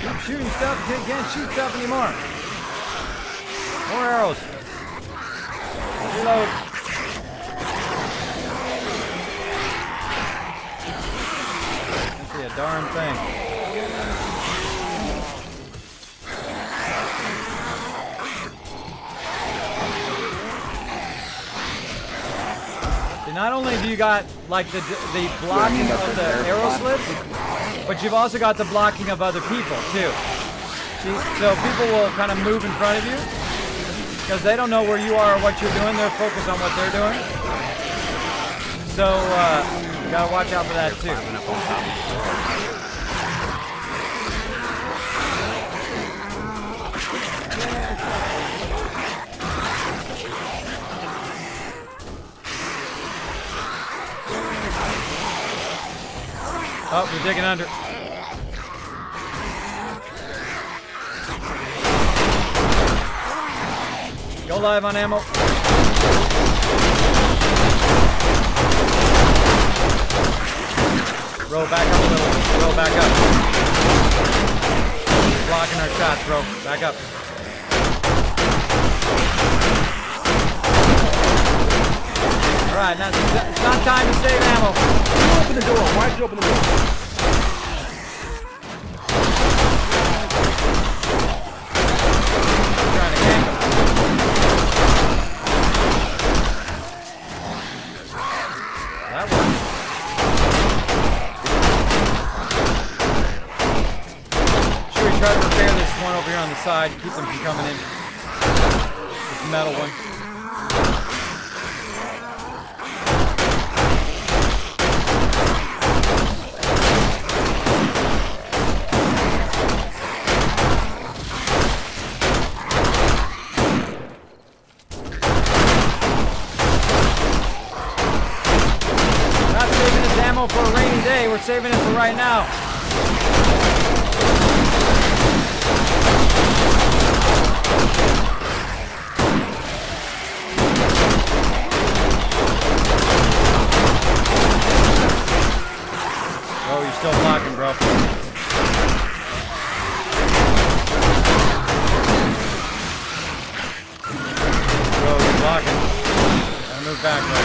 [SPEAKER 2] Keep shooting stuff until you can't shoot stuff anymore. More arrows. Reload. Can't see a darn thing. Not only do you got like the blocking of the arrow slits, but you've also got the blocking of other people too. See, so people will kind of move in front of you because they don't know where you are or what you're doing. They're focused on what they're doing. So you gotta watch out for that too. Oh, we're digging under. Go live on ammo. Roll back up a little. Roll back up. Blocking our shots, bro. Back up. Alright, now it's not time to save ammo.
[SPEAKER 10] Open the door. Why did you open the door?
[SPEAKER 2] I'm trying to gank him. That worked. Should we try to repair this one over here on the side? Keep them from coming in. This metal one. For a rainy day, we're saving it for right now. Oh, you're still blocking, bro. Bro, you're blocking. Gotta move back, bro.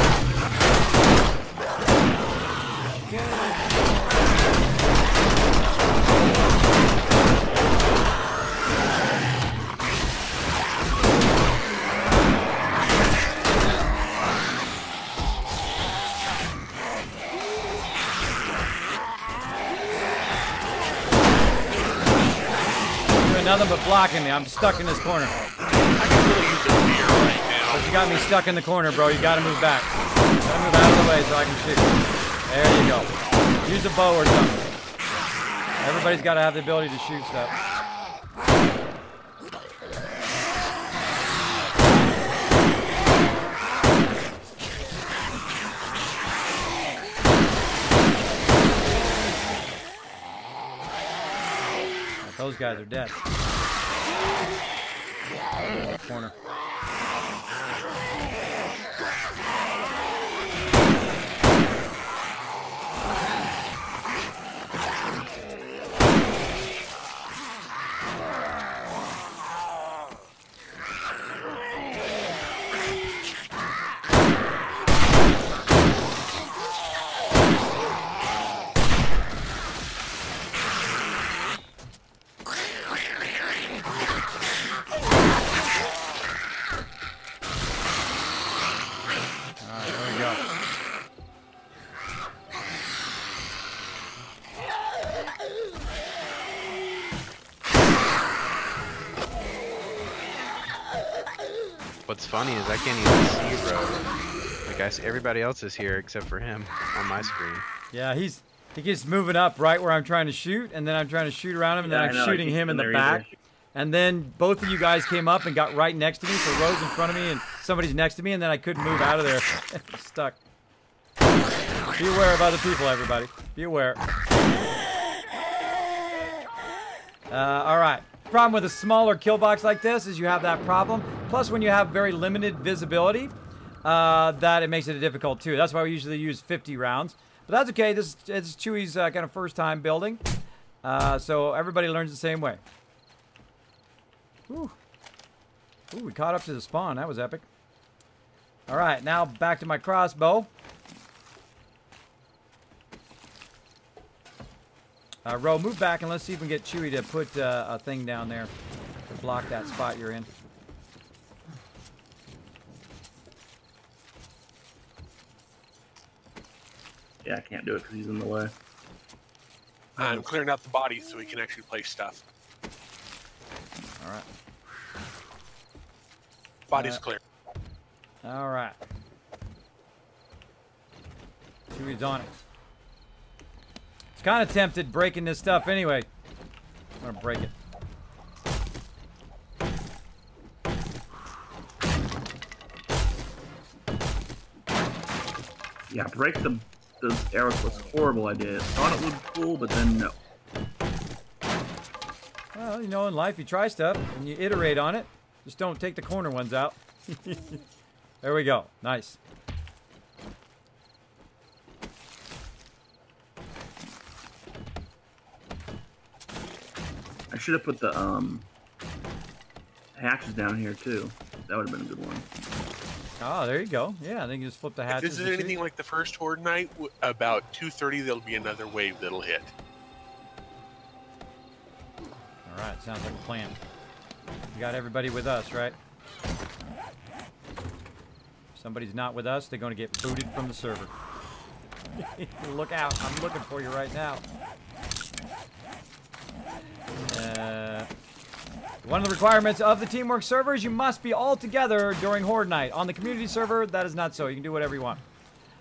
[SPEAKER 2] nothing but blocking me. I'm stuck in this corner.
[SPEAKER 8] I can really use a beer right now.
[SPEAKER 2] But you got me stuck in the corner, bro. You gotta move back. Gotta move out of the way so I can shoot. There you go. Use a bow or something. Everybody's gotta have the ability to shoot stuff. Those guys are dead. Corner.
[SPEAKER 7] What's funny is I can't even see Ro. Like everybody else is here except for him on my screen.
[SPEAKER 2] Yeah, he keeps moving up right where I'm trying to shoot, and then I'm trying to shoot around him, and then I'm shooting him in the back. And then both of you guys came up and got right next to me, so Ro's in front of me and somebody's next to me, and then I couldn't move out of there. Stuck. Be aware of other people, everybody. Be aware. All right. Problem with a smaller kill box like this is you have that problem. Plus, when you have very limited visibility, that it makes it difficult too. That's why we usually use 50 rounds. But that's okay. This is Chewy's kind of first time building, so everybody learns the same way. Ooh, we caught up to the spawn. That was epic. All right, now back to my crossbow. Ro, move back and let's see if we can get Chewy to put a thing down there to block that spot you're in.
[SPEAKER 3] Yeah, I can't do it because he's in the way.
[SPEAKER 8] I'm clearing out the bodies so we can actually place stuff.
[SPEAKER 2] All right.
[SPEAKER 8] Body's clear.
[SPEAKER 2] All right. Chewy's on it. It's kind of tempted breaking this stuff anyway. I'm gonna break it.
[SPEAKER 3] Yeah, break those arrows was a horrible idea. Thought it would be cool, but then no.
[SPEAKER 2] Well, you know, in life you try stuff and you iterate on it. Just don't take the corner ones out. There we go. Nice.
[SPEAKER 3] I should have put the hatches down here too. That would have been a good one.
[SPEAKER 2] Oh, there you go. Yeah, I think you just flip the hatches.
[SPEAKER 8] If this is anything like the first Horde night, about 2:30 there'll be another wave that'll hit.
[SPEAKER 2] All right, sounds like a plan. We got everybody with us, right? If somebody's not with us, they're going to get booted from the server. Look out. I'm looking for you right now. One of the requirements of the Teamwork servers, you must be all together during Horde night. On the community server, that is not so. You can do whatever you want.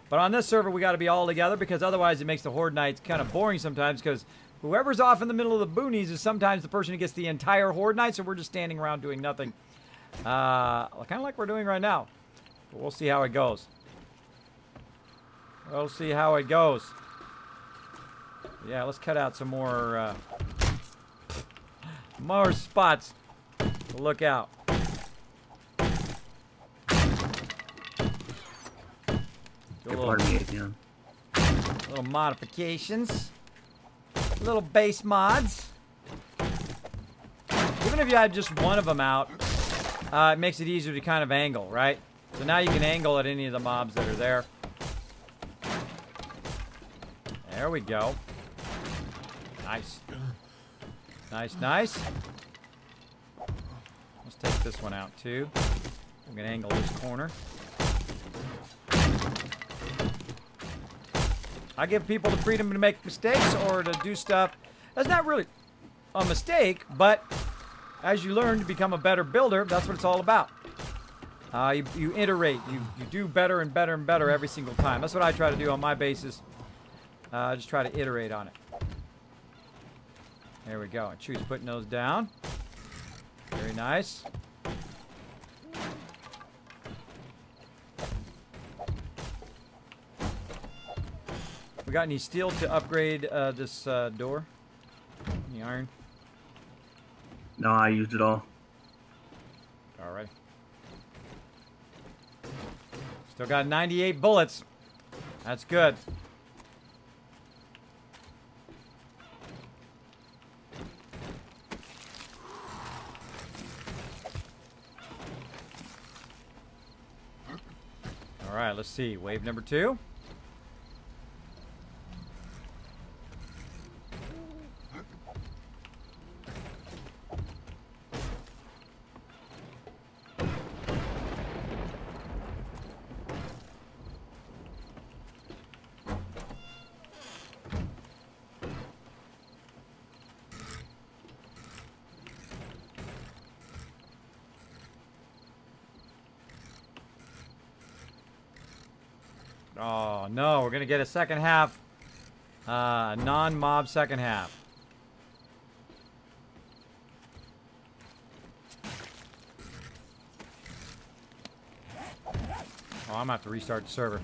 [SPEAKER 2] But on this server, we got to be all together because otherwise it makes the Horde nights kind of boring sometimes because whoever's off in the middle of the boonies is sometimes the person who gets the entire Horde night, so we're just standing around doing nothing. Kind of like we're doing right now. But we'll see how it goes. We'll see how it goes. Yeah, let's cut out some more... more spots to look out. Little modifications. Little base mods. Even if you had just one of them out, it makes it easier to kind of angle, right? So now you can angle at any of the mobs that are there. There we go. Nice. Nice, nice. Let's take this one out too. I'm gonna angle this corner. I give people the freedom to make mistakes or to do stuff that's not really a mistake, but as you learn to become a better builder, that's what it's all about. You iterate. You do better and better and better every single time. That's what I try to do on my bases. Just try to iterate on it. There we go. And Chew's putting those down. Very nice. We got any steel to upgrade this door? Any iron?
[SPEAKER 3] No, I used it all.
[SPEAKER 2] Alright. Still got 98 bullets. That's good. Alright, let's see. Wave number 2. Oh, no. We're going to get a second half. Non-mob second half. Oh, I'm going to have to restart the server.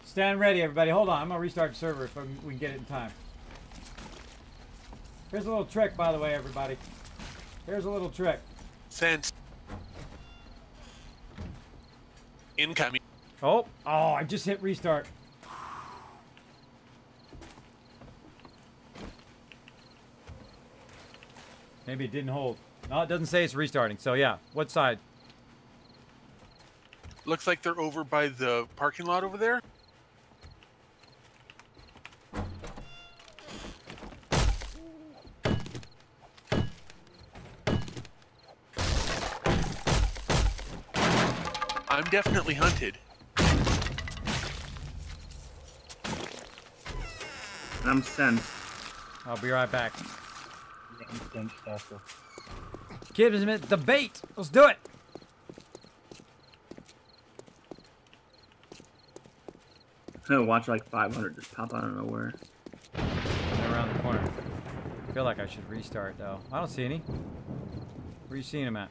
[SPEAKER 2] Stand ready, everybody. Hold on. I'm going to restart the server if we can get it in time. Here's a little trick, by the way, everybody. Here's a little trick.
[SPEAKER 8] Sense. Incoming.
[SPEAKER 2] Oh, I just hit restart. Maybe it didn't hold. No, it doesn't say it's restarting. So, yeah. What side?
[SPEAKER 8] Looks like they're over by the parking lot over there. I'm definitely hunted.
[SPEAKER 3] I'm sensed.
[SPEAKER 2] I'll be right back.
[SPEAKER 5] I'm sensed also.
[SPEAKER 2] Kismet, the bait. Let's do it.
[SPEAKER 3] Watch like 500 just pop out of nowhere.
[SPEAKER 2] Around the corner. I feel like I should restart though. I don't see any. Where are you seeing them at?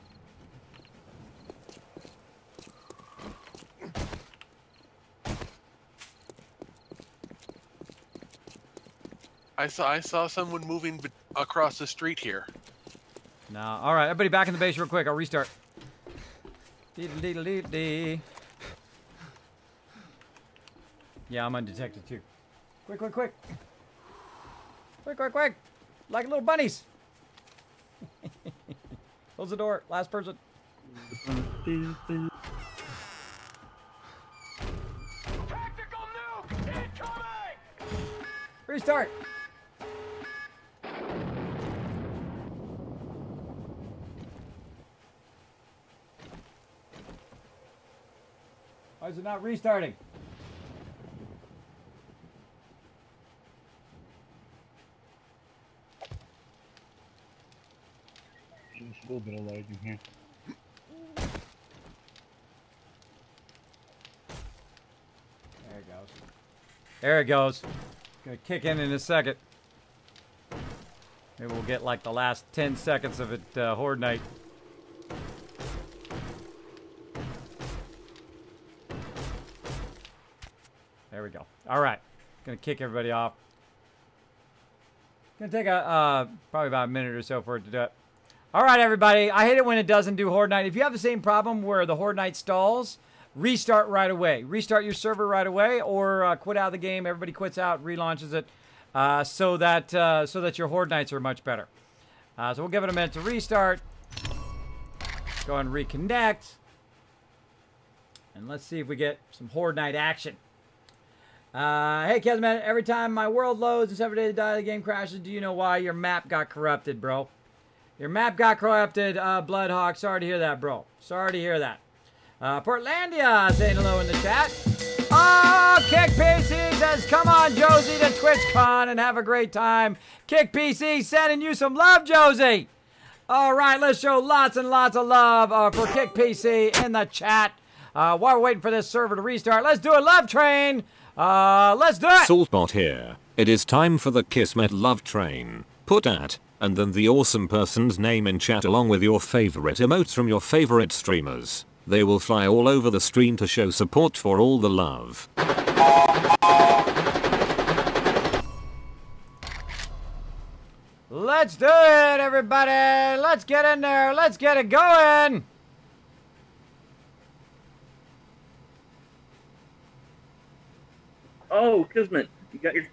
[SPEAKER 8] I saw someone moving across the street here.
[SPEAKER 2] No. All right, everybody back in the base real quick. I'll restart. Dee-dee-dee-dee-dee. Yeah, I'm undetected too. Quick, quick, quick. Quick, quick, quick. Like little bunnies. Close the door. Last person.
[SPEAKER 6] Tactical nuke incoming!
[SPEAKER 2] Restart. Why is it not restarting?
[SPEAKER 5] There's a little bit of lag in here.
[SPEAKER 2] There it goes. There it goes. Gonna kick in a second. Maybe we'll get like the last 10 seconds of it, Horde Night. There we go. All right. Gonna kick everybody off. Gonna take probably about a minute or so for it to do it. All right, everybody. I hate it when it doesn't do Horde Night. If you have the same problem where the Horde Night stalls, restart right away. Restart your server right away, or quit out of the game. Everybody quits out, relaunches it, so that your Horde Nights are much better. So we'll give it a minute to restart. Go ahead and reconnect, and let's see if we get some Horde Night action. Hey, Kismet, every time my world loads and 7 days to die, the game crashes. Do you know why? Your map got corrupted, bro. Your map got corrupted, Bloodhawk. Sorry to hear that, bro. Sorry to hear that. Portlandia saying hello in the chat. Oh, Kick PC says, come on, Josie, to TwitchCon and have a great time. Kick PC sending you some love, Josie. All right, let's show lots and lots of love for Kick PC in the chat. While we're waiting for this server to restart, let's do a love train. Let's do it.
[SPEAKER 1] Saltbot here. It is time for the Kismet love train. Put at, and then the awesome person's name in chat along with your favorite emotes from your favorite streamers. They will fly all over the stream to show support for all the love.
[SPEAKER 2] Let's do it, everybody. Let's get in there. Let's get it going.
[SPEAKER 3] Oh, Kismet, you got your...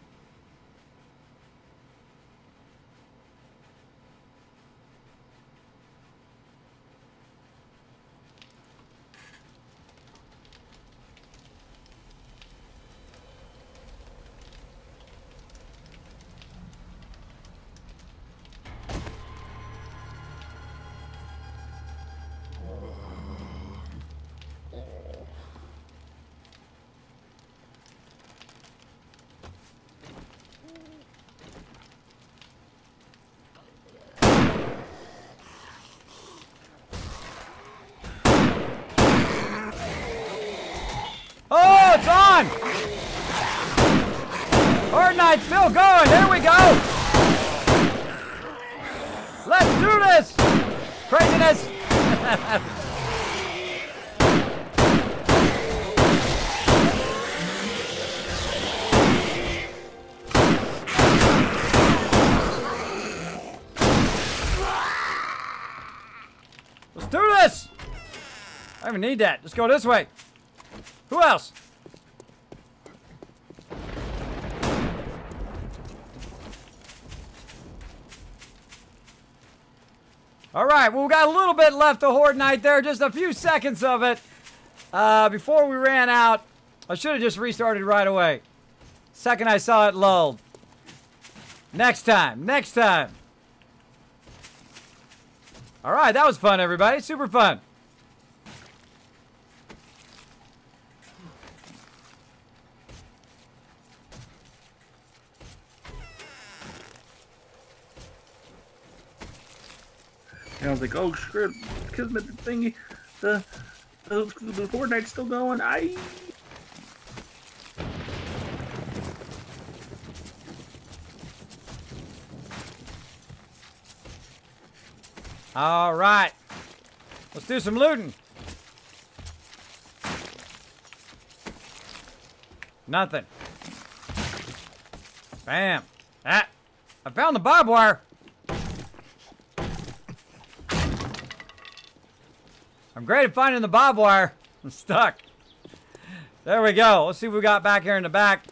[SPEAKER 2] Oh, it's on! Horde Night's still going. There we go. Let's do this. Craziness. Let's do this. I don't even need that. Just go this way. Who else? All right, well, we got a little bit left of Horde Night there, just a few seconds of it. Before we ran out, I should have just restarted right away. Second I saw it lulled. Next time, next time. All right, that was fun, everybody. Super fun.
[SPEAKER 3] And I was like, oh, screw Kismet, the thingy, the Fortnite's still going.
[SPEAKER 2] All right. Let's do some looting. Nothing. Bam. Ah. I found the barbed wire. I'm great at finding the barbed wire. I'm stuck. There we go. Let's see what we got back here in the back.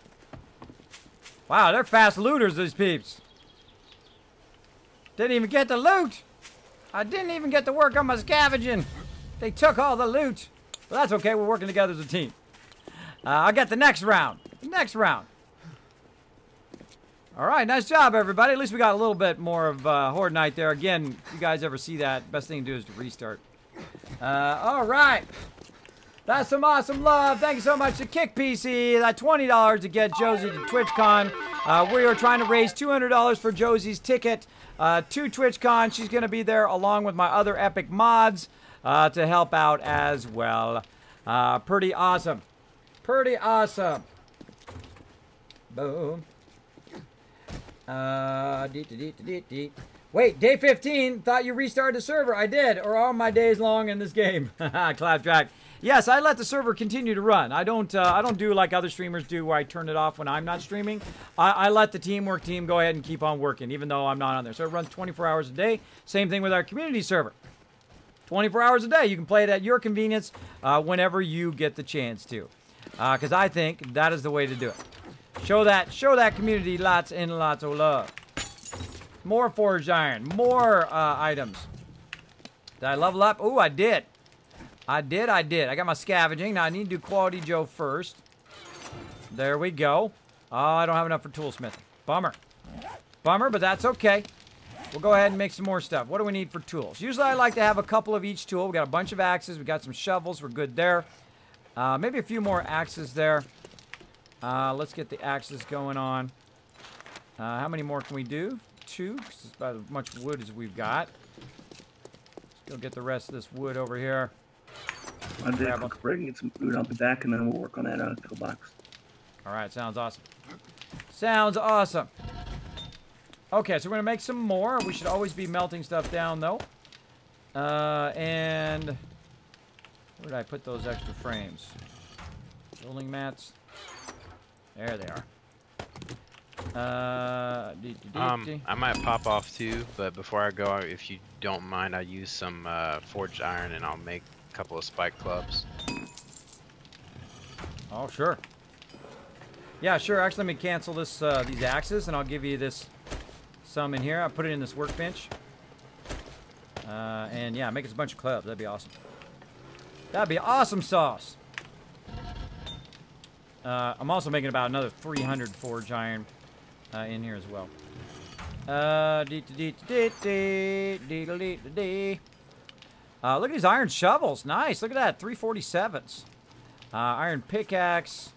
[SPEAKER 2] Wow, they're fast looters, these peeps. Didn't even get the loot. I didn't even get to work on my scavenging. They took all the loot. But that's okay. We're working together as a team. I'll get the next round. Next round. All right, nice job, everybody. At least we got a little bit more of Horde Night there. Again, if you guys ever see that, best thing to do is to restart. All right. That's some awesome love. Thank you so much to Kick PC. That $20 to get Josie to TwitchCon. We are trying to raise $200 for Josie's ticket to TwitchCon. She's going to be there along with my other epic mods to help out as well. Pretty awesome. Pretty awesome. Boom. Wait, day 15. Thought you restarted the server. I did. Or are my days long in this game? Claptrack. Yes, I let the server continue to run. I don't do like other streamers do, where I turn it off when I'm not streaming. I let the teamwork team go ahead and keep on working, even though I'm not on there. So it runs 24 hours a day. Same thing with our community server. 24 hours a day. You can play it at your convenience whenever you get the chance to. Because I think that is the way to do it. Show that community lots and lots of love. More forged iron. More items. Did I level up? Ooh, I did. I did. I got my scavenging. Now I need to do Quality Joe first. There we go. Oh, I don't have enough for toolsmithing. Bummer. Bummer, but that's okay. We'll go ahead and make some more stuff. What do we need for tools? Usually I like to have a couple of each tool. We got a bunch of axes. We got some shovels. We're good there. Maybe a few more axes there. Let's get the axes going on. How many more can we do? 2, because it's about as much wood as we've got. Go get the rest of this wood over here.
[SPEAKER 3] I did a quick break and get some food. I'll be back, and then we'll work on that toolbox.
[SPEAKER 2] All right, sounds awesome. Sounds awesome. Okay, so we're gonna make some more. We should always be melting stuff down, though. And where did I put those extra frames? Building mats. There they are.
[SPEAKER 7] I might pop off too, but before I go, if you don't mind, I use some forged iron and I'll make a couple of spike clubs.
[SPEAKER 2] Oh, sure. Yeah, sure. Actually, let me cancel this these axes, and I'll give you this some in here. I'll put it in this workbench. And yeah, make us a bunch of clubs. That'd be awesome. That'd be awesome sauce. I'm also making about another 300 forged iron in here as well. Look at these iron shovels. Nice. Look at that. 347s. Iron pickaxe.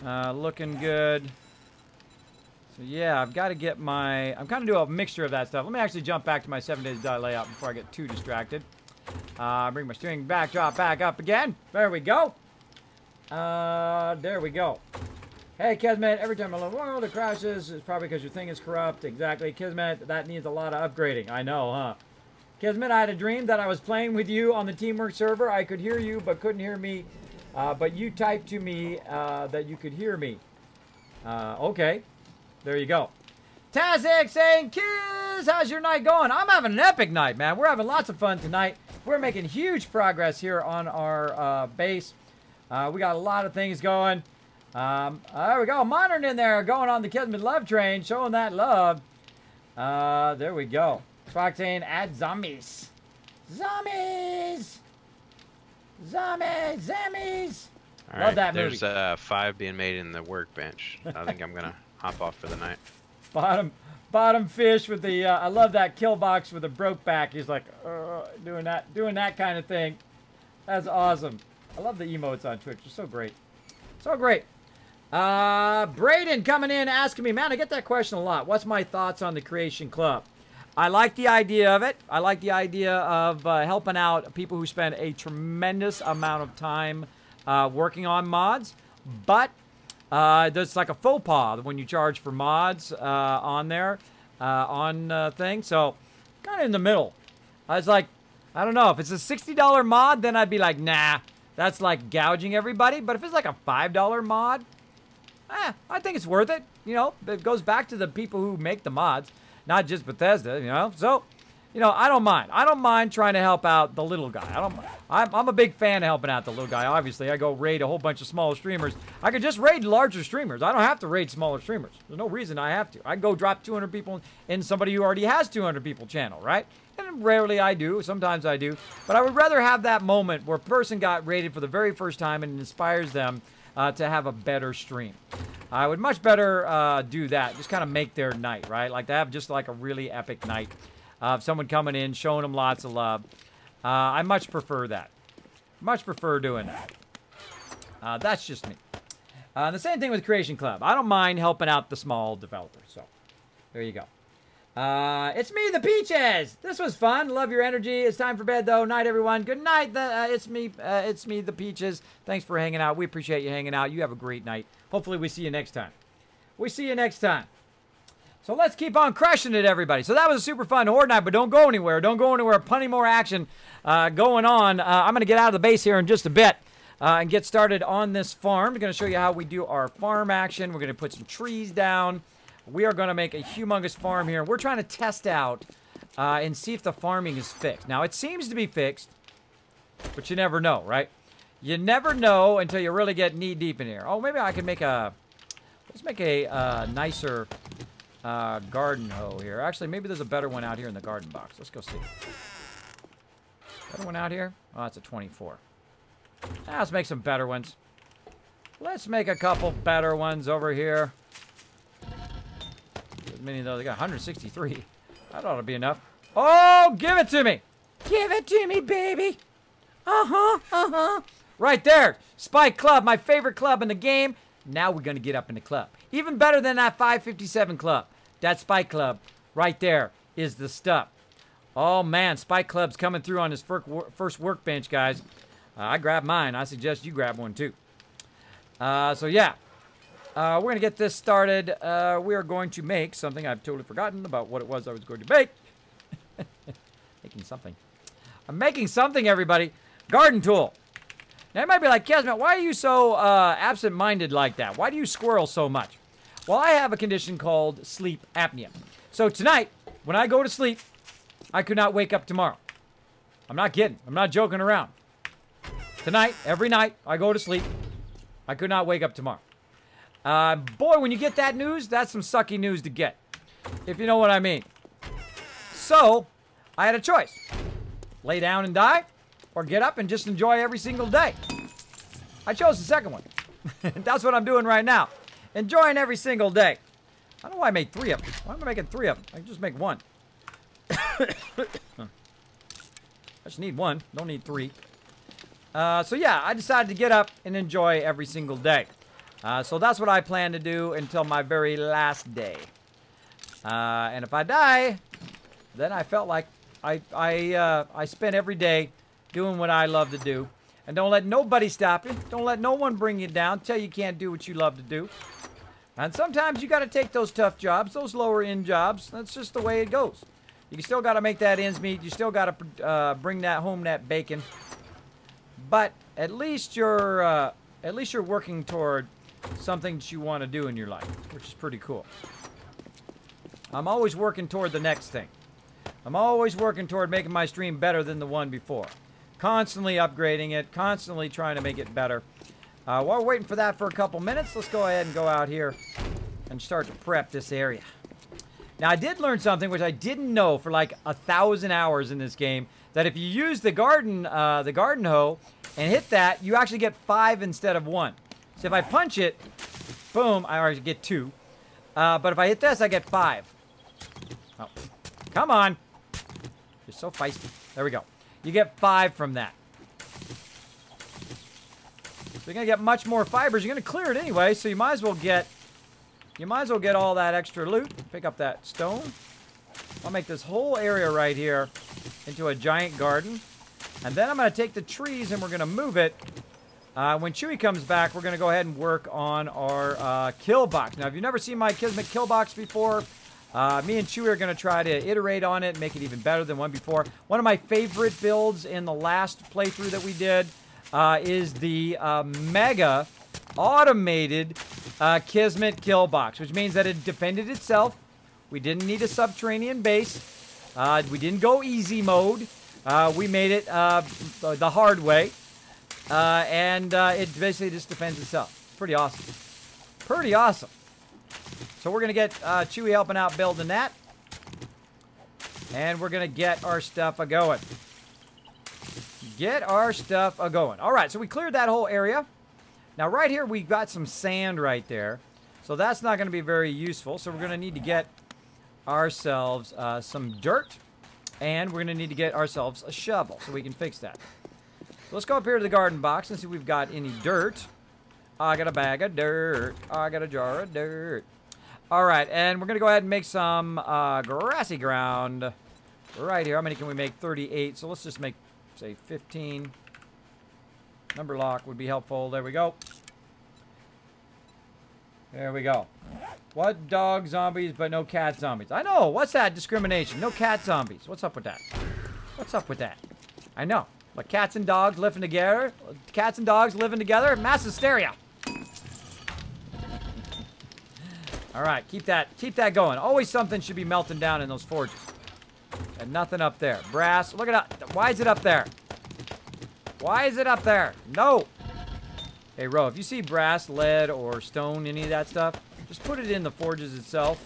[SPEAKER 2] Looking good. So yeah, I've got to get my... I'm kind of doing a mixture of that stuff. Let me actually jump back to my 7 days to die layout before I get too distracted. Bring my string backdrop back up again. There we go. There we go. Hey, Kismet, every time I load world, it crashes. It's probably because your thing is corrupt. Exactly. Kismet, that needs a lot of upgrading. I know, huh? Kismet, I had a dream that I was playing with you on the Teamwork server. I could hear you, but couldn't hear me. But you typed to me that you could hear me. Okay. There you go. Tazik saying, Kiz, how's your night going? I'm having an epic night, man. We're having lots of fun tonight. We're making huge progress here on our base. We got a lot of things going. There we go. Modern in there going on the Kismet love train, showing that love. There we go. Fox saying, add zombies. Zombies! Zombies! Zombies!
[SPEAKER 7] All
[SPEAKER 2] Love
[SPEAKER 7] right,
[SPEAKER 2] that movie.
[SPEAKER 7] there's 5 being made in the workbench. I think I'm going to hop off for the night.
[SPEAKER 2] Bottom fish with the, I love that kill box with a broke back. He's like, doing that kind of thing. That's awesome. I love the emotes on Twitch. They're so great. So great. Braden coming in asking me, man, I get that question a lot. What's my thoughts on the Creation Club? I like the idea of it. I like the idea of helping out people who spend a tremendous amount of time working on mods. But there's like a faux pas when you charge for mods on there, on things. So kind of in the middle. I was like, I don't know. If it's a $60 mod, then I'd be like, nah. That's like gouging everybody. But if it's like a $5 mod, I think it's worth it. You know, it goes back to the people who make the mods, not just Bethesda, you know. So, you know, I don't mind. I don't mind trying to help out the little guy. I'm a big fan of helping out the little guy, obviously. I go raid a whole bunch of smaller streamers. I could just raid larger streamers. I don't have to raid smaller streamers. There's no reason I have to. I go drop 200 people in somebody who already has 200 people channel, right? And rarely I do. Sometimes I do. But I would rather have that moment where a person got raided for the very first time and it inspires them to have a better stream. I would much better do that. Just kind of make their night, right? Like to have just like a really epic night of someone coming in, showing them lots of love. I much prefer that. Much prefer doing that. That's just me. The same thing with Creation Club. I don't mind helping out the small developers. So, there you go. It's me, the Peaches. This was fun. Love your energy. It's time for bed, though. Night, everyone. Good night. It's me, the Peaches. Thanks for hanging out. We appreciate you hanging out. You have a great night. Hopefully, we see you next time. We see you next time. So let's keep on crushing it, everybody. So that was a super fun Horde night, but don't go anywhere. Don't go anywhere. Plenty more action going on. I'm going to get out of the base here in just a bit and get started on this farm. I'm going to show you how we do our farm action. We're going to put some trees down. We are going to make a humongous farm here. We're trying to test out and see if the farming is fixed. Now, it seems to be fixed, but you never know, right? You never know until you really get knee-deep in here. Oh, maybe I can make a... Let's make a nicer garden hoe here. Actually, maybe there's a better one out here in the garden box. Let's go see. Better one out here? Oh, that's a 24. Let's make some better ones. Let's make a couple better ones over here. Many of those. I got 163. That ought to be enough. Oh, give it to me. Give it to me, baby. Right there. Spike Club, my favorite club in the game. Now we're going to get up in the club. Even better than that 557 club. That Spike Club right there is the stuff. Oh, man. Spike Club's coming through on his first workbench, guys. I grabbed mine. I suggest you grab one, too. So, yeah. We're going to get this started. We are going to make something. I've totally forgotten about what it was I was going to make. Making something. I'm making something, everybody. Garden tool. Now, you might be like, Kismet, why are you so absent-minded like that? Why do you squirrel so much? Well, I have a condition called sleep apnea. So tonight, when I go to sleep, I could not wake up tomorrow. I'm not kidding. I'm not joking around. Tonight, every night, I go to sleep. I could not wake up tomorrow. Boy, when you get that news, that's some sucky news to get. If you know what I mean. So, I had a choice. Lay down and die, or get up and just enjoy every single day. I chose the second one. That's what I'm doing right now. Enjoying every single day. I don't know why I made 3 of them. Why am I making 3 of them? I can just make 1. I just need 1. Don't need 3. So yeah, I decided to get up and enjoy every single day. So that's what I plan to do until my very last day. And if I die, then I felt like I spent every day doing what I love to do. And don't let nobody stop you. Don't let no one bring you down. Tell you can't do what you love to do. And sometimes you got to take those tough jobs, those lower end jobs. That's just the way it goes. You still got to make that ends meet. You still got to bring that home, that bacon. But at least you're working toward something that you want to do in your life, which is pretty cool. I'm always working toward the next thing. I'm always working toward making my stream better than the one before. Constantly upgrading it, constantly trying to make it better. While we're waiting for that for a couple minutes, let's go ahead and go out here and start to prep this area. Now, I did learn something which I didn't know for like 1,000 hours in this game, that if you use the garden hoe and hit that, you actually get 5 instead of 1. So if I punch it, boom, I already get 2. But if I hit this, I get 5. Oh, come on. You're so feisty. There we go. You get 5 from that. So you're gonna get much more fibers. You're gonna clear it anyway, so you might as well get all that extra loot. Pick up that stone. I'll make this whole area right here into a giant garden. And then I'm gonna take the trees and we're gonna move it. When Chewy comes back, we're gonna go ahead and work on our kill box. Now, if you've never seen my Kismet kill box before, me and Chewy are going to try to iterate on it and make it even better than one before. One of my favorite builds in the last playthrough that we did is the mega automated Kismet kill box, which means that it defended itself. We didn't need a subterranean base. We didn't go easy mode. We made it the hard way. And it basically just defends itself. Pretty awesome. Pretty awesome. So we're going to get Chewy helping out building that. And we're going to get our stuff a-going. Get our stuff a-going. All right, so we cleared that whole area. Now, right here, we've got some sand right there. So that's not going to be very useful. So we're going to need to get ourselves some dirt. And we're going to need to get ourselves a shovel so we can fix that. So let's go up here to the garden box and see if we've got any dirt. I got a bag of dirt. I got a jar of dirt. All right, and we're going to go ahead and make some grassy ground right here. How many can we make? 38. So let's just make, say, 15. Number lock would be helpful. There we go. There we go. What dog zombies but no cat zombies? I know. What's that discrimination? No cat zombies. What's up with that? What's up with that? I know. But cats and dogs living together. Cats and dogs living together. Mass hysteria. All right, keep that going. Always something should be melting down in those forges. And nothing up there. Brass, look at that. Why is it up there? Why is it up there? No. Hey, Ro, if you see brass, lead, or stone, any of that stuff, just put it in the forges itself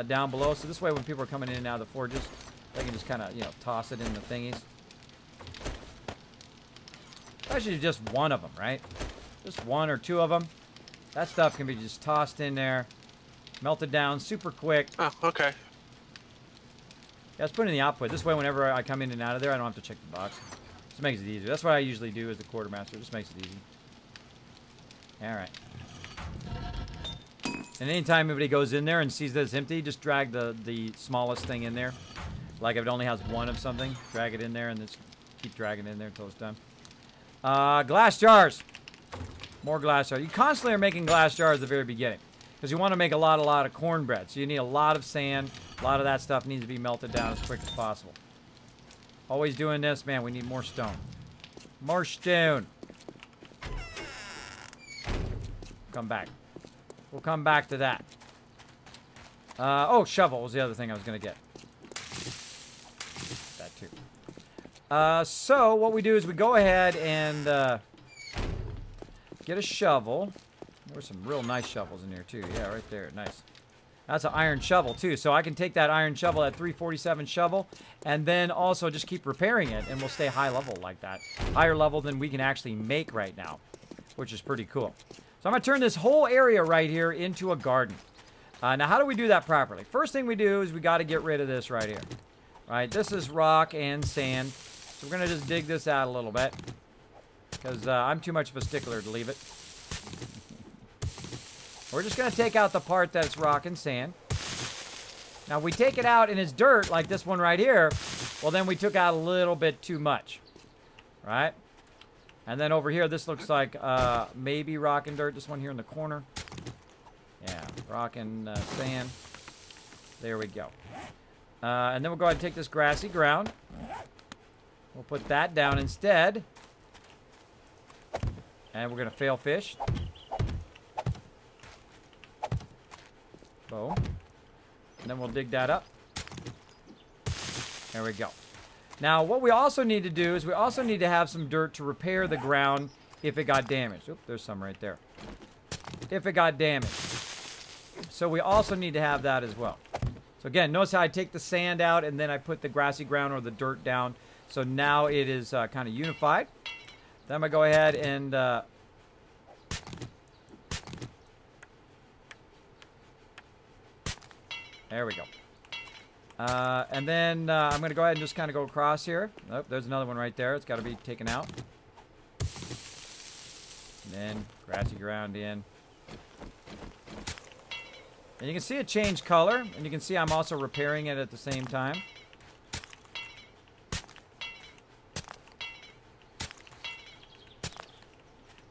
[SPEAKER 2] down below. So this way when people are coming in and out of the forges, they can just kind of, toss it in the thingies. Especially just one of them, right? Just 1 or 2 of them. That stuff can be just tossed in there. Melted down super quick.
[SPEAKER 8] Oh, okay.
[SPEAKER 2] Yeah, let's put it in the output. This way, whenever I come in and out of there, I don't have to check the box. Just makes it easier. That's what I usually do as the quartermaster. It just makes it easy. All right. And anytime anybody goes in there and sees that it's empty, just drag the smallest thing in there. Like if it only has one of something, drag it in there and just keep dragging it in there until it's done. Glass jars. More glass jars. You constantly are making glass jars at the very beginning because you want to make a lot of cornbread. So you need a lot of sand. A lot of that stuff needs to be melted down as quick as possible. Always doing this, man. We need more stone. More stone. Come back. We'll come back to that. Oh, shovel was the other thing I was going to get. That too. So what we do is we go ahead and get a shovel. There's some real nice shovels in here too. Yeah, right there. Nice. That's an iron shovel too. So I can take that iron shovel, that 347 shovel, and then also just keep repairing it, and we'll stay high level like that. Higher level than we can actually make right now, which is pretty cool. So I'm going to turn this whole area right here into a garden. Now, how do we do that properly? First thing we do is we got to get rid of this right here. Right, this is rock and sand. So we're going to just dig this out a little bit because I'm too much of a stickler to leave it. We're just going to take out the part that's rock and sand. Now, if we take it out and it's dirt, like this one right here, well, then we took out a little bit too much. Right? And then over here, this looks like maybe rock and dirt. This one here in the corner. Yeah, rock and sand. There we go. And then we'll go ahead and take this grassy ground. We'll put that down instead. And we're going to fail fish. Boom. And then we'll dig that up. There we go. Now, what we also need to do is we also need to have some dirt to repair the ground if it got damaged. Oop, there's some right there. If it got damaged. So we also need to have that as well. So again, notice how I take the sand out and then I put the grassy ground or the dirt down. So now it is kind of unified. Then I'm going to go ahead and... there we go. And then I'm going to go ahead and just kind of go across here. Oh, there's another one right there. It's got to be taken out. And then grassy ground in. And you can see it change color. And you can see I'm also repairing it at the same time.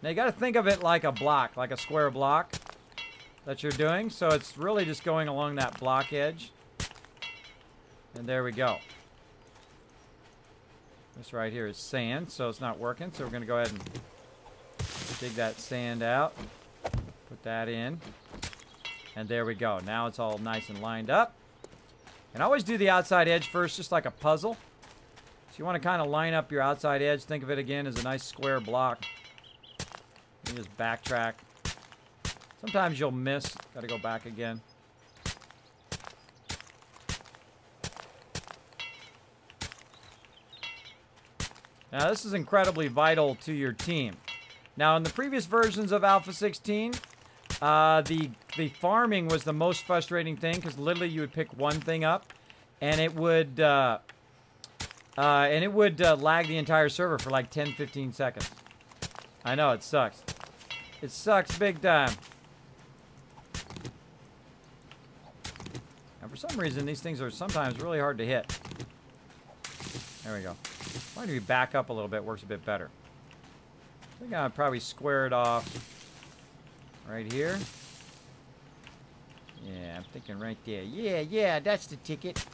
[SPEAKER 2] Now you got to think of it like a block, like a square block that you're doing. So it's really just going along that block edge. And there we go. This right here is sand, so it's not working. So we're going to go ahead and dig that sand out. Put that in. And there we go. Now it's all nice and lined up. And always do the outside edge first, just like a puzzle. So you want to kind of line up your outside edge. Think of it again as a nice square block. You just backtrack. Sometimes you'll miss. Got to go back again. Now, this is incredibly vital to your team. Now, in the previous versions of Alpha 16, the farming was the most frustrating thing because literally you would pick one thing up, and it would lag the entire server for like 10-15 seconds. I know, it sucks. It sucks big time. And for some reason, these things are sometimes really hard to hit. There we go. Why don't we back up a little bit? Works a bit better. I think I'll probably square it off right here. Yeah, I'm thinking right there. Yeah, that's the ticket.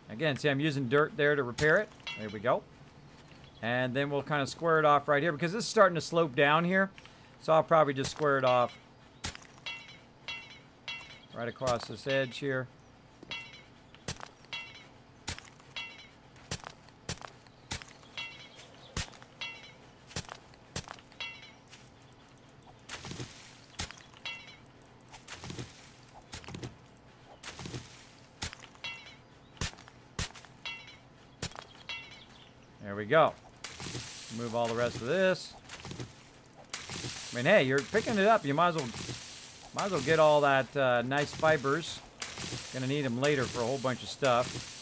[SPEAKER 2] Again, see, I'm using dirt there to repair it. There we go. And then we'll kind of square it off right here because this is starting to slope down here. So I'll probably just square it off right across this edge here. There we go. Move all the rest of this. I mean, hey, you're picking it up. You might as well get all that nice fibers. Gonna need them later for a whole bunch of stuff.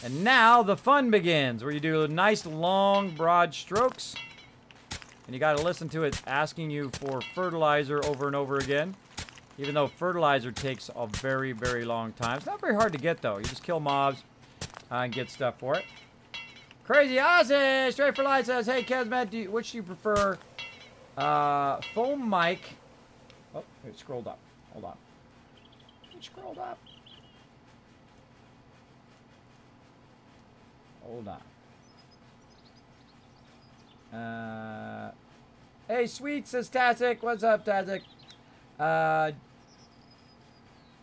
[SPEAKER 2] And now the fun begins, where you do nice, long, broad strokes. And you got to listen to it asking you for fertilizer over and over again. Even though fertilizer takes a very, very long time. It's not very hard to get, though. You just kill mobs and get stuff for it. Crazy Ozzy, Straight for Light says, hey, Kismet, which do you prefer? Foam mic. Oh, it scrolled up. Hold on. It scrolled up. Hold on. Hey, sweet, says Tastic. What's up, Tastic?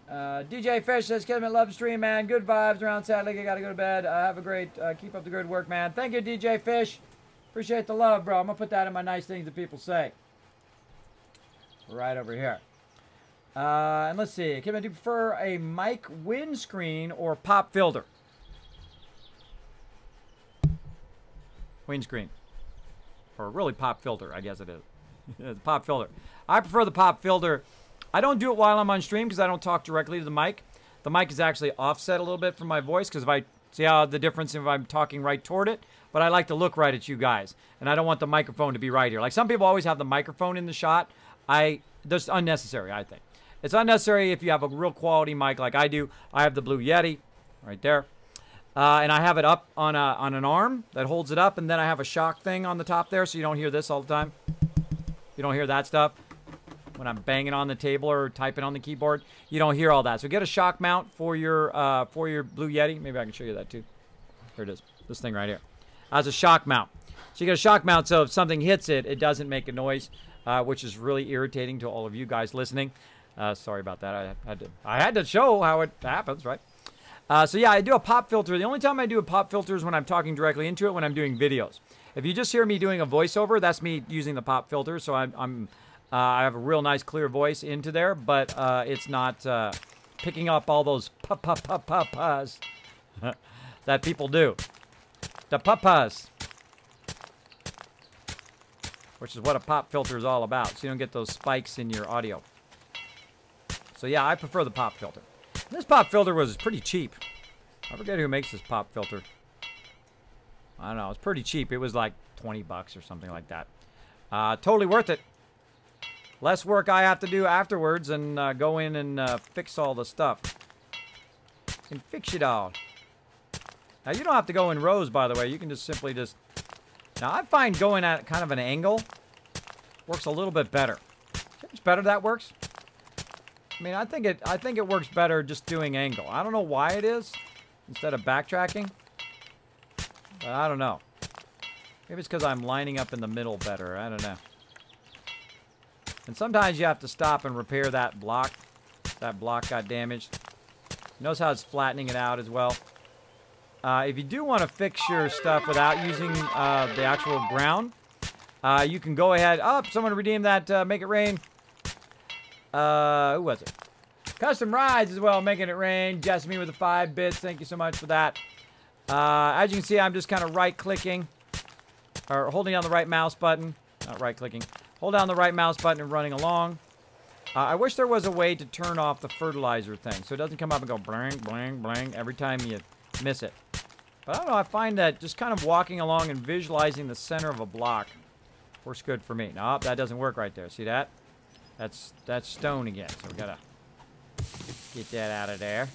[SPEAKER 2] DJ Fish says, Kismet, love the stream, man. Good vibes around Saturday. I gotta go to bed. Have a great, keep up the good work, man. Thank you, DJ Fish. Appreciate the love, bro. I'm gonna put that in my nice things that people say. Right over here. And let's see. Kismet, do you prefer a mic windscreen or pop filter? Windscreen. Or really pop filter, I guess it is. It's pop filter. I prefer the pop filter. I don't do it while I'm on stream because I don't talk directly to the mic. The mic is actually offset a little bit from my voice because if I see how the difference if I'm talking right toward it, but I like to look right at you guys. And I don't want the microphone to be right here. Like some people always have the microphone in the shot. That's unnecessary, I think. It's unnecessary if you have a real quality mic like I do. I have the Blue Yeti right there. And I have it up on an arm that holds it up, and then I have a shock thing on the top there so you don't hear this all the time. You don't hear that stuff when I'm banging on the table or typing on the keyboard. You don't hear all that. So get a shock mount for your Blue Yeti. Maybe I can show you that too. Here it is. This thing right here. As a shock mount. So you get a shock mount so if something hits it, it doesn't make a noise, which is really irritating to all of you guys listening. Sorry about that. I had to show how it happens, right? So yeah, I do a pop filter. The only time I do a pop filter is when I'm talking directly into it when I'm doing videos. If you just hear me doing a voiceover, that's me using the pop filter. So I have a real nice clear voice into there, but it's not picking up all those pa-pa-pa-pa-pas that people do. The pa-pas. Which is what a pop filter is all about. So you don't get those spikes in your audio. So yeah, I prefer the pop filter. And this pop filter was pretty cheap. I forget who makes this pop filter. I don't know. It's pretty cheap. It was like 20 bucks or something like that. Totally worth it. Less work I have to do afterwards and go in and fix all the stuff. And fix it all. Now, you don't have to go in rows, by the way. You can just simply just... Now, I find going at kind of an angle works a little bit better. How much better that works? I mean, I think it works better just doing angle. I don't know why it is instead of backtracking. But I don't know. Maybe it's because I'm lining up in the middle better. I don't know. And sometimes you have to stop and repair that block. That block got damaged. Notice how it's flattening it out as well. If you do want to fix your stuff without using the actual ground, you can go ahead. Oh, someone redeemed that Make It Rain. Who was it? Custom Rides as well, Making It Rain. Jessamy with the 5 bits. Thank you so much for that. As you can see, I'm just kind of right-clicking. Or holding down the right mouse button. Not right-clicking. Hold down the right mouse button and running along. I wish there was a way to turn off the fertilizer thing. So it doesn't come up and go blang, blang, blang every time you miss it. But I don't know, I find that just kind of walking along and visualizing the center of a block works good for me. No, that doesn't work right there. See that? That's stone again. So we gotta get that out of there.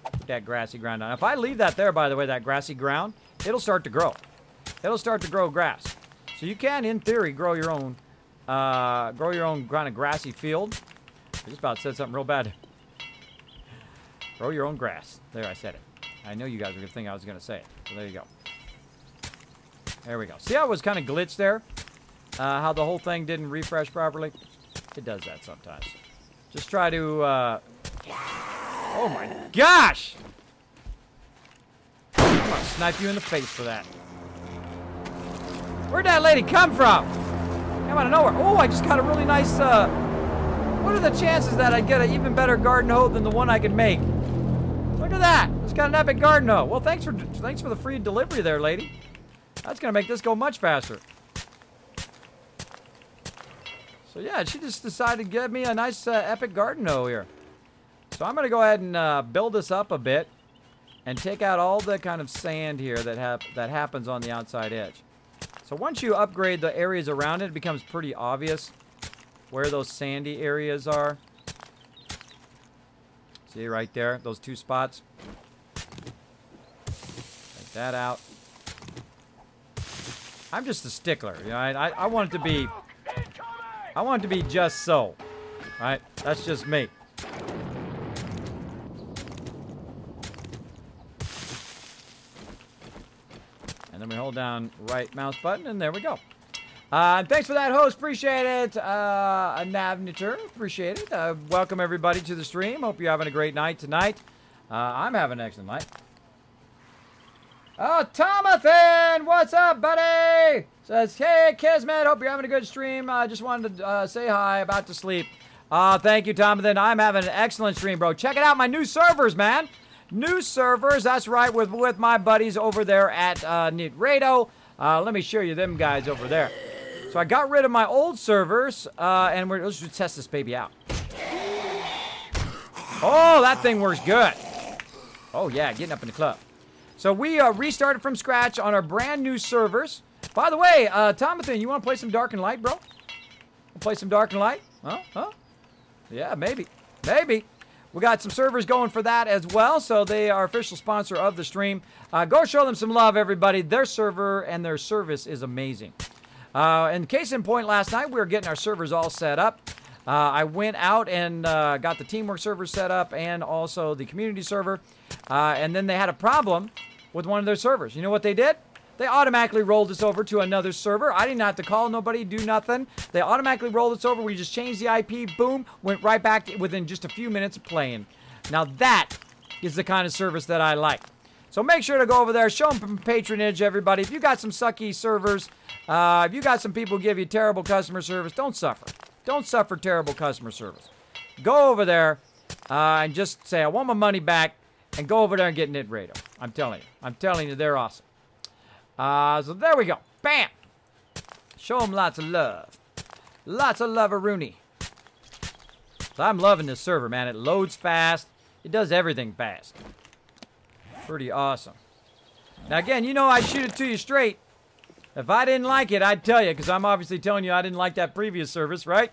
[SPEAKER 2] Put that grassy ground on. If I leave that there, by the way, that grassy ground, it'll start to grow. It'll start to grow grass. So you can, in theory, grow your own kind of grassy field. I just about said something real bad. Grow your own grass. There, I said it. I know you guys were going to think I was going to say it. So there you go. There we go. See how it was kind of glitched there? How the whole thing didn't refresh properly? It does that sometimes. Just try to... Oh my gosh! I'm going to snipe you in the face for that. Where'd that lady come from? Came out of nowhere. Oh, I just got a really nice... What are the chances that I get an even better garden hoe than the one I could make? Look at that. It's got an epic garden hoe. Well, thanks for the free delivery there, lady. That's going to make this go much faster. So, yeah, she just decided to give me a nice epic garden hoe here. So I'm going to go ahead and build this up a bit and take out all the kind of sand here that happens on the outside edge. So So once you upgrade the areas around it, it becomes pretty obvious where those sandy areas are. See right there, those 2 spots. Take that out. I'm just a stickler, you know. I want it to be. I want it to be just so. Right? That's just me. And then we hold down right mouse button, and there we go. Thanks for that, host. Appreciate it. Navnature, appreciate it. Welcome, everybody, to the stream. Hope you're having a great night tonight. I'm having an excellent night. Oh, Tomathan! What's up, buddy? Says, hey, Kismet. Hope you're having a good stream. Just wanted to say hi. About to sleep. Thank you, Tomathan. I'm having an excellent stream, bro. Check it out. My new servers, man. New servers. That's right. With my buddies over there at Nitrado. Let me show you them guys over there. So I got rid of my old servers, and let's just test this baby out. Oh, that thing works good. Oh, yeah, getting up in the club. So we restarted from scratch on our brand new servers. By the way, Tomathan, you want to play some Dark and Light, bro? Play some Dark and Light? Huh? Yeah, maybe. Maybe. We got some servers going for that as well, so they are official sponsor of the stream. Go show them some love, everybody. Their server and their service is amazing. In case in point, last night we were getting our servers all set up. I went out and got the teamwork server set up and also the community server. And then they had a problem with one of their servers. You know what they did? They automatically rolled us over to another server. I didn't have to call nobody, do nothing. They automatically rolled us over. We just changed the IP, boom, went right back to within just a few minutes of playing. Now that is the kind of service that I like. So make sure to go over there, show them some patronage, everybody. If you got some sucky servers, if you got some people who give you terrible customer service, don't suffer. Don't suffer terrible customer service. Go over there and just say, I want my money back, and go over there and get Nitrado. I'm telling you. I'm telling you, they're awesome. So there we go. Bam! Show them lots of love. Lots of love-a-rooney. So I'm loving this server, man. It loads fast. It does everything fast. Pretty awesome. Now, again, you know I'd shoot it to you straight. If I didn't like it, I'd tell you, because I'm obviously telling you I didn't like that previous service, right?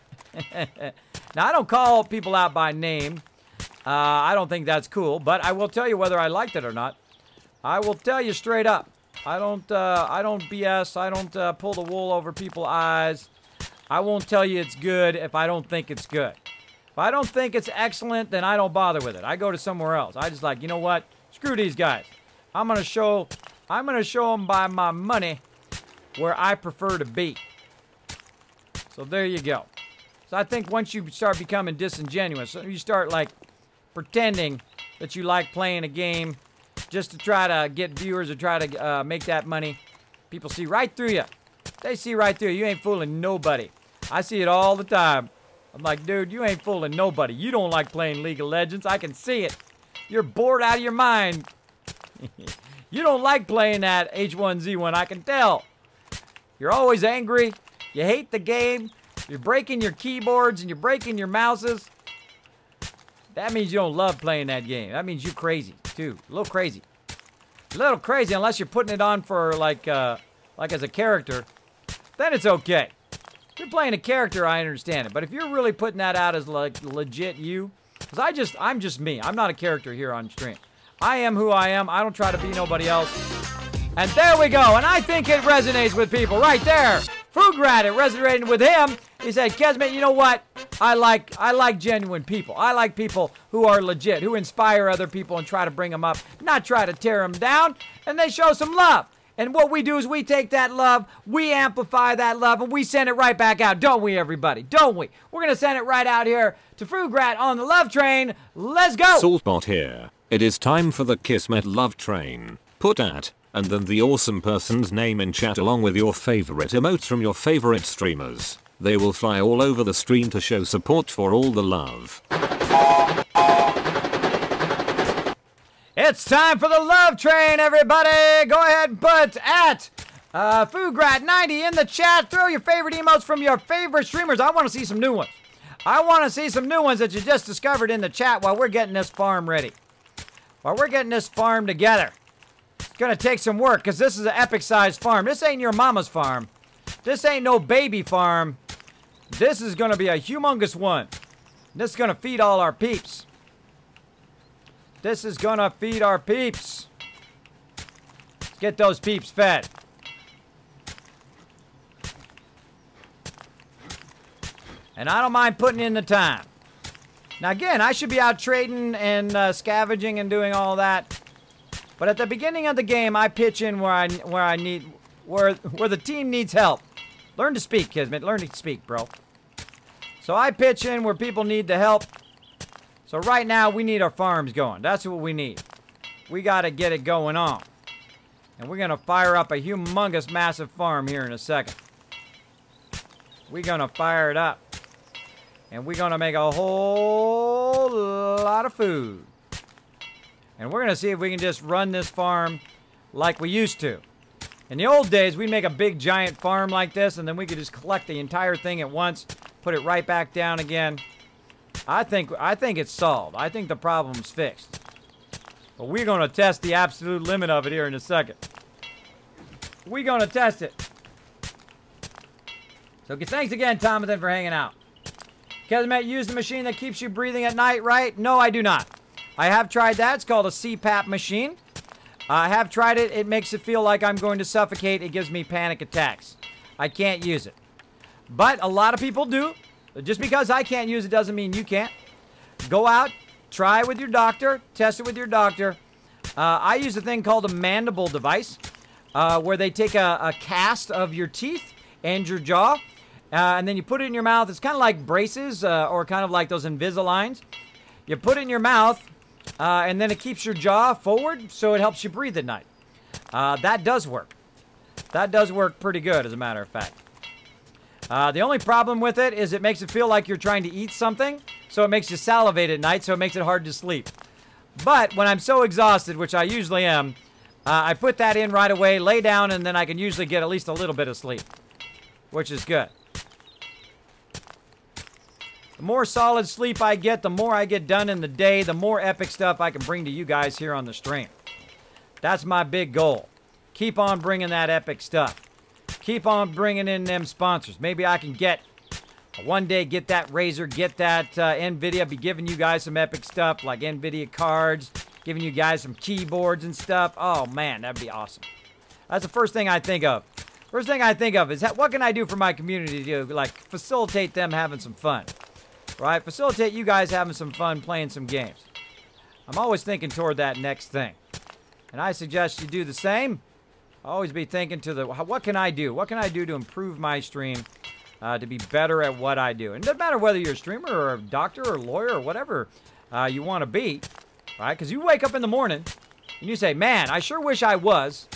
[SPEAKER 2] Now, I don't call people out by name. I don't think that's cool, but I will tell you whether I liked it or not. I will tell you straight up. I don't BS. I don't pull the wool over people's eyes. I won't tell you it's good if I don't think it's good. If I don't think it's excellent, then I don't bother with it. I go to somewhere else. I just like, you know what? Screw these guys. I'm gonna show them by my money where I prefer to be. So there you go. So I think once you start becoming disingenuous, you start like pretending that you like playing a game just to try to get viewers or try to make that money, people see right through you. They see right through you. You ain't fooling nobody. I see it all the time. I'm like, dude, you ain't fooling nobody. You don't like playing League of Legends. I can see it. You're bored out of your mind. You don't like playing that H1Z1. I can tell. You're always angry. You hate the game. You're breaking your keyboards and you're breaking your mouses. That means you don't love playing that game. That means you're crazy, too. A little crazy. A little crazy unless you're putting it on for, like as a character. Then it's okay. If you're playing a character, I understand it. But if you're really putting that out as, like, legit you... Because I'm just me. I'm not a character here on stream. I am who I am. I don't try to be nobody else. And there we go. And I think it resonates with people right there. Fugrat, it resonated with him. He said, Kismet, you know what? I like genuine people. I like people who are legit, who inspire other people and try to bring them up, not try to tear them down. And they show some love. And what we do is we take that love, we amplify that love, and we send it right back out. Don't we, everybody? Don't we? We're going to send it right out here to Fugrat on the love train. Let's go.
[SPEAKER 1] Saltbot here. It is time for the Kismet love train. Put at, and then the awesome person's name in chat along with your favorite emotes from your favorite streamers. They will fly all over the stream to show support for all the love.
[SPEAKER 2] It's time for the love train, everybody. Go ahead and put at Fugrat90 in the chat. Throw your favorite emotes from your favorite streamers. I want to see some new ones. I want to see some new ones that you just discovered in the chat while we're getting this farm ready. While we're getting this farm together. Gonna take some work, because this is an epic-sized farm. This ain't your mama's farm. This ain't no baby farm. This is gonna be a humongous one. This is gonna feed all our peeps. This is gonna feed our peeps. Let's get those peeps fed. And I don't mind putting in the time. Now again, I should be out trading and scavenging and doing all that. But at the beginning of the game, I pitch in where the team needs help. Learn to speak, Kismet. Learn to speak, bro. So I pitch in where people need the help. So right now, we need our farms going. That's what we need. We got to get it going on. And we're going to fire up a humongous, massive farm here in a second. We're going to fire it up. And we're going to make a whole lot of food. And we're going to see if we can just run this farm like we used to. In the old days, we'd make a big, giant farm like this, and then we could just collect the entire thing at once, put it right back down again. I think it's solved. I think the problem's fixed. But we're going to test the absolute limit of it here in a second. We're going to test it. So thanks again, Thomathan, for hanging out. Kismet, use the machine that keeps you breathing at night, right? No, I do not. I have tried that. It's called a CPAP machine. I have tried it. It makes it feel like I'm going to suffocate. It gives me panic attacks. I can't use it. But a lot of people do. Just because I can't use it doesn't mean you can't. Go out, try it with your doctor, test it with your doctor. I use a thing called a mandible device, where they take a cast of your teeth and your jaw, and then you put it in your mouth. It's kind of like braces, or kind of like those Invisaligns. You put it in your mouth, and then it keeps your jaw forward, so it helps you breathe at night. That does work. That does work pretty good, as a matter of fact. The only problem with it is it makes it feel like you're trying to eat something, so it makes you salivate at night, so it makes it hard to sleep. But when I'm so exhausted, which I usually am, I put that in right away, lay down, and then I can usually get at least a little bit of sleep, which is good. The more solid sleep I get, the more I get done in the day, the more epic stuff I can bring to you guys here on the stream. That's my big goal. Keep on bringing that epic stuff. Keep on bringing in them sponsors. Maybe I can one day get that Razer, get that NVIDIA, be giving you guys some epic stuff like NVIDIA cards, giving you guys some keyboards and stuff. Oh man, that'd be awesome. That's the first thing I think of. First thing I think of is what can I do for my community to like facilitate them having some fun. Right? Facilitate you guys having some fun playing some games. I'm always thinking toward that next thing. And I suggest you do the same. Always be thinking to what can I do? What can I do to improve my stream to be better at what I do? And it doesn't matter whether you're a streamer or a doctor or a lawyer or whatever you want to be. Right? Because you wake up in the morning and you say, man, I sure wish I was.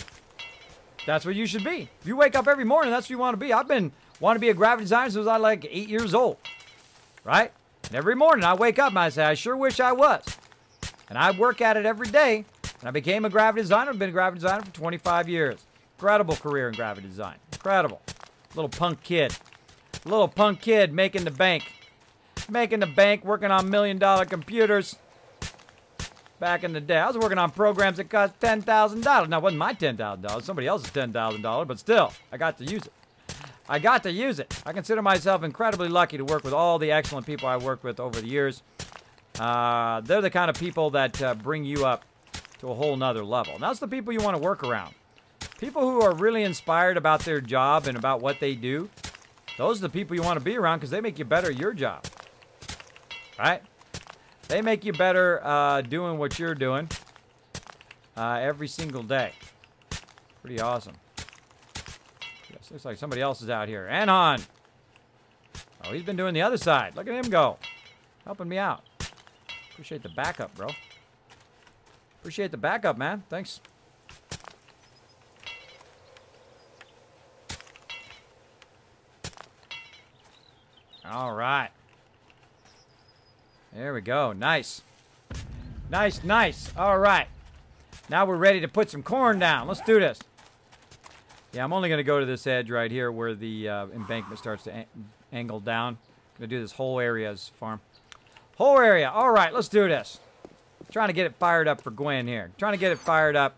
[SPEAKER 2] That's what you should be. If you wake up every morning, that's what you want to be. I've been wanting to be a graphic designer since I was like 8 years old. Right? And every morning I wake up and I say, I sure wish I was. And I work at it every day. And I became a graphic designer. I've been a graphic designer for 25 years. Incredible career in graphic design. Incredible. Little punk kid. Little punk kid making the bank. Making the bank, working on $1 million computers. Back in the day. I was working on programs that cost $10,000. Now, it wasn't my $10,000. Somebody else's $10,000. But still, I got to use it. I got to use it. I consider myself incredibly lucky to work with all the excellent people I worked with over the years. They're the kind of people that bring you up to a whole nother level. And that's the people you want to work around. People who are really inspired about their job and about what they do. Those are the people you want to be around because they make you better at your job. Right? They make you better doing what you're doing every single day. Pretty awesome. Yes, looks like somebody else is out here. Anon! Oh, he's been doing the other side. Look at him go. Helping me out. Appreciate the backup, bro. Appreciate the backup, man. Thanks. All right. There we go. Nice. Nice, nice. All right. Now we're ready to put some corn down. Let's do this. Yeah, I'm only going to go to this edge right here where the embankment starts to angle down. I'm going to do this whole area as farm. Whole area. All right, let's do this. Trying to get it fired up for Gwen here. Trying to get it fired up.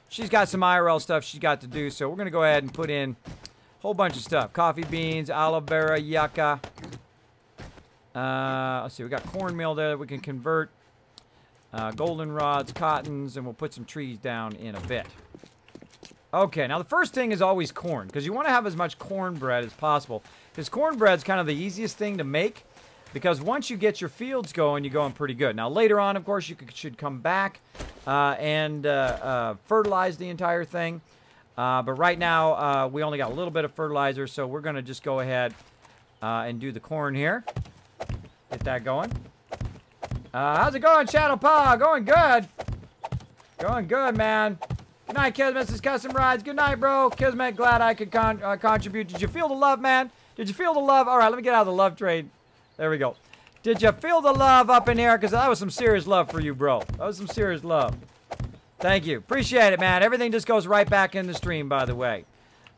[SPEAKER 2] she's got some IRL stuff she's got to do, so we're going to go ahead and put in a whole bunch of stuff. Coffee beans, aloe vera, yucca. Let's see, we got cornmeal there that we can convert. Goldenrods, cottons, and we'll put some trees down in a bit. Okay, now the first thing is always corn, because you want to have as much cornbread as possible. Because cornbread's kind of the easiest thing to make, because once you get your fields going, you're going pretty good. Now later on, of course, you should come back and fertilize the entire thing. But right now, we only got a little bit of fertilizer, so we're going to just go ahead and do the corn here. Get that going. How's it going, Shadow Paw? Going good. Going good, man. Good night, Kismet. This is Custom Rides. Good night, bro. Kismet, glad I could contribute. Did you feel the love, man? Did you feel the love? All right, let me get out of the love trade. There we go. Did you feel the love up in here? Because that was some serious love for you, bro. That was some serious love. Thank you. Appreciate it, man. Everything just goes right back in the stream, by the way.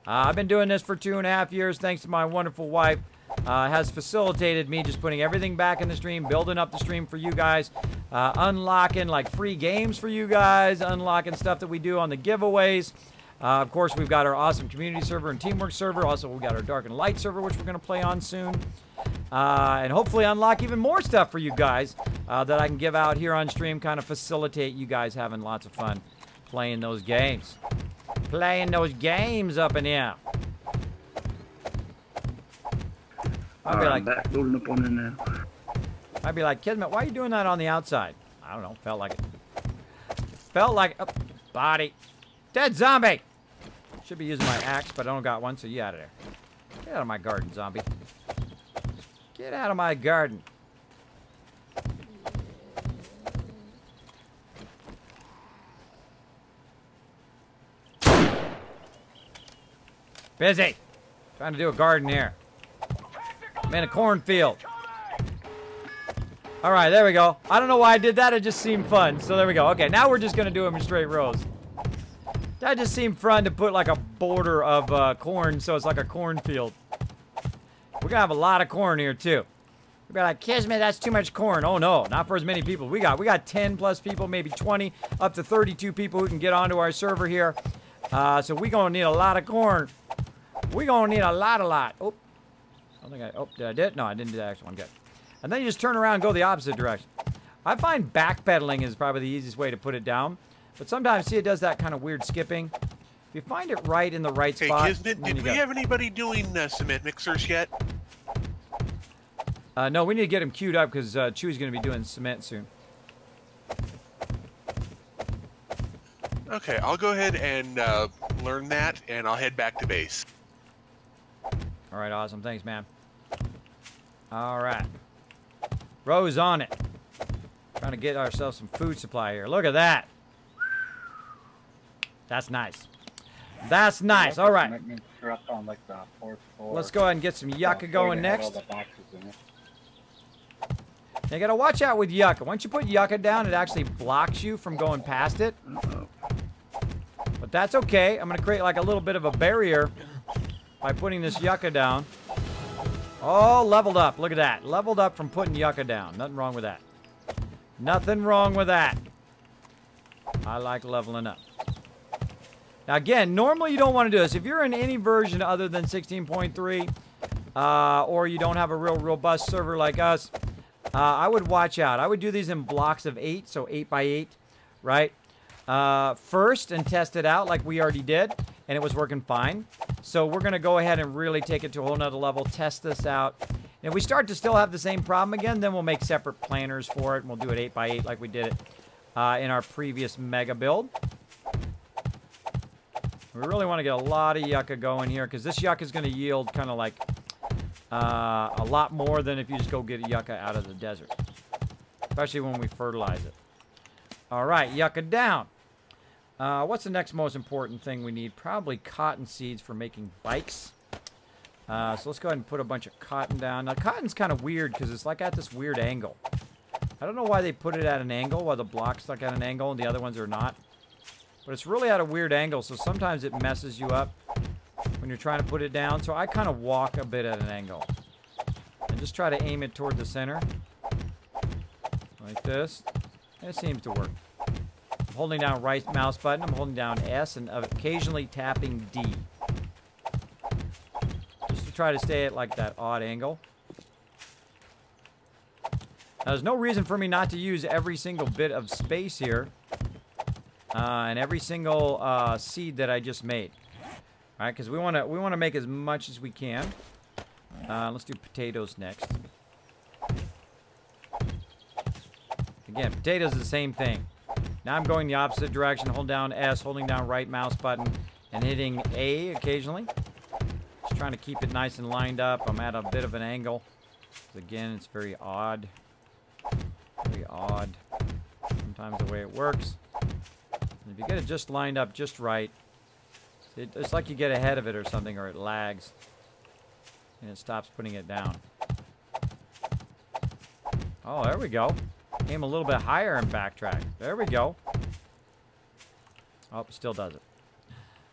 [SPEAKER 2] I've been doing this for 2.5 years, thanks to my wonderful wife. Has facilitated me just putting everything back in the stream, building up the stream for you guys, unlocking like free games for you guys, unlocking stuff that we do on the giveaways. Of course, we've got our awesome community server and teamwork server. Also, we've got our dark and light server, which we're going to play on soon. And hopefully unlock even more stuff for you guys that I can give out here on stream, kind of facilitate you guys having lots of fun playing those games. Playing those games up in here. I'd be like,
[SPEAKER 3] back loading up on it now.
[SPEAKER 2] I'd be like, Kismet, why are you doing that on the outside? I don't know. Felt like it. Felt like oh, body. Dead zombie. Should be using my axe, but I don't got one, so you out of there. Get out of my garden, zombie. Get out of my garden. Busy. Trying to do a garden here. I'm in a cornfield. All right, there we go. I don't know why I did that. It just seemed fun. So there we go. Okay, now we're just going to do them in straight rows. That just seemed fun to put like a border of corn, so it's like a cornfield. We're going to have a lot of corn here, too. We'll be like, Kismet, that's too much corn. Oh, no, not for as many people. We got 10 plus people, maybe 20, up to 32 people who can get onto our server here. So we're going to need a lot of corn. We're going to need a lot. Oh. I think did I did? No, I didn't do that actual one. Good. And then you just turn around and go the opposite direction. I find backpedaling is probably the easiest way to put it down. But sometimes, see, it does that kind of weird skipping. If you find it right in the right spot.
[SPEAKER 8] Hey, Kismet, did we have anybody doing cement mixers yet?
[SPEAKER 2] No, we need to get him queued up because Chewy's going to be doing cement soon.
[SPEAKER 8] Okay, I'll go ahead and learn that, and I'll head back to base.
[SPEAKER 2] All right, awesome. Thanks, man. All right. Rose on it. Trying to get ourselves some food supply here. Look at that. That's nice. That's nice. All right. Let's go ahead and get some yucca going next. Now, you got to watch out with yucca. Once you put yucca down, it actually blocks you from going past it. But that's okay. I'm going to create like a little bit of a barrier by putting this yucca down. Oh, leveled up. Look at that. Leveled up from putting yucca down. Nothing wrong with that. Nothing wrong with that. I like leveling up. Now, again, normally you don't want to do this. If you're in any version other than 16.3, or you don't have a real robust server like us, I would watch out. I would do these in blocks of 8, so 8 by 8, right? First and test it out like we already did, and it was working fine. So we're going to go ahead and really take it to a whole nother level, test this out. And if we start to still have the same problem again, then we'll make separate planners for it, and we'll do it 8 by 8 like we did it in our previous mega build. We really want to get a lot of yucca going here, because this yucca is going to yield kind of like a lot more than if you just go get yucca out of the desert, especially when we fertilize it. All right, yucca down. What's the next most important thing we need? Probably cotton seeds for making bikes. So let's go ahead and put a bunch of cotton down. Now, cotton's kind of weird because it's like at this weird angle. I don't know why they put it at an angle, why the block's stuck at an angle and the other ones are not. But it's really at a weird angle, so sometimes it messes you up when you're trying to put it down. So I kind of walk a bit at an angle. And just try to aim it toward the center. Like this. It seems to work. I'm holding down right mouse button. I'm holding down S and occasionally tapping D. Just to try to stay at like that odd angle. Now, there's no reason for me not to use every single bit of space here. And every single seed that I just made. Alright, because we wanna make as much as we can. Let's do potatoes next. Again, potatoes is the same thing. Now I'm going the opposite direction, holding down S, holding down right mouse button, and hitting A occasionally. Just trying to keep it nice and lined up. I'm at a bit of an angle. Again, it's very odd. Very odd. Sometimes the way it works. And if you get it just lined up just right, it's like you get ahead of it or something, or it lags. And it stops putting it down. Oh, there we go. Came a little bit higher and backtrack. There we go. Oh, still does it.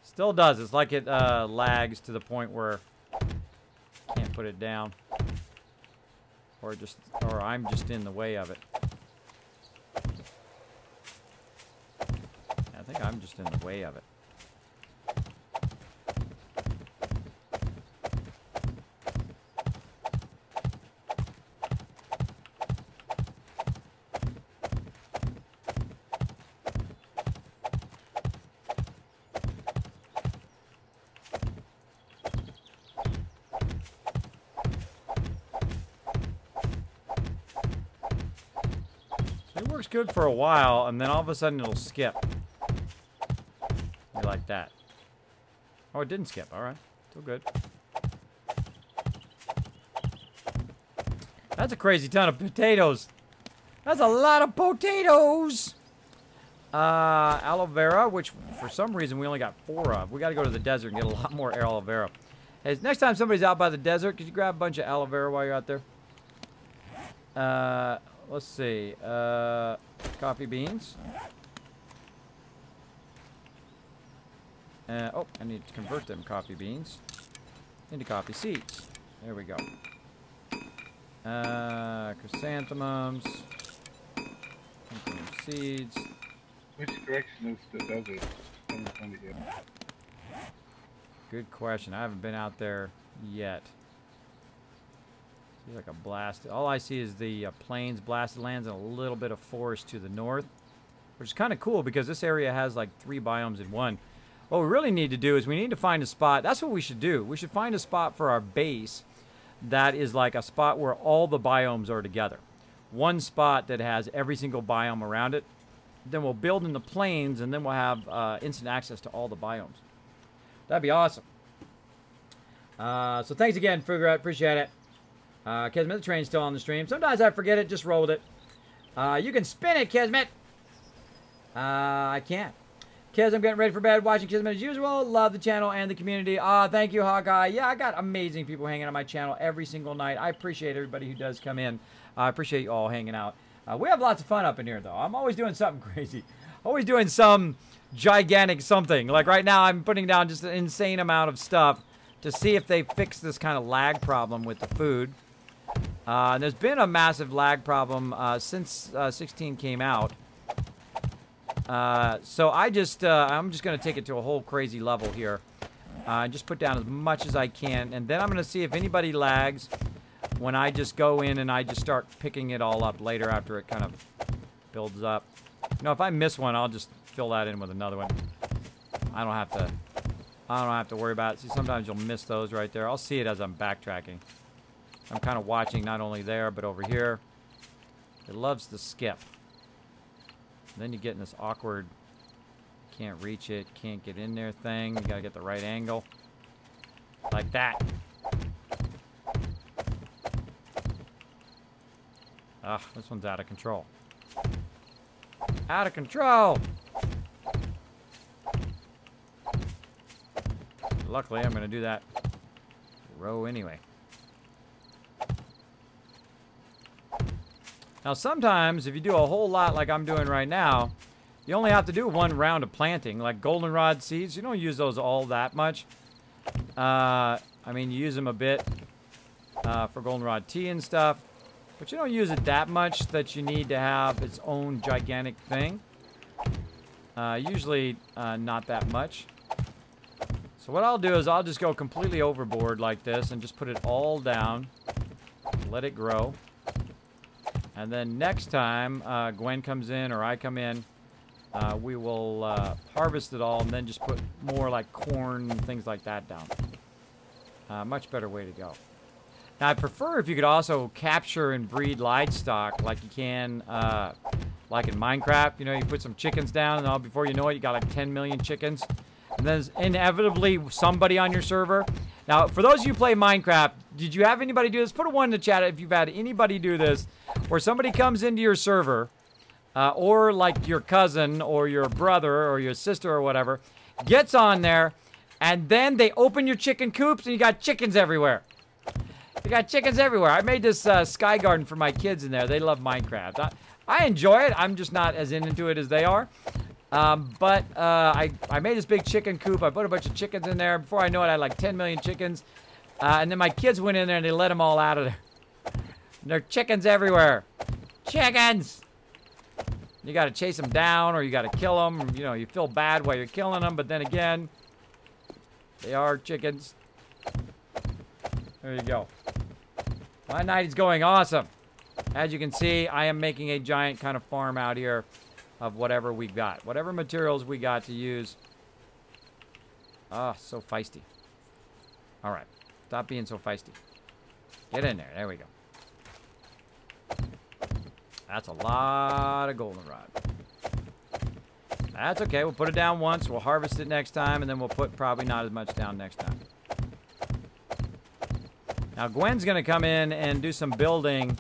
[SPEAKER 2] Still does. It's like it lags to the point where can't put it down. Or I'm just in the way of it. I think I'm just in the way of it. Works good for a while, and then all of a sudden it'll skip. Like that. Oh, it didn't skip. All right, still good. That's a crazy ton of potatoes. That's a lot of potatoes. Aloe vera, which for some reason we only got 4 of. We got to go to the desert and get a lot more aloe vera. Hey, next time somebody's out by the desert, could you grab a bunch of aloe vera while you're out there? Let's see. Coffee beans. Oh, I need to convert them coffee beans into coffee seeds. There we go. Chrysanthemums. Seeds.
[SPEAKER 5] Which direction is the desert?
[SPEAKER 2] Good question. I haven't been out there yet. Seems like a blast. All I see is the plains, blasted lands, and a little bit of forest to the north, which is kind of cool because this area has like 3 biomes in one. What we really need to do is we need to find a spot. That's what we should do. We should find a spot for our base that is like a spot where all the biomes are together. One spot that has every single biome around it. Then we'll build in the plains, and then we'll have instant access to all the biomes. That'd be awesome. So thanks again, Figure Out. Appreciate it. Kismet, the train's still on the stream. Sometimes I forget it. Just roll with it. You can spin it, Kismet. I can't. Kids, I'm getting ready for bed, watching Kismet as usual. Love the channel and the community. Thank you, Hawkeye. Yeah, I got amazing people hanging on my channel every single night. I appreciate everybody who does come in. I appreciate you all hanging out. We have lots of fun up in here, though. I'm always doing something crazy. Always doing some gigantic something. Like right now, I'm putting down just an insane amount of stuff to see if they fix this kind of lag problem with the food. And there's been a massive lag problem since 16 came out. So I'm just going to take it to a whole crazy level here. Just put down as much as I can. And then I'm going to see if anybody lags when I just go in and I just start picking it all up later after it kind of builds up. You know, if I miss one, I'll just fill that in with another one. I don't have to worry about it. See, sometimes you'll miss those right there. I'll see it as I'm backtracking. I'm kind of watching not only there, but over here. It loves to skip. And then you get in this awkward, can't reach it, can't get in there thing. You gotta get the right angle. Like that. This one's out of control. Out of control! Luckily, I'm gonna do that row anyway. Now, sometimes, if you do a whole lot like I'm doing right now, you only have to do 1 round of planting. Like goldenrod seeds, you don't use those all that much. I mean, you use them a bit for goldenrod tea and stuff. But you don't use it that much that you need to have its own gigantic thing. Usually not that much. So what I'll do is I'll just go completely overboard like this and just put it all down. Let it grow. And then next time Gwen comes in or I come in, we will harvest it all and then just put more like corn and things like that down. Much better way to go. Now, I prefer if you could also capture and breed livestock like you can, like in Minecraft. You know, you put some chickens down and all, before you know it, you got like 10 million chickens. And then there's inevitably somebody on your server. Now, for those of you who play Minecraft, did you have anybody do this? Put a 1 in the chat if you've had anybody do this, where somebody comes into your server, or like your cousin or your brother or your sister or whatever, gets on there, and then they open your chicken coops and you got chickens everywhere. You got chickens everywhere. I made this sky garden for my kids in there. They love Minecraft. I enjoy it. I'm just not as into it as they are. But I made this big chicken coop. I put a bunch of chickens in there. Before I know it, I had like 10 million chickens. And then my kids went in there and they let them all out of there. And there are chickens everywhere. Chickens! You got to chase them down or you got to kill them. You know, you feel bad while you're killing them. But then again, they are chickens. There you go. My night is going awesome. As you can see, I am making a giant kind of farm out here of whatever we got. Whatever materials we got to use. Ah, so feisty. All right. Stop being so feisty. Get in there. There we go. That's a lot of goldenrod. That's okay. We'll put it down once. We'll harvest it next time, and then we'll put probably not as much down next time. Now, Gwen's going to come in and do some building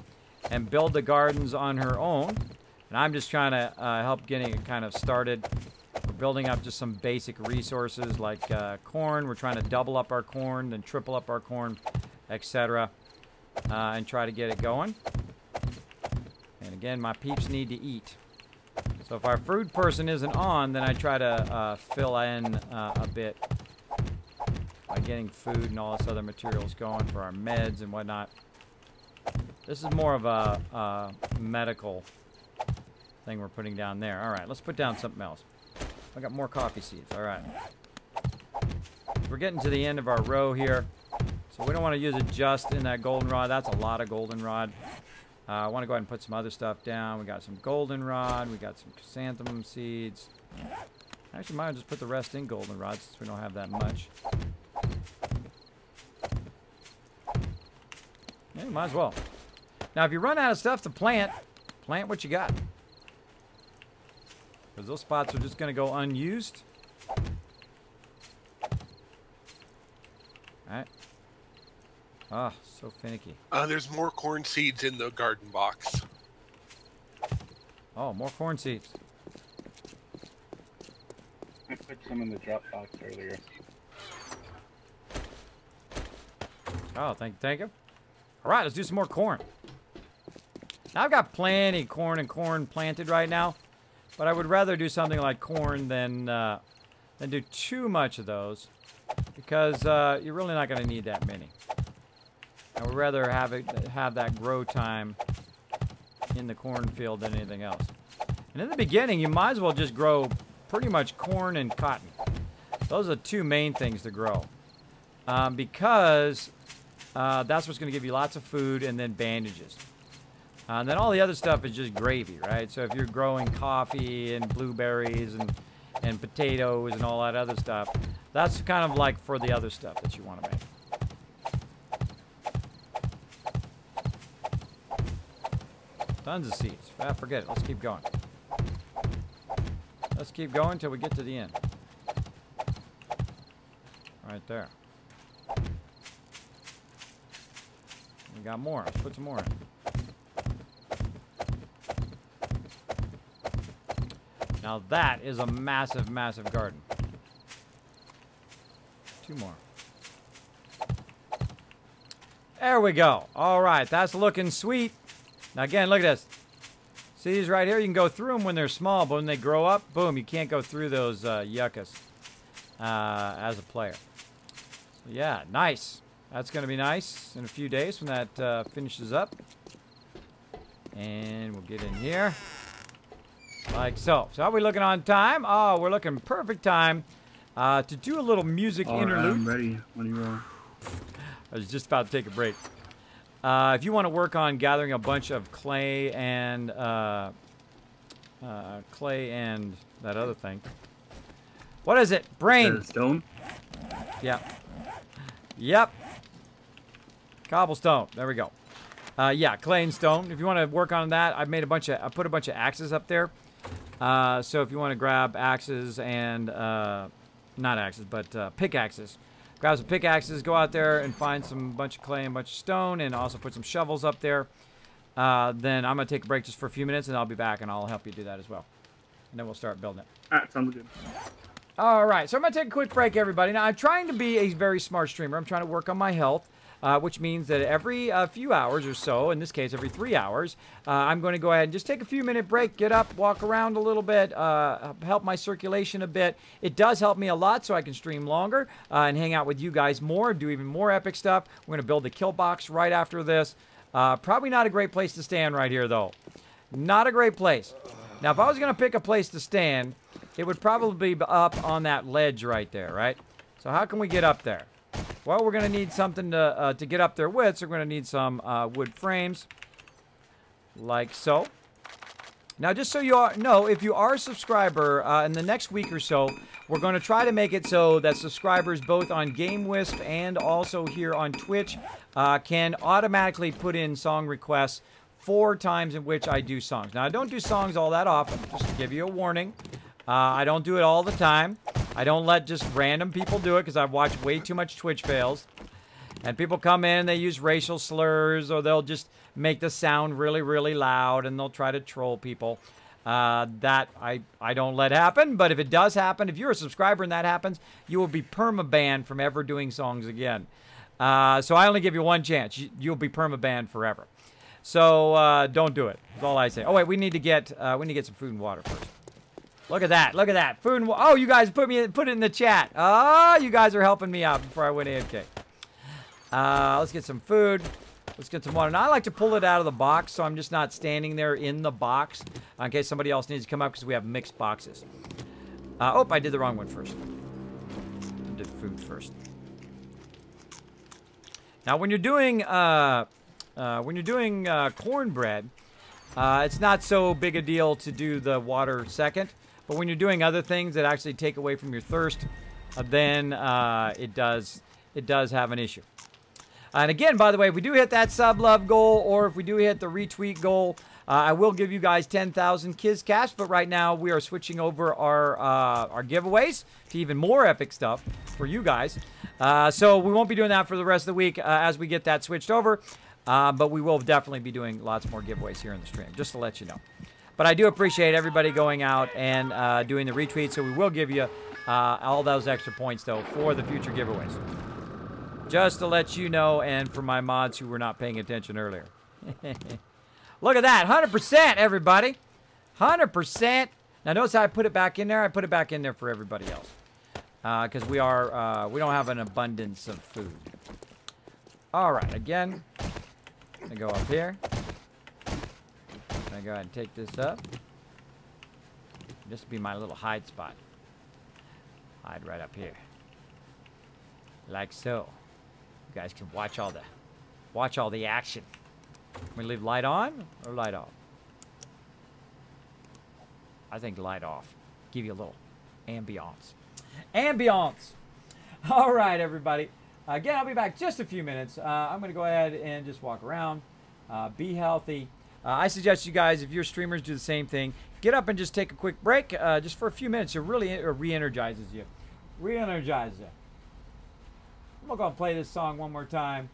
[SPEAKER 2] and build the gardens on her own. And I'm just trying to help getting it kind of started. We're building up just some basic resources like corn. We're trying to double up our corn, then triple up our corn, etc. And try to get it going. And again, my peeps need to eat. So if our food person isn't on, then I try to fill in a bit by getting food and all this other materials going for our meds and whatnot. This is more of a medical thing we're putting down there. All right, let's put down something else. I got more coffee seeds. All right. We're getting to the end of our row here. So we don't want to use it just in that goldenrod. That's a lot of goldenrod. I want to go ahead and put some other stuff down. We got some goldenrod. We got some chrysanthemum seeds. Actually, might just put the rest in goldenrod since we don't have that much. Yeah, might as well. Now, if you run out of stuff to plant, plant what you got. Because those spots are just going to go unused. Alright. Ah, so finicky.
[SPEAKER 8] There's more corn seeds in the garden box.
[SPEAKER 2] Oh, more corn seeds.
[SPEAKER 5] I put some in the drop box earlier.
[SPEAKER 2] Oh, thank you. All right, let's do some more corn. Now, I've got plenty of corn and corn planted right now, but I would rather do something like corn than do too much of those, because you're really not going to need that many. I would rather have that grow time in the cornfield than anything else. And in the beginning, you might as well just grow pretty much corn and cotton. Those are the two main things to grow, because that's what's going to give you lots of food and then bandages. And then all the other stuff is just gravy, right? So if you're growing coffee and blueberries and potatoes and all that other stuff, that's kind of like for the other stuff that you want to make. Tons of seeds. Ah, forget it. Let's keep going. Let's keep going until we get to the end. Right there. We got more. Let's put some more in. Now that is a massive, massive garden. Two more. There we go. All right, that's looking sweet. Now again, look at this. See these right here? You can go through them when they're small, but when they grow up, boom, you can't go through those yuccas as a player. So yeah, nice. That's going to be nice in a few days when that finishes up. And we'll get in here. Like so. So how are we looking on time? Oh, we're looking perfect time to do a little music interlude.
[SPEAKER 3] I'm ready when you are.
[SPEAKER 2] I was just about to take a break. If you want to work on gathering a bunch of clay and that other thing. What is it? Brain.
[SPEAKER 3] Stone?
[SPEAKER 2] Yep. Yep. Cobblestone. There we go. Yeah, clay and stone. If you want to work on that, I put a bunch of axes up there. So if you want to grab axes and not axes, but pickaxes. Grab some pickaxes, go out there and find some bunch of clay and bunch of stone, and also put some shovels up there. Then I'm going to take a break just for a few minutes, and I'll be back, and I'll help you do that as well. And then we'll start building it.
[SPEAKER 3] Alright, sounds good.
[SPEAKER 2] Alright, so I'm going to take a quick break, everybody. Now, I'm trying to be a very smart streamer. I'm trying to work on my health, which means that every few hours or so, in this case, every 3 hours, I'm going to go ahead and just take a few-minute break, get up, walk around a little bit, help my circulation a bit. It does help me a lot so I can stream longer and hang out with you guys more, do even more epic stuff. We're going to build a kill box right after this. Probably not a great place to stand right here, though. Not a great place. Now, if I was going to pick a place to stand, it would probably be up on that ledge right there, right? So how can we get up there? Well, we're going to need something to get up there with, so we're going to need some wood frames, like so. Now, just so you know, if you are a subscriber, in the next week or so, we're going to try to make it so that subscribers both on GameWisp and also here on Twitch can automatically put in song requests 4 times in which I do songs. Now, I don't do songs all that often, just to give you a warning. I don't do it all the time. I don't let just random people do it because I've watched way too much Twitch fails. And people come in, they use racial slurs, or they'll just make the sound really, really loud, and they'll try to troll people. That I don't let happen, but if it does happen, if you're a subscriber and that happens, you will be perma-banned from ever doing songs again. So I only give you one chance. You'll be perma-banned forever. So don't do it. That's all I say. Oh wait, we need to get some food and water first. Look at that! Look at that! Food and oh, you guys put it in the chat. Oh, you guys are helping me out before I went AFK. Let's get some food. Let's get some water. Now I like to pull it out of the box, so I'm just not standing there in the box in case somebody else needs to come up because we have mixed boxes. Oh, I did the wrong one first. I did food first. Now, when you're doing cornbread, it's not so big a deal to do the water second. But when you're doing other things that actually take away from your thirst, then it does have an issue. And again, by the way, if we do hit that sub love goal, or if we do hit the retweet goal, I will give you guys 10,000 Kiz Cash. But right now, we are switching over our giveaways to even more epic stuff for you guys. So we won't be doing that for the rest of the week as we get that switched over. But we will definitely be doing lots more giveaways here in the stream, just to let you know. But I do appreciate everybody going out and doing the retweets, so we will give you all those extra points, though, for the future giveaways. Just to let you know, and for my mods who were not paying attention earlier. Look at that, 100%, everybody. 100%. Now, notice how I put it back in there? I put it back in there for everybody else. Because we don't have an abundance of food. All right, again. I'm gonna go up here. I'm gonna go ahead and take this up. This will be my little hide spot. Hide right up here. Like so. You guys can watch all the action. We leave light on or light off? I think light off. Give you a little ambiance. Ambiance! All right, everybody. Again, I'll be back just a few minutes. I'm going to go ahead and just walk around. Be healthy. I suggest you guys, if you're streamers, do the same thing. Get up and just take a quick break just for a few minutes. It really re-energizes you. Re-energizes you. I'm going to play this song one more time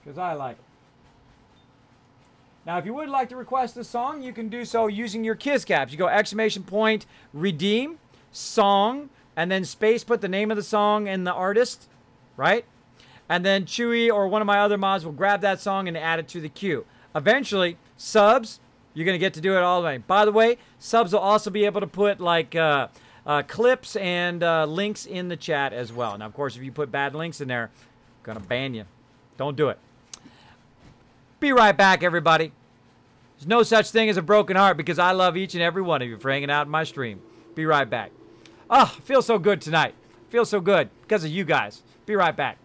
[SPEAKER 2] because I like it. Now, if you would like to request a song, you can do so using your Kiz caps. You go ! Redeem, song, and then space, put the name of the song and the artist. Right? And then Chewy or one of my other mods will grab that song and add it to the queue. Eventually, subs, you're going to get to do it all the way. By the way, subs will also be able to put like clips and links in the chat as well. Now, of course, if you put bad links in there, I'm going to ban you. Don't do it. Be right back, everybody. There's no such thing as a broken heart because I love each and every one of you for hanging out in my stream. Be right back. Oh, I feel so good tonight. Feel so good because of you guys. Be right back.